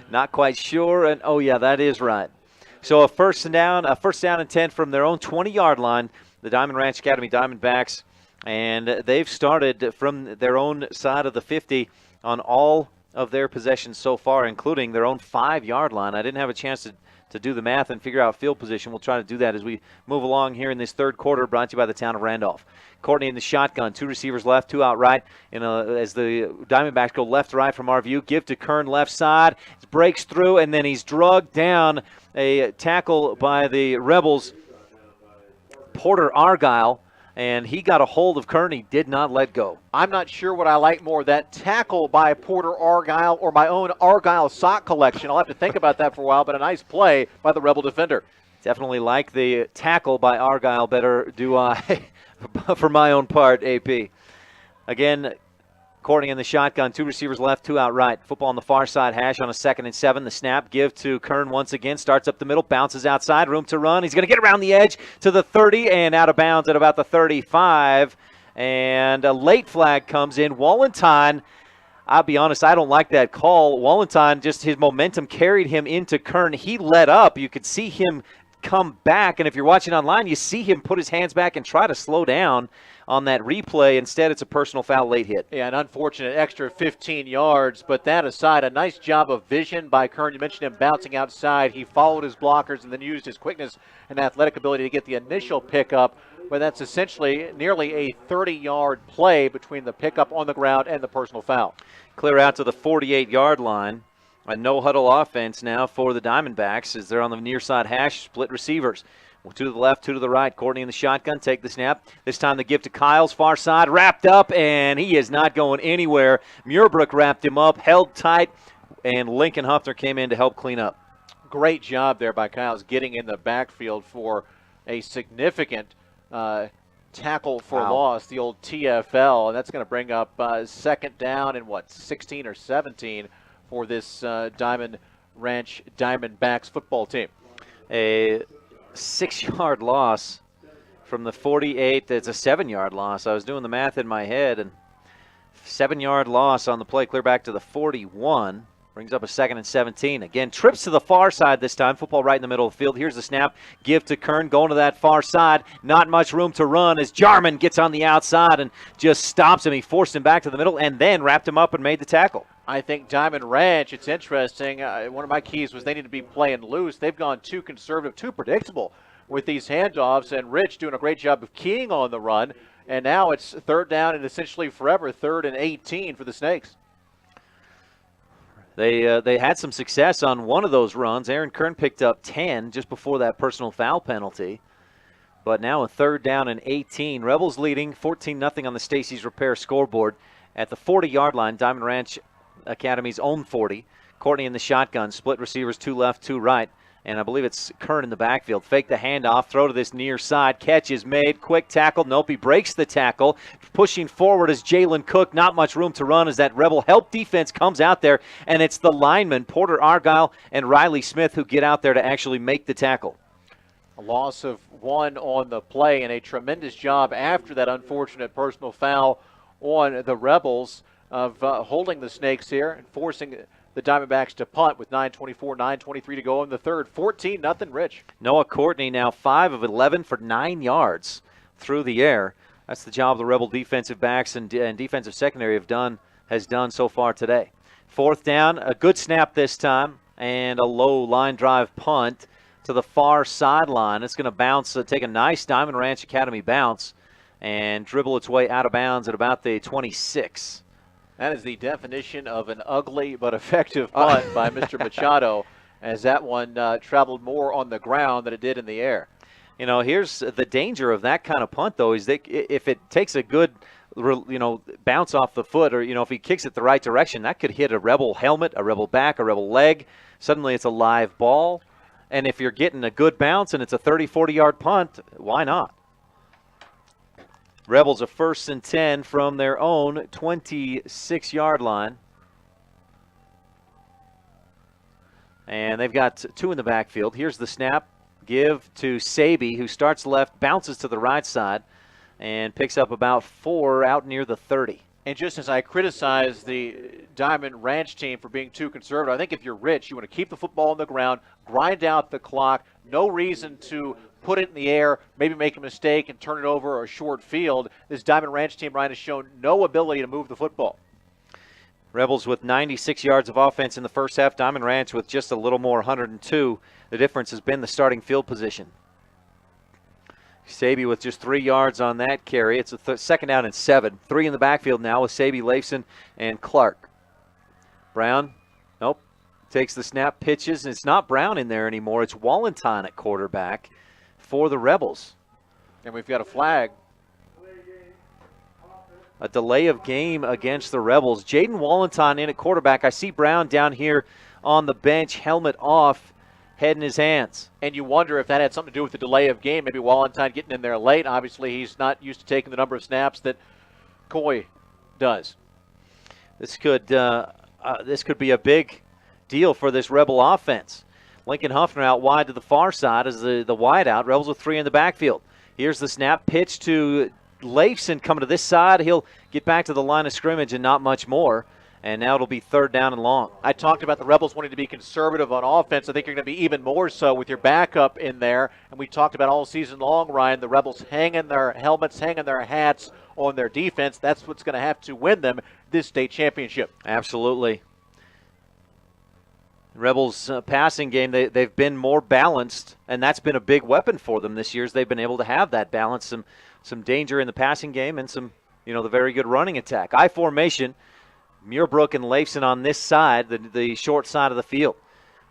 Not quite sure. And, that is right. So a first down and 10 from their own 20-yard line, the Diamond Ranch Academy Diamondbacks. And they've started from their own side of the 50 on all of their possessions so far, including their own 5-yard line. I didn't have a chance to do the math and figure out field position. We'll try to do that as we move along here in this third quarter, brought to you by the town of Randolph. Courtney in the shotgun, 2 receivers left, 2 out right. As the Diamondbacks go left to right from our view, give to Kern left side. It breaks through, and then he's drugged down. A tackle by the Rebels, Porter Argyle, and he got a hold of Kern. He did not let go. I'm not sure what I like more, that tackle by Porter Argyle or my own Argyle sock collection. I'll have to think about that for a while, but a nice play by the Rebel defender. Definitely like the tackle by Argyle better, do I, for my own part, AP. Again, Courtney in the shotgun, 2 receivers left, 2 out right. Football on the far side hash on a 2nd and 7. The snap, give to Kern once again. Starts up the middle, bounces outside, room to run. He's going to get around the edge to the 30 and out of bounds at about the 35. And a late flag comes in. Wallentine, I'll be honest, I don't like that call. Wallentine, just his momentum carried him into Kern. He let up. You could see him come back, and if you're watching online, you see him put his hands back and try to slow down on that replay. Instead, it's a personal foul late hit. Yeah, an unfortunate extra 15 yards, but that aside, a nice job of vision by Kern. You mentioned him bouncing outside. He followed his blockers and then used his quickness and athletic ability to get the initial pickup, but that's essentially nearly a 30-yard play between the pickup on the ground and the personal foul. Clear out to the 48-yard line. A no-huddle offense now for the Diamondbacks as they're on the near side hash, split receivers. 2 to the left, 2 to the right. Courtney in the shotgun, take the snap. This time the give to Kyle's far side, wrapped up, and he is not going anywhere. Muirbrook wrapped him up, held tight, and Lincoln Huffner came in to help clean up. Great job there by Kyle's getting in the backfield for a significant tackle for loss, the old TFL, and that's going to bring up 2nd down and 16 or 17 for this Diamond Ranch Diamondbacks football team. A 6-yard loss from the 48. It's a 7-yard loss. I was doing the math in my head, and 7-yard loss on the play, clear back to the 41. Brings up a 2nd and 17. Again, trips to the far side this time. Football right in the middle of the field. Here's the snap. Give to Kern, going to that far side. Not much room to run as Jarman gets on the outside and just stops him. He forced him back to the middle and then wrapped him up and made the tackle. I think Diamond Ranch, it's interesting. One of my keys was they need to be playing loose. They've gone too conservative, too predictable with these handoffs, and Rich doing a great job of keying on the run. And now it's 3rd down and essentially forever 3rd and 18 for the Snakes. They had some success on one of those runs. Aaron Kern picked up 10 just before that personal foul penalty. But now a 3rd down and 18. Rebels leading 14-0 on the Stacey's Repair scoreboard at the 40-yard line. Diamond Ranch Academy's own 40. Courtney in the shotgun. Split receivers, 2 left, 2 right. And I believe it's Kern in the backfield. Fake the handoff, throw to this near side. Catch is made. Quick tackle. Nope, he breaks the tackle. Pushing forward is Jalen Cook. Not much room to run as that Rebel help defense comes out there. And it's the linemen, Porter Argyle and Riley Smith, who get out there to actually make the tackle. A loss of 1 on the play and a tremendous job after that unfortunate personal foul on the Rebels of holding the Snakes here and forcing the Diamondbacks to punt with 9:23 to go in the third. 14-0 Rich. Noah Courtney now 5 of 11 for 9 yards through the air. That's the job the Rebel defensive backs and defensive secondary has done so far today. 4th down, a good snap this time, and a low line drive punt to the far sideline. It's going to bounce, take a nice Diamond Ranch Academy bounce, and dribble its way out of bounds at about the 26. That is the definition of an ugly but effective punt by Mr. Machado, as that one traveled more on the ground than it did in the air. You know, here's the danger of that kind of punt, though, is that if it takes a good, bounce off the foot, or, if he kicks it the right direction, that could hit a Rebel helmet, a Rebel back, a Rebel leg. Suddenly it's a live ball. And if you're getting a good bounce and it's a 30, 40-yard punt, why not? Rebels a 1st and 10 from their own 26-yard line. And they've got 2 in the backfield. Here's the snap. Give to Saby, who starts left, bounces to the right side, and picks up about 4 out near the 30. And just as I criticize the Diamond Ranch team for being too conservative, I think if you're Rich, you want to keep the football on the ground, grind out the clock, no reason to put it in the air, maybe make a mistake and turn it over a short field. This Diamond Ranch team, Ryan, has shown no ability to move the football. Rebels with 96 yards of offense in the first half. Diamond Ranch with just a little more, 102. The difference has been the starting field position. Saby with just 3 yards on that carry. It's a second down and 7. 3 in the backfield now with Saby, Leifson, and Clark. Brown, nope, takes the snap, pitches, and it's not Brown in there anymore. It's Wallenton at quarterback for the Rebels. And we've got a flag. A delay of game against the Rebels. Jaden Wallenton in at quarterback. I see Brown down here on the bench, helmet off, head in his hands. And you wonder if that had something to do with the delay of game. Maybe Wallenton getting in there late. Obviously, he's not used to taking the number of snaps that Coy does. This could be a big deal for this Rebel offense. Lincoln Huffner out wide to the far side as the wide out. Rebels with 3 in the backfield. Here's the snap, pitch to Leifson coming to this side. He'll get back to the line of scrimmage and not much more. And now it'll be 3rd down and long. I talked about the Rebels wanting to be conservative on offense. I think you're going to be even more so with your backup in there. And we talked about all season long, Ryan, the Rebels hanging their helmets, hanging their hats on their defense. That's what's going to have to win them this state championship. Absolutely. Rebels passing game, they've been more balanced, and that's been a big weapon for them this year. As they've been able to have that balance, some danger in the passing game and some, the very good running attack. I formation, Muirbrook and Leifson on this side, the short side of the field.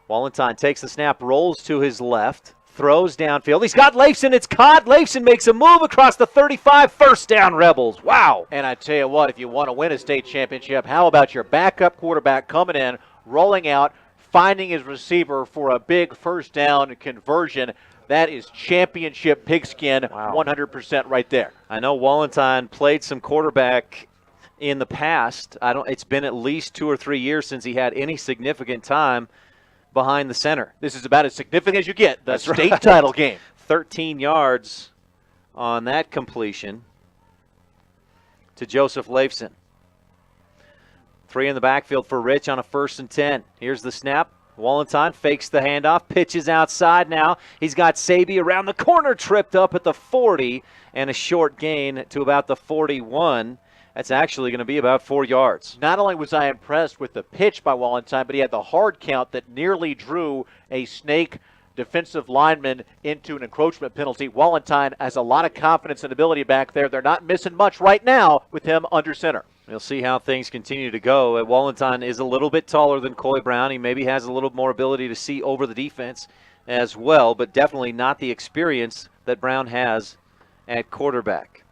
Wallenton takes the snap, rolls to his left, throws downfield. He's got Leifson. It's caught. Leifson makes a move across the 35. 1st down, Rebels. Wow. And I tell you what, if you want to win a state championship, how about your backup quarterback coming in, rolling out, finding his receiver for a big 1st down conversion? That is championship pigskin, 100% right there. I know Wallenton played some quarterback in the past. It's been at least 2 or 3 years since he had any significant time behind the center. This is about as significant as you get, the That's state right. title game. 13 yards on that completion to Joseph Leifson. 3 in the backfield for Rich on a 1st and 10. Here's the snap. Wallenton fakes the handoff, pitches outside now. He's got Saby around the corner, tripped up at the 40, and a short gain to about the 41. That's actually going to be about 4 yards. Not only was I impressed with the pitch by Wallenton, but he had the hard count that nearly drew a snake defensive lineman into an encroachment penalty. Wallenton has a lot of confidence and ability back there. They're not missing much right now with him under center. We'll see how things continue to go. Wallenton is a little bit taller than Coy Brown. He maybe has a little more ability to see over the defense as well, but definitely not the experience that Brown has at quarterback.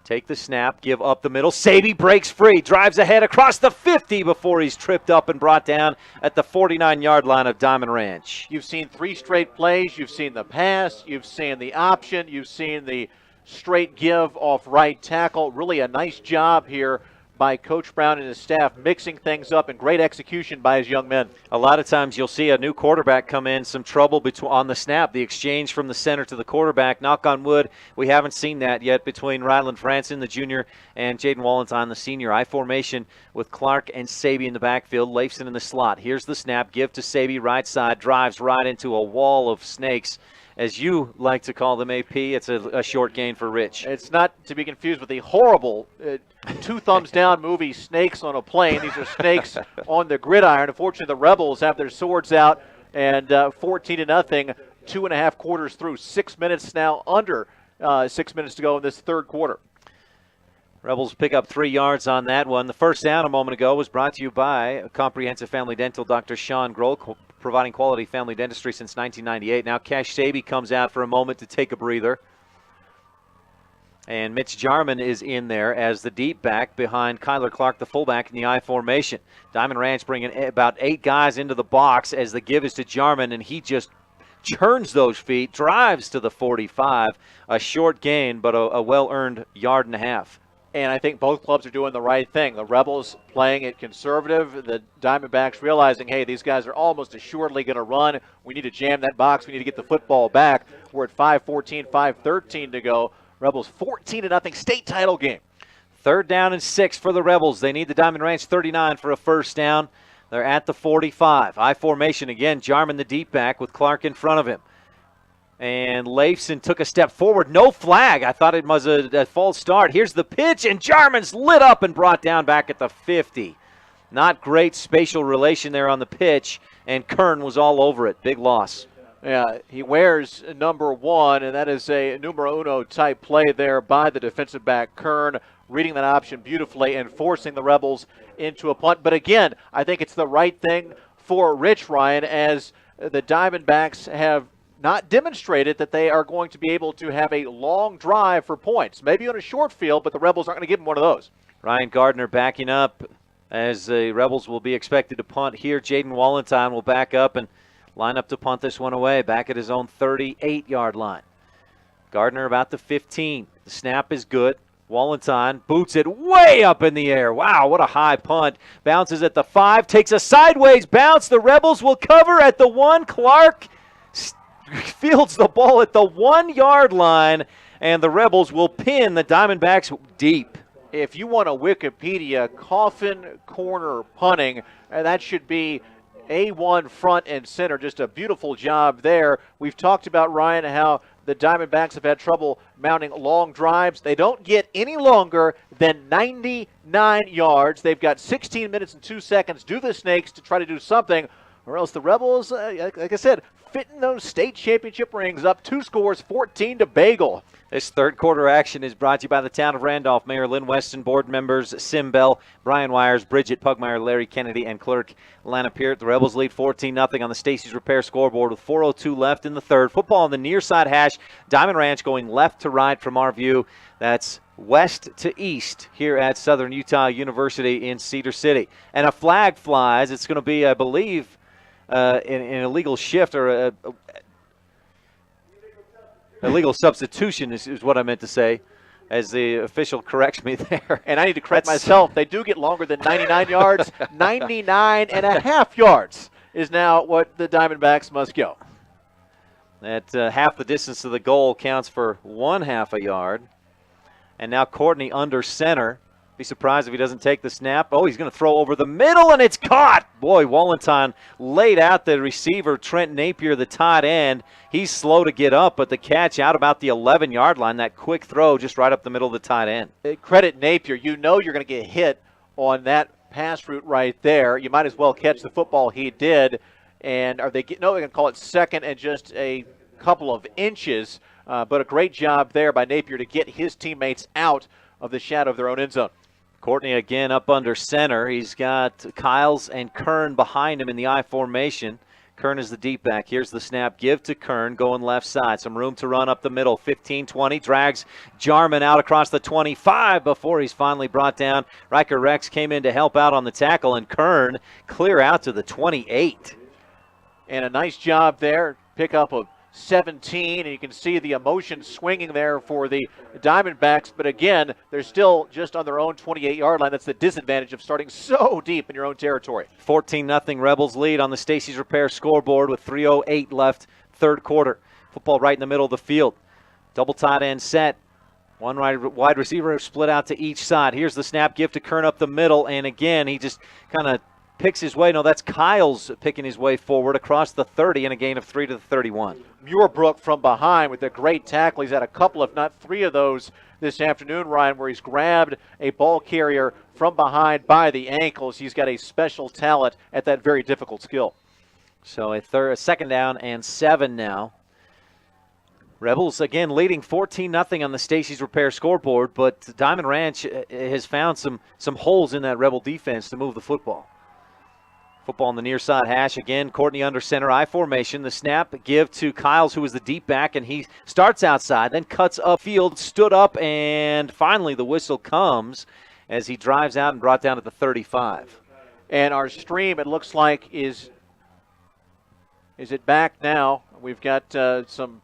Take the snap, give up the middle. Saby breaks free, drives ahead across the 50 before he's tripped up and brought down at the 49-yard line of Diamond Ranch. You've seen 3 straight plays. You've seen the pass. You've seen the option. You've seen the straight give off right tackle. Really a nice job here by Coach Brown and his staff, mixing things up, and great execution by his young men. A lot of times you'll see a new quarterback come in, some trouble on the snap, the exchange from the center to the quarterback. Knock on wood, we haven't seen that yet between Ryland Franson, the junior, and Jaden Wallenton, the senior. I formation with Clark and Saby in the backfield, Leifson in the slot. Here's the snap, give to Saby, right side, drives right into a wall of snakes. As you like to call them, AP, it's a short gain for Rich. It's not to be confused with the horrible 2 thumbs down movie, Snakes on a Plane. These are snakes on the gridiron. Unfortunately, the Rebels have their swords out, and 14-0, 2.5 quarters through. 6 minutes now, under 6 minutes to go in this 3rd quarter. Rebels pick up 3 yards on that one. The 1st down a moment ago was brought to you by Comprehensive Family Dental, Dr. Sean Grohl, providing quality family dentistry since 1998. Now Cash Saby comes out for a moment to take a breather. And Mitch Jarman is in there as the deep back behind Kyler Clark, the fullback, in the I formation. Diamond Ranch bringing about 8 guys into the box as the give is to Jarman, and he just churns those feet, drives to the 45. A short gain, but a well-earned yard and a half. And I think both clubs are doing the right thing. The Rebels playing it conservative. The Diamondbacks realizing, hey, these guys are almost assuredly going to run. We need to jam that box. We need to get the football back. We're at 5:14, 5:13 to go. Rebels 14-0 state title game. 3rd down and 6 for the Rebels. They need the Diamond Ranch 39 for a first down. They're at the 45. I formation again. Jarman the deep back with Clark in front of him. And Leifson took a step forward. No flag. I thought it was a false start. Here's the pitch, and Jarman's lit up and brought down back at the 50. Not great spatial relation there on the pitch, and Kern was all over it. Big loss. Yeah, he wears number 1, and that is a numero uno type play there by the defensive back, Kern, reading that option beautifully and forcing the Rebels into a punt. But again, I think it's the right thing for Rich, Ryan, as the Diamondbacks have not demonstrated that they are going to be able to have a long drive for points. Maybe on a short field, but the Rebels aren't going to give them one of those. Ryan Gardner backing up as the Rebels will be expected to punt here. Jaden Wallenstein will back up and line up to punt this one away, back at his own 38-yard line. Gardner about the 15. The snap is good. Wallenstein boots it way up in the air. Wow, what a high punt. Bounces at the 5, takes a sideways bounce. The Rebels will cover at the 1. Clark fields the ball at the 1-yard line, and the Rebels will pin the Diamondbacks deep. If you want a Wikipedia coffin corner punting, that should be A1 front and center. Just a beautiful job there. We've talked about, Ryan, how the Diamondbacks have had trouble mounting long drives. They don't get any longer than 99 yards. They've got 16 minutes and 2 seconds. Do the Snakes to try to do something, or else the Rebels, like I said, fitting those state championship rings up. 2 scores, 14 to bagel. This third quarter action is brought to you by the town of Randolph. Mayor Lynn Weston, board members Sim Bell, Brian Wires, Bridget Pugmire, Larry Kennedy, and clerk Lana Peart. The Rebels lead 14-0 on the Stacey's Repair scoreboard with 4:02 left in the third. Football on the near side hash. Diamond Ranch going left to right from our view. That's west to east here at Southern Utah University in Cedar City. And a flag flies. It's going to be, I believe, an illegal shift or a illegal substitution is what I meant to say, as the official corrects me there. And I need to correct myself. They do get longer than 99 yards. 99.5 yards is now what the Diamondbacks must go. That half the distance to the goal counts for 1/2 a yard. And now Courtney under center. Be surprised if he doesn't take the snap. Oh, he's going to throw over the middle, and it's caught. Boy, Wallenstein laid out the receiver, Trent Napier, the tight end. He's slow to get up, but the catch out about the 11-yard line, that quick throw just right up the middle of the tight end. Credit Napier. You know you're going to get hit on that pass route right there. You might as well catch the football. He did. And are they they're going to call it second and just a couple of inches. But a great job there by Napier to get his teammates out of the shadow of their own end zone. Courtney again up under center. He's got Kyles and Kern behind him in the I formation. Kern is the deep back. Here's the snap. Give to Kern, going left side. Some room to run up the middle. 15-20. Drags Jarman out across the 25 before he's finally brought down. Riker Rex came in to help out on the tackle, and Kern clear out to the 28. And a nice job there. Pick up a 17, and you can see the emotion swinging there for the Diamondbacks. But again, they're still just on their own 28-yard line. That's the disadvantage of starting so deep in your own territory. 14-0 Rebels lead on the Stacey's Repair scoreboard with 3:08 left, third quarter. Football right in the middle of the field. Double tight end set. One wide receiver split out to each side. Here's the snap. Give to Kern up the middle, and again, he just kind of picks his way. No, that's Kyles picking his way forward across the 30 and a gain of 3 to the 31. Muirbrook from behind with a great tackle. He's had a couple, if not 3 of those this afternoon, Ryan, where he's grabbed a ball carrier from behind by the ankles. He's got a special talent at that very difficult skill. So a second down and 7 now. Rebels, again, leading 14-0 on the Stacey's Repair scoreboard, but Diamond Ranch has found some holes in that Rebel defense to move the football. Football on the near side hash again. Courtney under center I formation. The snap give to Kyles, who is the deep back, and he starts outside, then cuts upfield, stood up, and finally the whistle comes as he drives out and brought down at the 35. And our stream, it looks like, is it back now? We've got some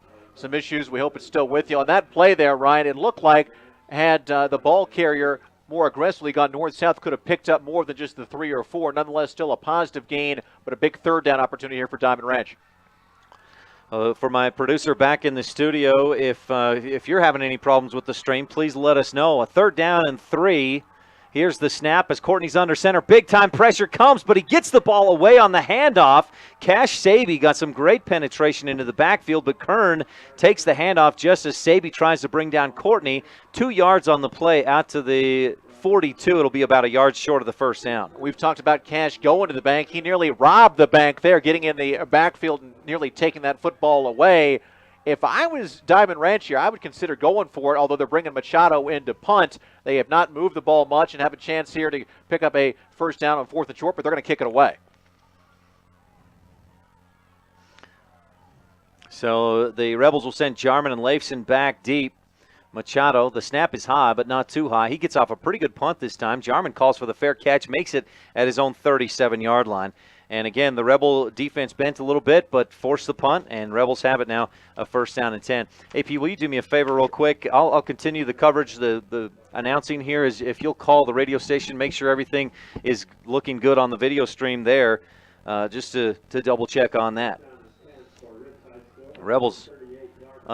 issues. We hope it's still with you. On that play there, Ryan, it looked like had the ball carrier more aggressively gone north-south, could have picked up more than just the 3 or 4. Nonetheless, still a positive gain, but a big third down opportunity here for Diamond Ranch. For my producer back in the studio, if you're having any problems with the stream, please let us know. A 3rd down and 3. Here's the snap as Courtney's under center. Big-time pressure comes, but he gets the ball away on the handoff. Cash Saby got some great penetration into the backfield, but Kern takes the handoff just as Saby tries to bring down Courtney. 2 yards on the play out to the 42. It'll be about a yard short of the first down. We've talked about Cash going to the bank. He nearly robbed the bank there, getting in the backfield and nearly taking that football away. If I was Diamond Ranch here, I would consider going for it, although they're bringing Machado in to punt. They have not moved the ball much and have a chance here to pick up a first down on 4th and short, but they're going to kick it away. So the Rebels will send Jarman and Leifson back deep. Machado, the snap is high, but not too high. He gets off a pretty good punt this time. Jarman calls for the fair catch, makes it at his own 37-yard line. And again, the Rebel defense bent a little bit, but forced the punt, and Rebels have it now, a first down and 10. AP, will you do me a favor real quick? I'll continue the coverage. The announcing here is if you'll call the radio station, make sure everything is looking good on the video stream there, just to double check on that. Rebels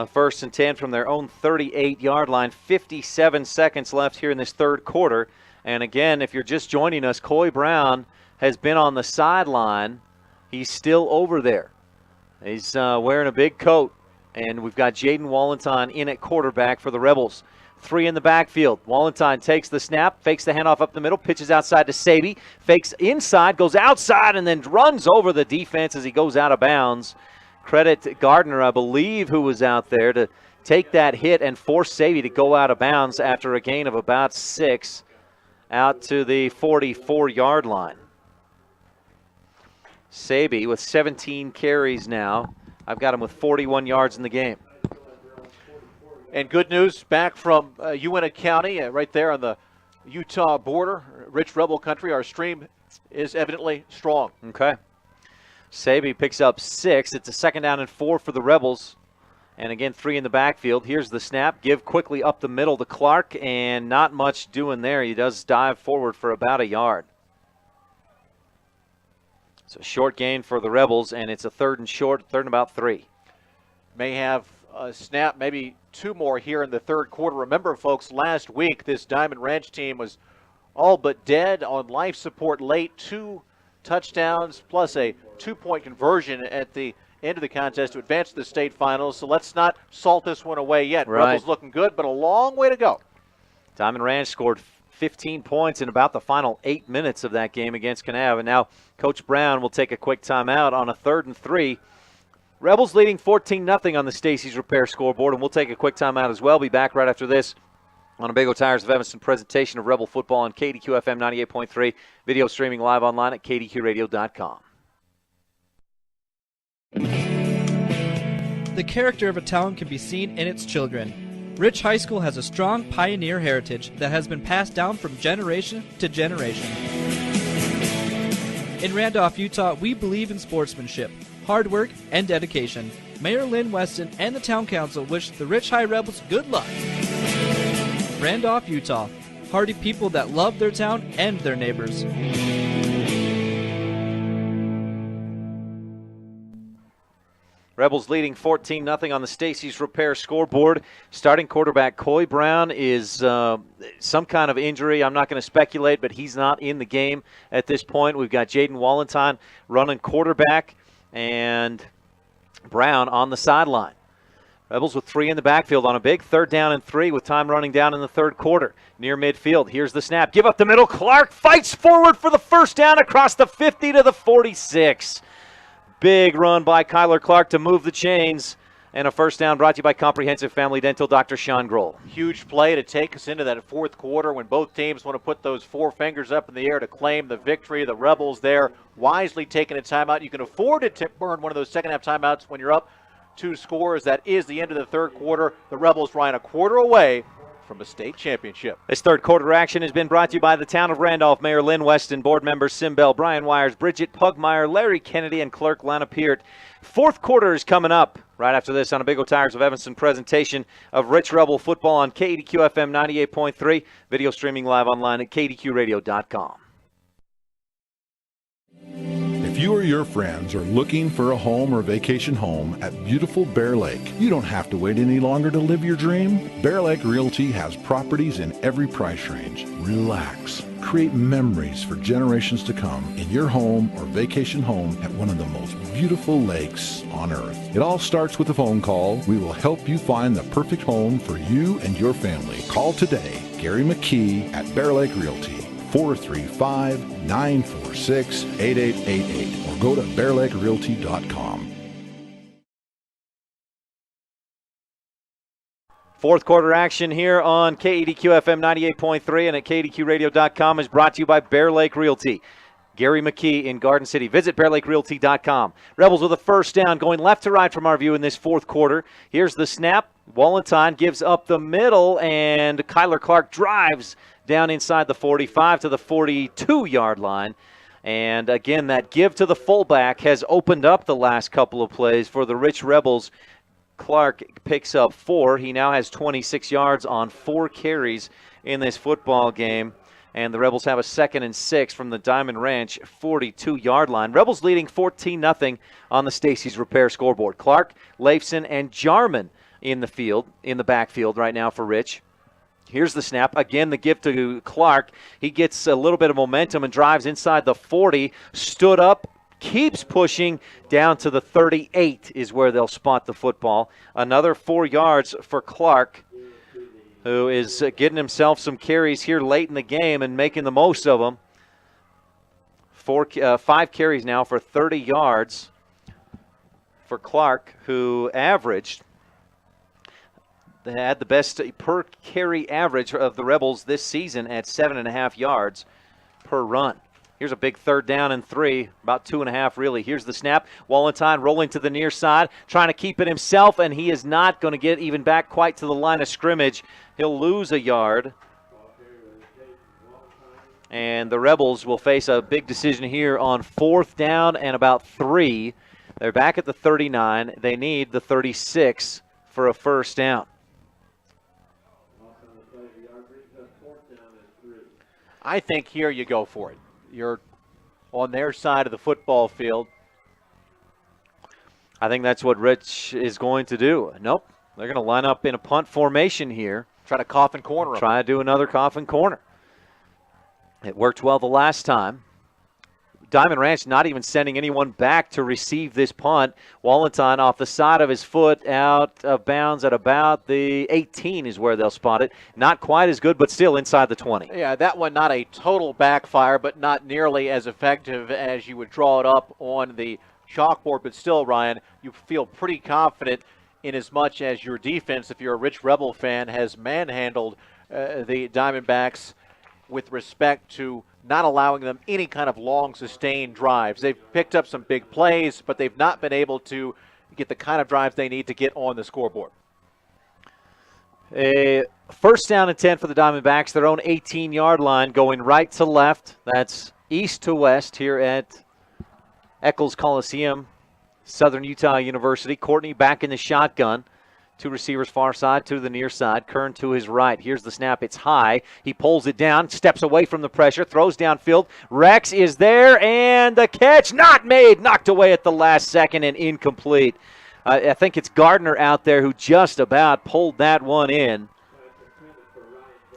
first and 10 from their own 38-yard line. 57 seconds left here in this 3rd quarter. And again, if you're just joining us, Coy Brown has been on the sideline. He's still over there. He's wearing a big coat. And we've got Jaden Wallenton in at quarterback for the Rebels. 3 in the backfield. Wallenton takes the snap, fakes the handoff up the middle, pitches outside to Saby, fakes inside, goes outside, and then runs over the defense as he goes out of bounds. Credit Gardner, I believe, who was out there to take that hit and force Saby to go out of bounds after a gain of about 6 out to the 44-yard line. Saby with 17 carries now. I've got him with 41 yards in the game. And good news back from Uintah County, right there on the Utah border, rich Rebel country. Our stream is evidently strong. Okay. Saby picks up 6. It's a 2nd down and 4 for the Rebels. And again, 3 in the backfield. Here's the snap. Give quickly up the middle to Clark, and not much doing there. He does dive forward for about a yard. It's a short gain for the Rebels, and it's a 3rd and short, 3rd and about 3. May have a snap, maybe 2 more here in the 3rd quarter. Remember, folks, last week this Diamond Ranch team was all but dead on life support late. 2 touchdowns plus a 2-point conversion at the end of the contest to advance to the state finals. So let's not salt this one away yet. Right. Rebels looking good, but a long way to go. Diamond Ranch scored 15 points in about the final 8 minutes of that game against Kanab. And now Coach Brown will take a quick timeout on a 3rd and 3. Rebels leading 14-0 on the Stacy's Repair scoreboard, and we'll take a quick timeout as well. Be back right after this on a Big O Tires of Evanston presentation of Rebel football on KDQ-FM 98.3. Video streaming live online at kdqradio.com. The character of a town can be seen in its children. Rich High School has a strong pioneer heritage that has been passed down from generation to generation. In Randolph, Utah, we believe in sportsmanship, hard work, and dedication. Mayor Lynn Weston and the Town Council wish the Rich High Rebels good luck. Randolph, Utah, hardy people that love their town and their neighbors. Rebels leading 14-0 on the Stacy's Repair scoreboard. Starting quarterback Coy Brown is some kind of injury. I'm not going to speculate, but he's not in the game at this point. We've got Jaden Wallenton running quarterback and Brown on the sideline. Rebels with 3 in the backfield on a big 3rd down and 3 with time running down in the 3rd quarter. Near midfield, here's the snap. Give up the middle. Clark fights forward for the first down across the 50 to the 46. Big run by Kyler Clark to move the chains And a first down brought to you by Comprehensive Family Dental, Dr. Sean Grohl. Huge play to take us into that fourth quarter when both teams want to put those four fingers up in the air to claim the victory. The Rebels there wisely taking a timeout. You can afford to burn one of those second half timeouts when you're up 2 scores. That is the end of the third quarter. The Rebels ran a quarter away from a state championship. This third quarter action has been brought to you by the Town of Randolph, Mayor Lynn Weston, board members Sim Bell, Brian Wires, Bridget Pugmire, Larry Kennedy, and clerk Lana Peart. Fourth quarter is coming up right after this on a Big O Tires of Evanston presentation of Rich Rebel football on KDQ FM 98.3, video streaming live online at kdqradio.com. If you or your friends are looking for a home or vacation home at beautiful Bear Lake, you don't have to wait any longer to live your dream. Bear Lake Realty has properties in every price range. Relax. Create memories for generations to come in your home or vacation home at one of the most beautiful lakes on earth. It all starts with a phone call. We will help you find the perfect home for you and your family. Call today, Gary McKee at Bear Lake Realty. 435-946-8888 or go to bearlakerealty.com. Fourth quarter action here on KEDQ FM 98.3 and at kdqradio.com is brought to you by Bear Lake Realty. Gary McKee in Garden City. Visit bearlakerealty.com. Rebels with a first down going left to right from our view in this fourth quarter. Here's the snap. Wallenstein gives up the middle, and Kyler Clark drives down inside the 45 to the 42-yard line. And again, that give to the fullback has opened up the last couple of plays for the Rich Rebels. Clark picks up 4. He now has 26 yards on 4 carries in this football game. And the Rebels have a 2nd and 6 from the Diamond Ranch 42-yard line. Rebels leading 14-0 on the Stacy's Repair scoreboard. Clark, Leifson, and Jarman in the backfield right now for Rich. Here's the snap. Again, the give to Clark. He gets a little bit of momentum and drives inside the 40. Stood up, keeps pushing down to the 38 is where they'll spot the football. Another 4 yards for Clark, who is getting himself some carries here late in the game and making the most of them. 5 carries now for 30 yards for Clark, who averaged. They had the best per carry average of the Rebels this season at 7.5 yards per run. Here's a big 3rd down and 3, about 2.5 really. Here's the snap. Wallenstein rolling to the near side, trying to keep it himself, and he is not going to get even back quite to the line of scrimmage. He'll lose a yard. And the Rebels will face a big decision here on 4th down and about 3. They're back at the 39. They need the 36 for a first down. I think here you go for it. You're on their side of the football field. I think that's what Rich is going to do. Nope. They're going to line up in a punt formation here. Try to coffin corner them. Try to do another coffin corner. It worked well the last time. Diamond Ranch not even sending anyone back to receive this punt. Wallenstein off the side of his foot, out of bounds at about the 18 is where they'll spot it. Not quite as good, but still inside the 20. Yeah, that one not a total backfire, but not nearly as effective as you would draw it up on the chalkboard. But still, Ryan, you feel pretty confident in as much as your defense, if you're a Rich Rebel fan, has manhandled the Diamondbacks with respect to not allowing them any kind of long, sustained drives. They've picked up some big plays, but they've not been able to get the kind of drives they need to get on the scoreboard. A first down and 10 for the Diamondbacks, their own 18-yard line, going right to left. That's east to west here at Eccles Coliseum, Southern Utah University. Courtney back in the shotgun. 2 receivers far side, 2 to the near side. Kern to his right. Here's the snap. It's high. He pulls it down, steps away from the pressure, throws downfield. Rex is there, and the catch not made. Knocked away at the last second and incomplete. I think it's Gardner out there who just about pulled that one in.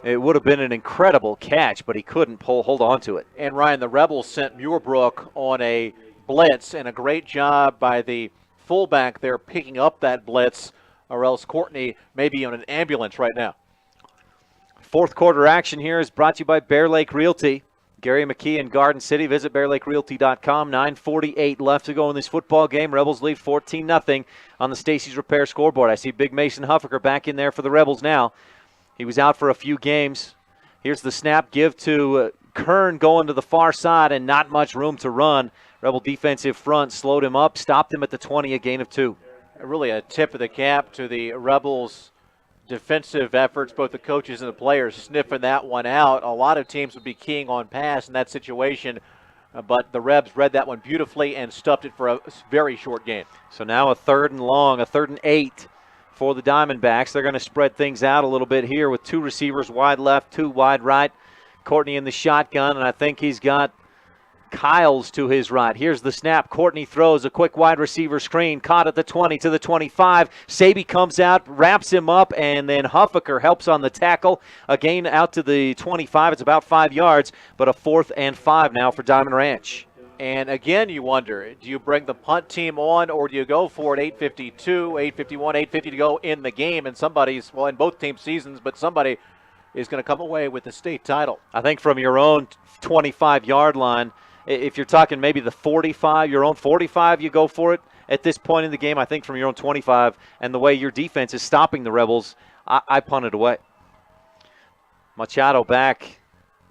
It would have been an incredible catch, but he couldn't hold on to it. And, Ryan, the Rebels sent Muirbrook on a blitz, and a great job by the fullback there picking up that blitz, or else Courtney may be on an ambulance right now. Fourth quarter action here is brought to you by Bear Lake Realty. Gary McKee in Garden City. Visit BearLakeRealty.com. 9:48 left to go in this football game. Rebels lead 14-0 on the Stacy's Repair scoreboard. I see Big Mason Huffaker back in there for the Rebels now. He was out for a few games. Here's the snap give to Kern going to the far side, and not much room to run. Rebel defensive front slowed him up, stopped him at the 20, a gain of 2. Really a tip of the cap to the Rebels' defensive efforts, both the coaches and the players sniffing that one out. A lot of teams would be keying on pass in that situation, but the Rebs read that one beautifully and stuffed it for a very short gain. So now a 3rd and long, a 3rd and 8 for the Diamondbacks. They're going to spread things out a little bit here with 2 receivers wide left, 2 wide right. Courtney in the shotgun, and I think he's got Kyles to his right. Here's the snap. Courtney throws a quick wide receiver screen. Caught at the 20 to the 25. Saby comes out, wraps him up, and then Huffaker helps on the tackle. Again out to the 25. It's about 5 yards, but a 4th and 5 now for Diamond Ranch. And again, you wonder, do you bring the punt team on or do you go for it? 8:52, 8:51, 8:50 to go in the game, and somebody's, well, in both team seasons, but somebody is going to come away with the state title. I think from your own 25-yard line, if you're talking maybe the 45, your own 45, you go for it at this point in the game. I think from your own 25 and the way your defense is stopping the Rebels, I punt it away. Machado back.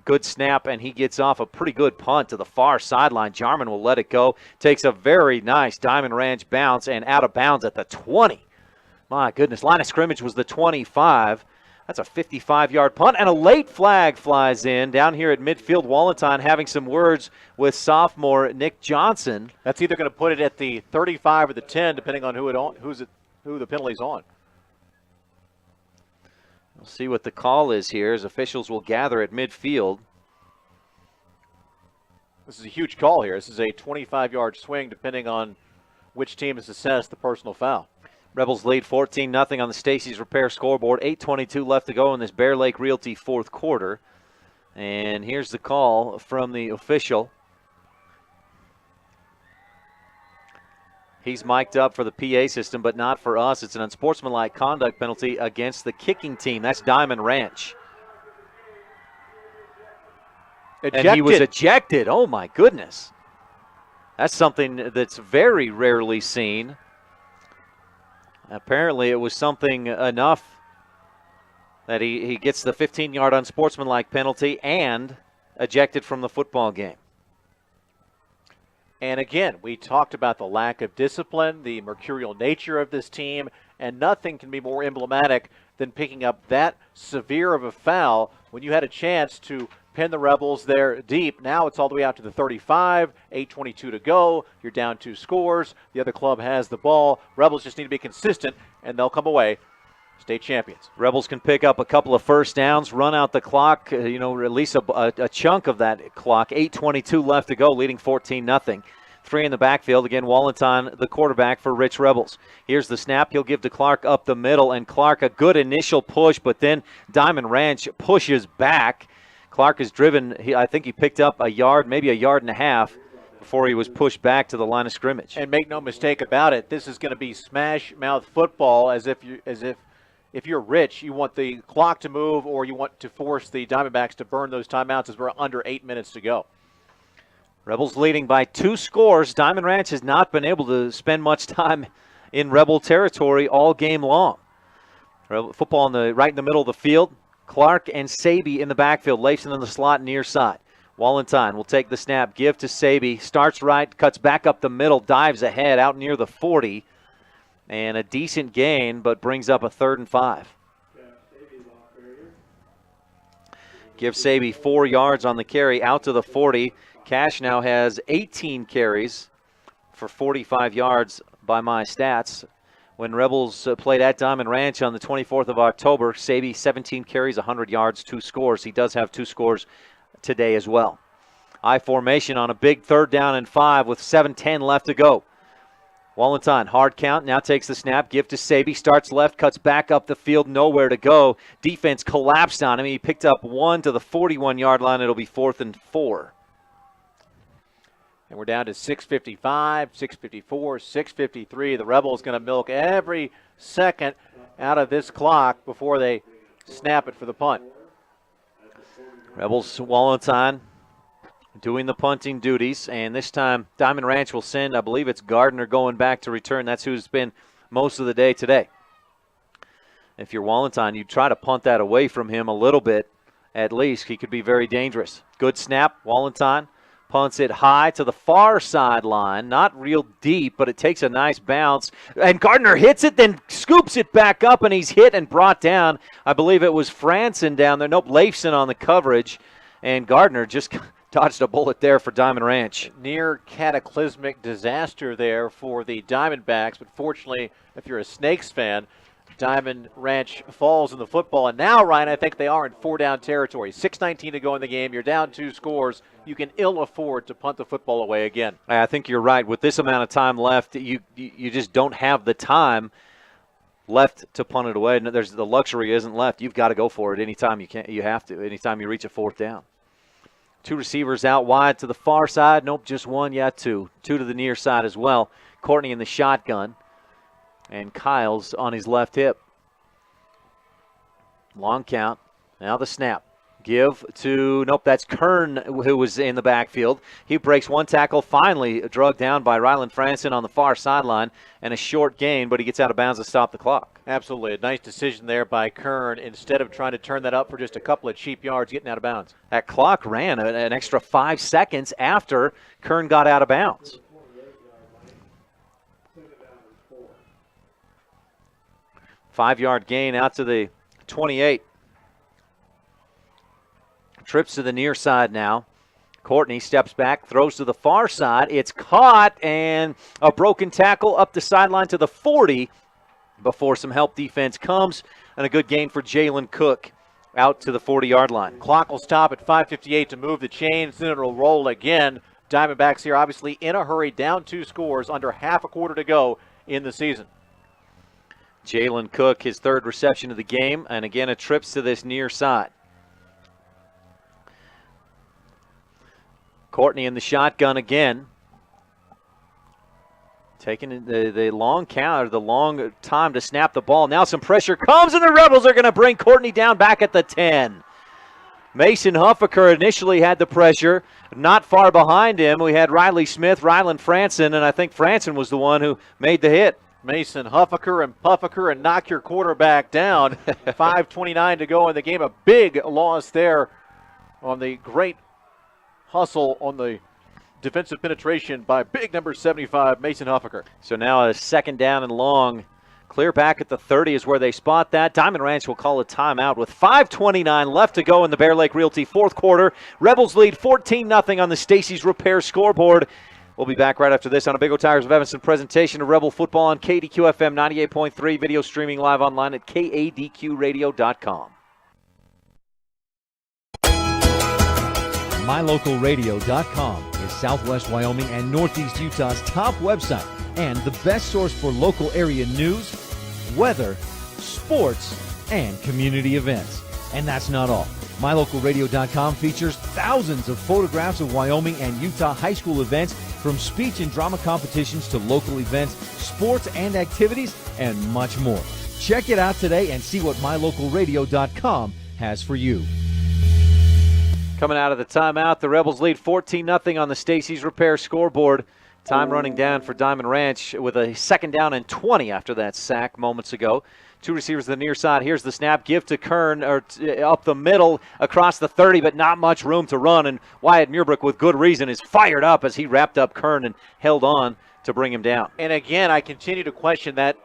Good snap, and he gets off a pretty good punt to the far sideline. Jarman will let it go. Takes a very nice Diamond Ranch bounce and out of bounds at the 20. My goodness, line of scrimmage was the 25. That's a 55-yard punt, and a late flag flies in down here at midfield. Wallenstein having some words with sophomore Nick Johnson. That's either going to put it at the 35 or the 10, depending on who the penalty's on. We'll see what the call is here as officials will gather at midfield. This is a huge call here. This is a 25-yard swing, depending on which team has assessed the personal foul. Rebels lead 14-0 on the Stacy's Repair scoreboard. 8:22 left to go in this Bear Lake Realty 4th quarter. And here's the call from the official. He's mic'd up for the PA system, but not for us. It's an unsportsmanlike conduct penalty against the kicking team. That's Diamond Ranch. Ejected. And he was ejected. Oh, my goodness. That's something that's very rarely seen. Apparently, it was something enough that he gets the 15-yard unsportsmanlike penalty and ejected from the football game. And again, we talked about the lack of discipline, the mercurial nature of this team, and nothing can be more emblematic than picking up that severe of a foul when you had a chance to pin the Rebels there deep. Now it's all the way out to the 35, 8:22 to go. You're down 2 scores. The other club has the ball. Rebels just need to be consistent, and they'll come away state champions. Rebels can pick up a couple of first downs, run out the clock, release a chunk of that clock. 8:22 left to go, leading 14-0. 3 in the backfield. Again, Wallenstein, the quarterback for Rich Rebels. Here's the snap. He'll give to Clark up the middle, and Clark a good initial push, but then Diamond Ranch pushes back. Clark is driven. I think he picked up a yard, maybe a yard and a half, before he was pushed back to the line of scrimmage. And make no mistake about it, this is going to be smash mouth football. If you're Rich, you want the clock to move, or you want to force the Diamondbacks to burn those timeouts as we're under 8 minutes to go. Rebels leading by 2 scores. Diamond Ranch has not been able to spend much time in Rebel territory all game long. Football right in the middle of the field. Clark and Saby in the backfield. Lason in the slot near side. Wallenstein will take the snap, give to Saby. Starts right, cuts back up the middle, dives ahead out near the 40. And a decent gain, but brings up a 3rd and 5. Give Saby 4 yards on the carry out to the 40. Cash now has 18 carries for 45 yards by my stats. When Rebels played at Diamond Ranch on the 24th of October, Saby 17 carries, 100 yards, 2 scores. He does have 2 scores today as well. I formation on a big 3rd down and 5 with 7:10 left to go. Wallenstein, hard count, now takes the snap, give to Saby, starts left, cuts back up the field, nowhere to go. Defense collapsed on him. He picked up 1 to the 41-yard line. It'll be 4th and 4. And we're down to 6:55, 6:54, 6:53. The Rebels going to milk every second out of this clock before they snap it for the punt. Rebels, Wallenstein doing the punting duties. And this time, Diamond Ranch will send, I believe it's Gardner going back to return. That's who's been most of the day today. If you're Wallenstein, you try to punt that away from him a little bit, at least. He could be very dangerous. Good snap. Wallenstein punts it high to the far sideline. Not real deep, but it takes a nice bounce. And Gardner hits it, then scoops it back up, and he's hit and brought down. I believe it was Franson down there. Nope, Leifson on the coverage. And Gardner just dodged a bullet there for Diamond Ranch. Near cataclysmic disaster there for the Diamondbacks, but fortunately, if you're a Snakes fan, Diamond Ranch falls in the football. And now, Ryan, I think they are in 4-down territory. 6:19 to go in the game. You're down 2 scores. You can ill afford to punt the football away again. I think you're right. With this amount of time left, you just don't have the time left to punt it away. There's the luxury isn't left. You've got to go for it anytime you can. You have to. Anytime you reach a 4th down. 2 receivers out wide to the far side. Nope, just 1. Yeah, 2. 2 to the near side as well. Courtney in the shotgun. And Kyle's on his left hip. Long count. Now the snap. Give to, nope, that's Kern who was in the backfield. He breaks 1 tackle, finally drugged down by Ryland Franson on the far sideline, and a short gain, but he gets out of bounds to stop the clock. Absolutely. A nice decision there by Kern instead of trying to turn that up for just a couple of cheap yards, getting out of bounds. That clock ran an extra 5 seconds after Kern got out of bounds. Five-yard gain out to the 28. Trips to the near side now. Courtney steps back, throws to the far side. It's caught, and a broken tackle up the sideline to the 40 before some help defense comes, and a good gain for Jalen Cook out to the 40-yard line. Clock will stop at 5:58 to move the chains, then it'll roll again. Diamondbacks here obviously in a hurry, down 2 scores, under half a quarter to go in the season. Jalen Cook, his 3rd reception of the game, and again a trips to this near side. Courtney in the shotgun again. Taking the long count, or the long time to snap the ball. Now some pressure comes, and the Rebels are going to bring Courtney down back at the 10. Mason Huffaker initially had the pressure. Not far behind him, we had Riley Smith, Ryland Franson, and I think Franson was the one who made the hit. Mason Huffaker and Puffaker and knock your quarterback down. 5:29 to go in the game. A big loss there on the great hustle on the defensive penetration by big number 75, Mason Huffaker. So now a 2nd down and long. Clear back at the 30 is where they spot that. Diamond Ranch will call a timeout with 5:29 left to go in the Bear Lake Realty 4th quarter. Rebels lead 14-0 on the Stacy's Repair scoreboard. We'll be back right after this on a Big O Tires of Evanston presentation of Rebel Football on KDQ-FM 98.3, video streaming live online at kadqradio.com. MyLocalRadio.com is Southwest Wyoming and Northeast Utah's top website and the best source for local area news, weather, sports, and community events. And that's not all. MyLocalRadio.com features thousands of photographs of Wyoming and Utah high school events, from speech and drama competitions to local events, sports and activities, and much more. Check it out today and see what MyLocalRadio.com has for you. Coming out of the timeout, the Rebels lead 14-0 on the Stacy's Repair scoreboard. Time running down for Diamond Ranch with a 2nd down and 20 after that sack moments ago. 2 receivers to the near side. Here's the snap. Give to Kern, or up the middle across the 30, but not much room to run. And Wyatt Muirbrook, with good reason, is fired up as he wrapped up Kern and held on to bring him down. And again, I continue to question that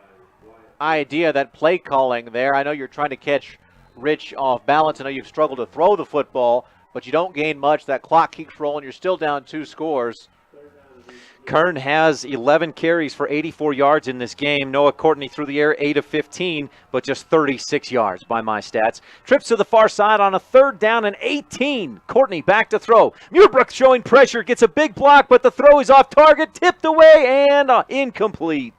idea, that play calling there. I know you're trying to catch Rich off balance. I know you've struggled to throw the football, but you don't gain much. That clock keeps rolling. You're still down 2 scores. Kern has 11 carries for 84 yards in this game. Noah Courtney through the air, 8 of 15, but just 36 yards by my stats. Trips to the far side on a 3rd down and 18. Courtney back to throw. Muirbrook showing pressure, gets a big block, but the throw is off target, tipped away, and incomplete.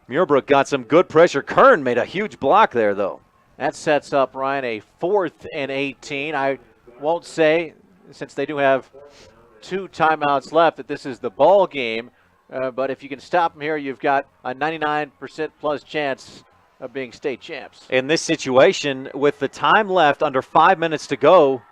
Muirbrook got some good pressure. Kern made a huge block there, though. That sets up, Ryan, a 4th and 18. I won't say, since they do have 2 timeouts left, that this is the ball game. But if you can stop them here, you've got a 99% plus chance of being state champs. In this situation, with the time left, under 5 minutes to go,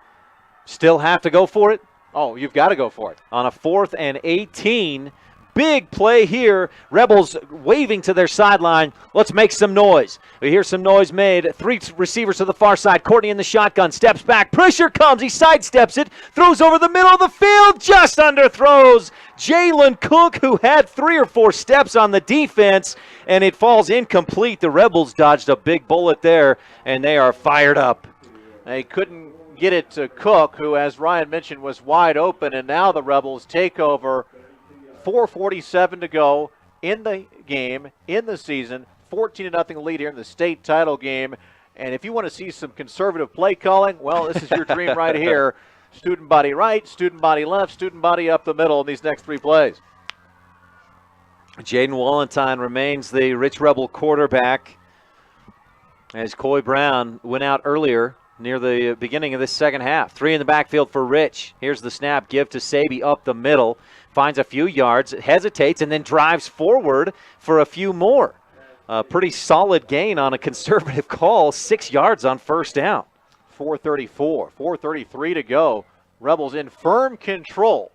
Still have to go for it? Oh, you've got to go for it. On a 4th and 18. Big play here. Rebels waving to their sideline. Let's make some noise. We hear some noise made. 3 receivers to the far side. Courtney in the shotgun. Steps back. Pressure comes. He sidesteps it. Throws over the middle of the field. Just underthrows Jalen Cook, who had 3 or 4 steps on the defense, and it falls incomplete. The Rebels dodged a big bullet there, and they are fired up. They couldn't get it to Cook, who, as Ryan mentioned, was wide open, and now the Rebels take over. 4:47 to go in the game, in the season. 14-0 lead here in the state title game. And if you want to see some conservative play calling, well, this is your dream right here. Student body right, student body left, student body up the middle in these next 3 plays. Jaden Wallentyne remains the Rich Rebel quarterback as Coy Brown went out earlier near the beginning of this second half. 3 in the backfield for Rich. Here's the snap. Give to Saby up the middle. Finds a few yards, hesitates, and then drives forward for a few more. Pretty solid gain on a conservative call. 6 yards on first down. 4:34, 4:33 to go. Rebels in firm control.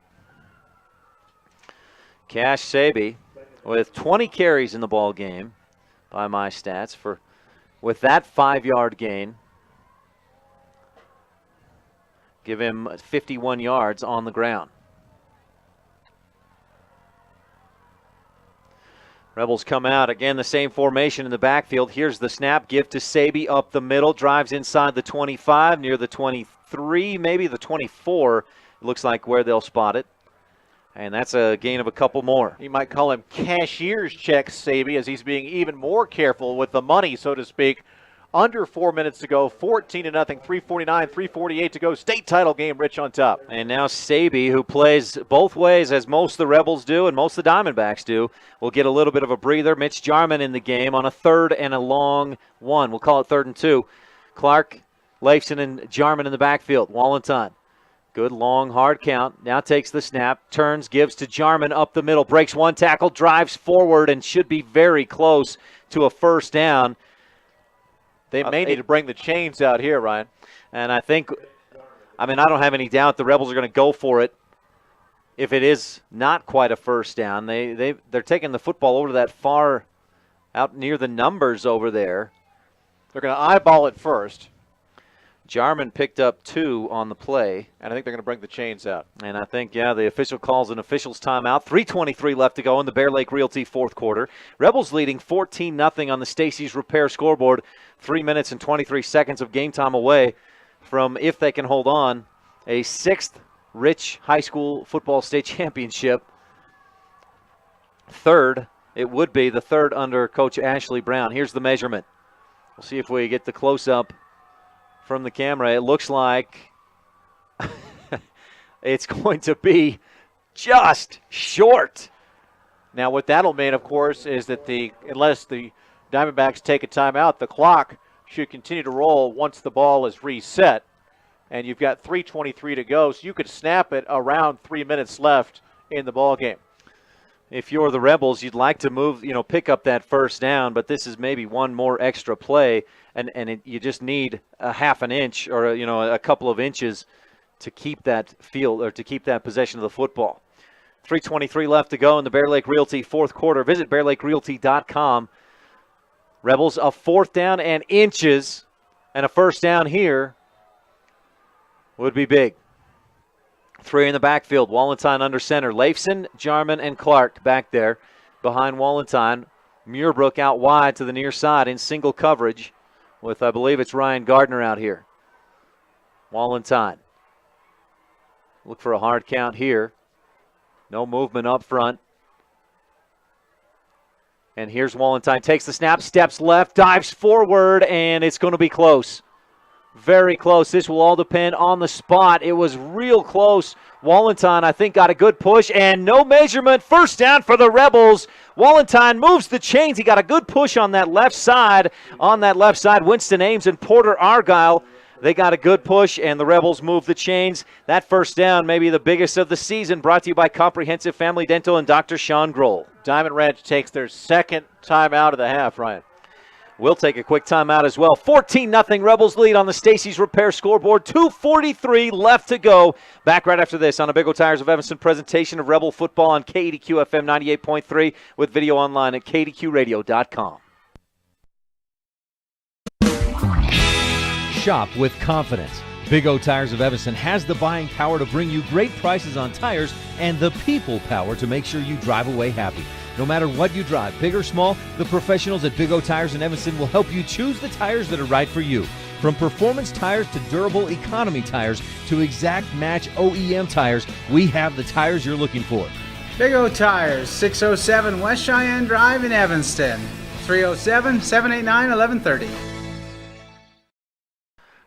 Cash Saby with 20 carries in the ball game by my stats with that 5-yard gain. Give him 51 yards on the ground. Rebels come out. Again, the same formation in the backfield. Here's the snap. Give to Saby up the middle. Drives inside the 25, near the 23, maybe the 24. It looks like where they'll spot it. And that's a gain of a couple more. You might call him cashier's check, Saby, as he's being even more careful with the money, so to speak. Under 4 minutes to go, 14-0, 3:49, 3:48 to go. State title game, Rich on top. And now Saby, who plays both ways as most of the Rebels do and most of the Diamondbacks do, will get a little bit of a breather. Mitch Jarman in the game on a 3rd and a long 1. We'll call it 3rd and 2. Clark, Leifson, and Jarman in the backfield. Wallentyne. Good long hard count. Now takes the snap, turns, gives to Jarman up the middle, breaks 1 tackle, drives forward, and should be very close to a first down. They may need to bring the chains out here, Ryan. And I don't have any doubt the Rebels are going to go for it if it is not quite a first down. They're taking the football over to that far out near the numbers over there. They're going to eyeball it first. Jarman picked up 2 on the play. And I think they're going to bring the chains out. And I think, the official calls an official's timeout. 3:23 left to go in the Bear Lake Realty 4th quarter. Rebels leading 14-0 on the Stacy's Repair scoreboard. 3 minutes and 23 seconds of game time away from, if they can hold on, a 6th Rich High School Football State Championship. 3rd, it would be the 3rd under Coach Ashley Brown. Here's the measurement. We'll see if we get the close-up from the camera. It looks like it's going to be just short. Now, what that'll mean, of course, is that unless the Diamondbacks take a timeout, the clock should continue to roll once the ball is reset. And you've got 3:23 to go, so you could snap it around 3 minutes left in the ball game. If you're the Rebels, you'd like to move, pick up that first down, but this is maybe one more extra play, and you just need a half an inch or a couple of inches to keep that field or to keep that possession of the football. 3:23 left to go in the Bear Lake Realty 4th quarter. Visit bearlakerealty.com. Rebels a 4th down and inches, and a first down here would be big. 3 in the backfield. Wallentyne under center. Leifson, Jarman, and Clark back there behind Wallentyne. Muirbrook out wide to the near side in single coverage with, I believe it's Ryan Gardner out here. Wallentyne. Look for a hard count here. No movement up front. And here's Wallentyne. Takes the snap, steps left, dives forward, and it's going to be close. Very close. This will all depend on the spot. It was real close. Wallentyne, I think, got a good push, and no measurement. First down for the Rebels. Wallentyne moves the chains. He got a good push on that left side. Winston Ames and Porter Argyle, they got a good push, and the Rebels move the chains. That first down may be the biggest of the season, brought to you by Comprehensive Family Dental and Dr. Sean Grohl. Diamond Ranch takes their 2nd time out of the half, Ryan. We'll take a quick timeout as well. 14-0 Rebels lead on the Stacy's Repair scoreboard. 2:43 left to go. Back right after this on a Big O Tires of Evanston presentation of Rebel football on KDQ FM 98.3 with video online at kdqradio.com. Shop with confidence. Big O Tires of Evanston has the buying power to bring you great prices on tires and the people power to make sure you drive away happy. No matter what you drive, big or small, the professionals at Big O Tires in Evanston will help you choose the tires that are right for you. From performance tires to durable economy tires to exact match OEM tires, we have the tires you're looking for. Big O Tires, 607 West Cheyenne Drive in Evanston, 307-789-1130.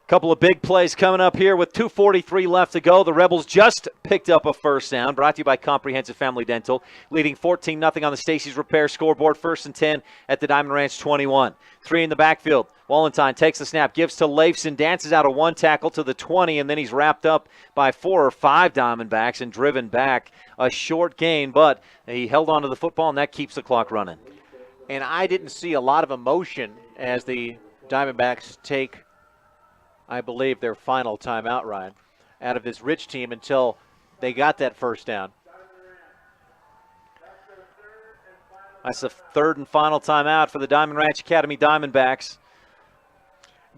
Couple of big plays coming up here with 2:43 left to go. The Rebels just picked up a first down, brought to you by Comprehensive Family Dental, leading 14-0 on the Stacy's Repair scoreboard, 1st and 10 at the Diamond Ranch 21. 3 in the backfield. Wallenstein takes the snap, gives to Leifson, dances out of one tackle to the 20, and then he's wrapped up by 4 or 5 Diamondbacks and driven back. A short gain, but he held on to the football, and that keeps the clock running. And I didn't see a lot of emotion as the Diamondbacks take, I believe, their final timeout, Ryan, out of this Rich team until they got that first down. That's the 3rd and final timeout for the Diamond Ranch Academy Diamondbacks.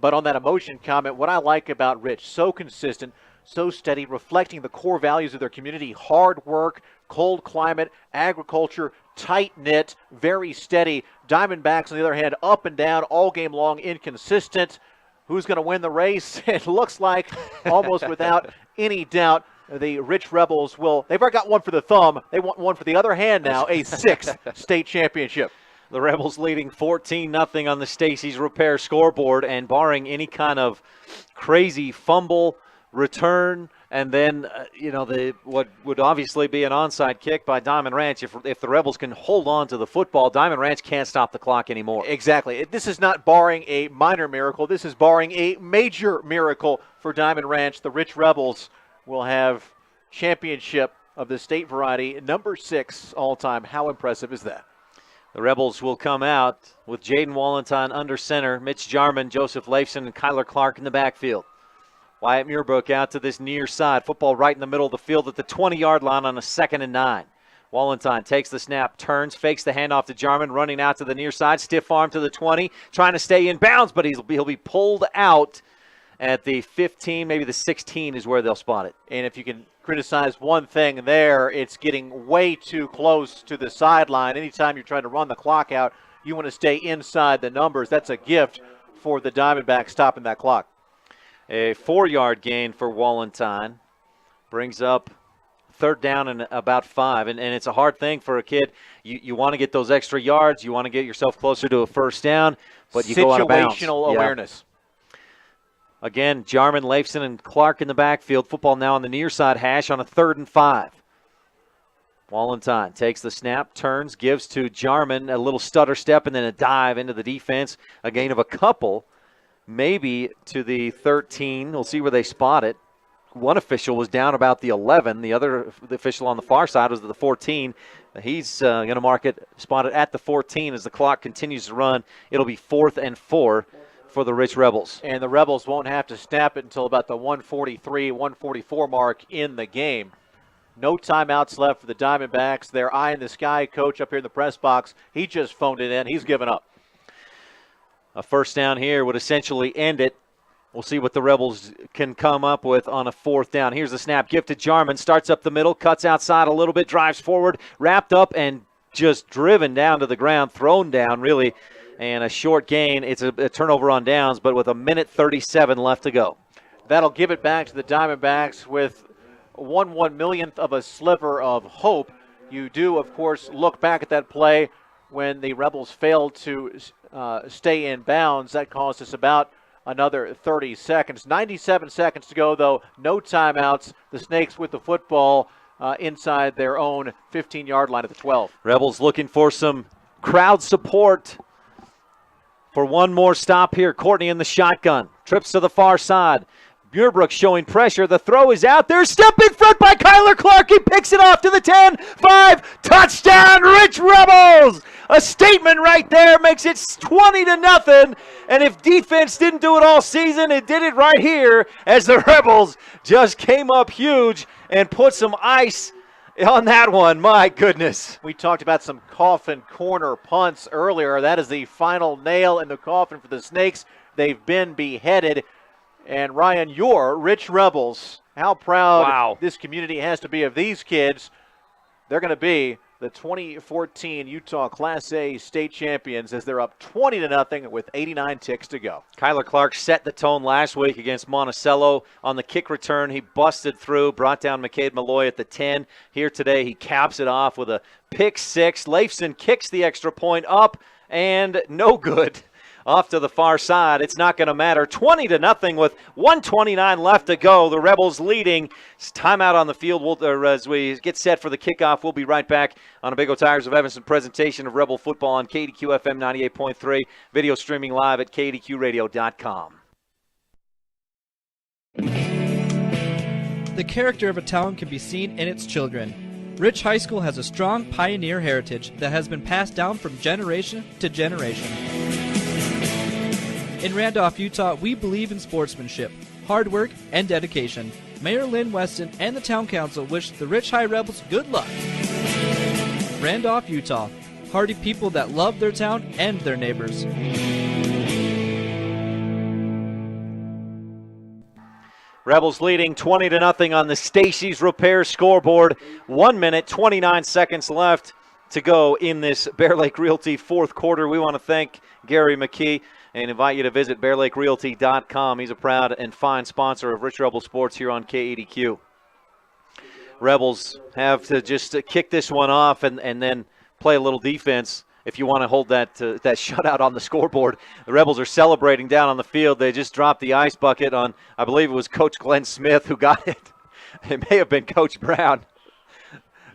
But on that emotion comment, what I like about Rich, so consistent, so steady, reflecting the core values of their community: hard work, cold climate, agriculture, tight-knit, very steady. Diamondbacks, on the other hand, up and down all game long, inconsistent. Who's going to win the race? It looks like, almost without any doubt, the Rich Rebels will. They've already got one for the thumb. They want one for the other hand now, a 6th state championship. The Rebels leading 14-0 on the Stacy's Repair scoreboard, and barring any kind of crazy fumble, return, and then what would obviously be an onside kick by Diamond Ranch. If the Rebels can hold on to the football, Diamond Ranch can't stop the clock anymore. Exactly. This is not barring a minor miracle. This is barring a major miracle for Diamond Ranch. The Rich Rebels will have championship of the state variety, number 6 all-time. How impressive is that? The Rebels will come out with Jaden Wallenstein under center, Mitch Jarman, Joseph Leifson, and Kyler Clark in the backfield. Wyatt Muirbrook out to this near side. Football right in the middle of the field at the 20-yard line on a 2nd and 9. Wallenstein takes the snap, turns, fakes the handoff to Jarman, running out to the near side, stiff arm to the 20, trying to stay in bounds, but he'll be pulled out at the 15, maybe the 16 is where they'll spot it. And if you can criticize one thing there, it's getting way too close to the sideline. Anytime you're trying to run the clock out, you want to stay inside the numbers. That's a gift for the Diamondbacks stopping that clock. A 4-yard gain for Wallenstein brings up 3rd down and about 5. And it's a hard thing for a kid. You want to get those extra yards. You want to get yourself closer to a first down, but you go out of bounds. Situational awareness. Again, Jarman, Leifson, and Clark in the backfield. Football now on the near side hash on a 3rd and 5. Wallenstein takes the snap, turns, gives to Jarman, a little stutter step, and then a dive into the defense. A gain of a couple, maybe to the 13. We'll see where they spot it. One official was down about the 11. The other official on the far side was at the 14. He's going to spot it at the 14 as the clock continues to run. It'll be 4th and 4 for the Rich Rebels. And the Rebels won't have to snap it until about the 143, 144 mark in the game. No timeouts left for the Diamondbacks. Their eye-in-the-sky coach up here in the press box, he just phoned it in. He's given up. A first down here would essentially end it. We'll see what the Rebels can come up with on a 4th down. Here's the snap. Give to Jarman. Starts up the middle. Cuts outside a little bit. Drives forward. Wrapped up and just driven down to the ground. Thrown down, really. And a short gain. It's a turnover on downs, but with 1:37 left to go. That'll give it back to the Diamondbacks with 1/1,000,000th of a sliver of hope. You do, of course, look back at that play when the Rebels failed to stay in bounds. That cost us about another 30 seconds. 97 seconds to go, though. No timeouts. The Snakes with the football inside their own 15-yard line at the 12. Rebels looking for some crowd support for one more stop here. Courtney in the shotgun. Trips to the far side. Muirbrook showing pressure. The throw is out there. Step in front by Kyler Clark. He picks it off to the 10, 5. Touchdown, Rich Rebels! A statement right there makes it 20-0. And if defense didn't do it all season, it did it right here as the Rebels just came up huge and put some ice on that one. My goodness. We talked about some coffin corner punts earlier. That is the final nail in the coffin for the Snakes. They've been beheaded. And Ryan, your Rich Rebels, how proud this community has to be of these kids. They're going to be the 2014 Utah Class A state champions as they're up 20-0 with 89 ticks to go. Kyler Clark set the tone last week against Monticello on the kick return. He busted through, brought down McCade Malloy at the 10. Here today, he caps it off with a pick six. Leifson kicks the extra point up, and no good. Off to the far side. It's not going to matter. 20-0 with 1:29 left to go. The Rebels leading. It's timeout on the field. As we get set for the kickoff, we'll be right back on a Big O Tigers of Evanston presentation of Rebel football on KDQ FM 98.3. Video streaming live at kdqradio.com. The character of a town can be seen in its children. Rich High School has a strong pioneer heritage that has been passed down from generation to generation. In Randolph, Utah, we believe in sportsmanship, hard work, and dedication. Mayor Lynn Weston and the Town Council wish the Rich High Rebels good luck. Randolph, Utah. Hardy people that love their town and their neighbors. Rebels leading 20-0 on the Stacy's Repair scoreboard. 1 minute, 29 seconds left to go in this Bear Lake Realty fourth quarter. We want to thank Gary McKee and invite you to visit BearLakeRealty.com. He's a proud and fine sponsor of Rich Rebel Sports here on KEDQ. Rebels have to just kick this one off and then play a little defense if you want to hold that shutout on the scoreboard. The Rebels are celebrating down on the field. They just dropped the ice bucket on, I believe it was Coach Glenn Smith who got it. It may have been Coach Brown.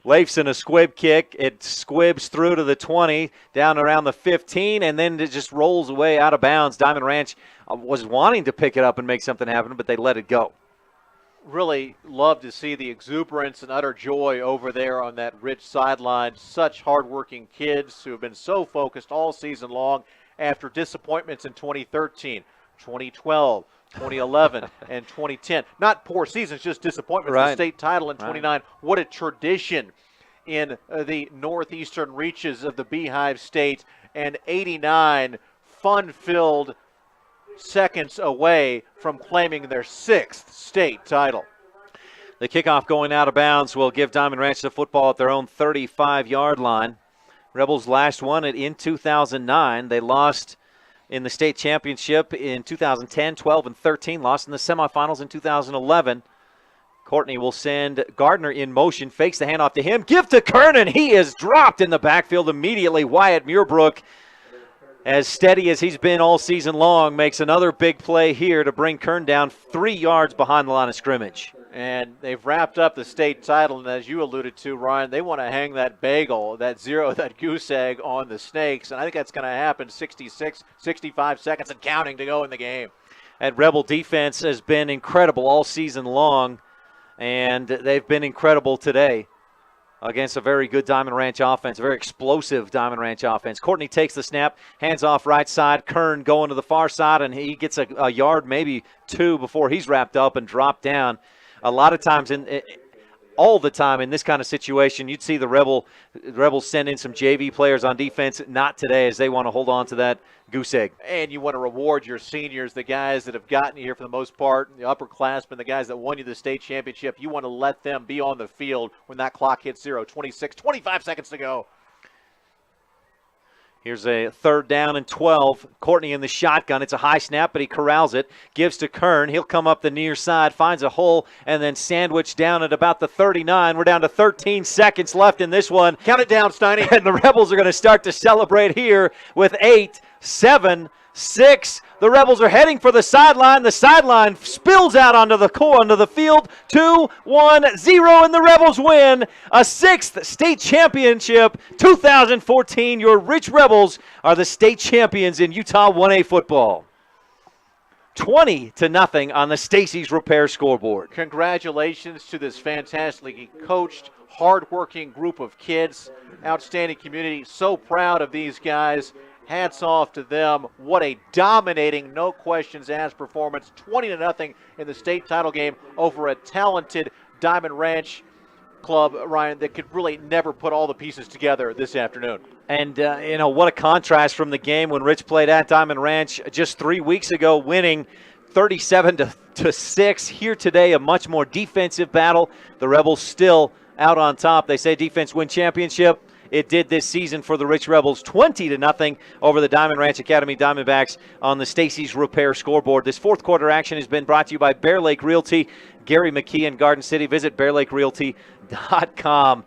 Leifson, a squib kick. It squibs through to the 20, down around the 15, and then it just rolls away out of bounds. Diamond Ranch was wanting to pick it up and make something happen, but they let it go. Really love to see the exuberance and utter joy over there on that Rich sideline. Such hardworking kids who have been so focused all season long after disappointments in 2013, 2012, 2011, and 2010. Not poor seasons, just disappointments. Right. The state title in 29. What a tradition in the northeastern reaches of the Beehive State, and 89 fun-filled seconds away from claiming their 6th state title. The kickoff going out of bounds will give Diamond Ranch the football at their own 35-yard line. Rebels last won it in 2009. They lost in the state championship in 2010, 12, and 13. Lost in the semifinals in 2011. Courtney will send Gardner in motion, fakes the handoff to him. Give to Kernan. He is dropped in the backfield immediately. Wyatt Muirbrook, as steady as he's been all season long, makes another big play here to bring Kern down 3 yards behind the line of scrimmage. And they've wrapped up the state title, and as you alluded to, Ryan, they want to hang that bagel, that goose egg on the Snakes, and I think that's going to happen 65 seconds and counting to go in the game. And Rebel defense has been incredible all season long, and they've been incredible today against a very good Diamond Ranch offense, a very explosive Diamond Ranch offense. Courtney takes the snap, hands off right side. Kern going to the far side, and he gets a yard, maybe 2, before he's wrapped up and dropped down. A lot of times, all the time in this kind of situation, you'd see the Rebels send in some JV players on defense. Not today, as they want to hold on to that goose egg. And you want to reward your seniors, the guys that have gotten you here for the most part, the upperclassmen, the guys that won you the state championship. You want to let them be on the field when that clock hits 0, 26, 25 seconds to go. Here's a 3rd down and 12. Courtney in the shotgun. It's a high snap, but he corrals it. Gives to Kern. He'll come up the near side, finds a hole, and then sandwich down at about the 39. We're down to 13 seconds left in this one. Count it down, Steiny. And the Rebels are going to start to celebrate here with 8, 7, 6. The Rebels are heading for the sideline. The sideline spills out onto the field. 2, 1, 0, and the Rebels win a 6th state championship. 2014, your Rich Rebels are the state champions in Utah 1A football. 20-0 on the Stacy's Repair scoreboard. Congratulations to this fantastically coached, hardworking group of kids, outstanding community. So proud of these guys. Hats off to them. What a dominating, no questions asked performance. 20-0 in the state title game over a talented Diamond Ranch club, Ryan, that could really never put all the pieces together this afternoon. And, what a contrast from the game when Rich played at Diamond Ranch just 3 weeks ago, winning 37-6. Here today, a much more defensive battle. The Rebels still out on top. They say defense win championship. It did this season for the Rich Rebels, 20-0 over the Diamond Ranch Academy Diamondbacks on the Stacy's Repair scoreboard. This fourth quarter action has been brought to you by Bear Lake Realty, Gary McKee in Garden City. Visit bearlakerealty.com.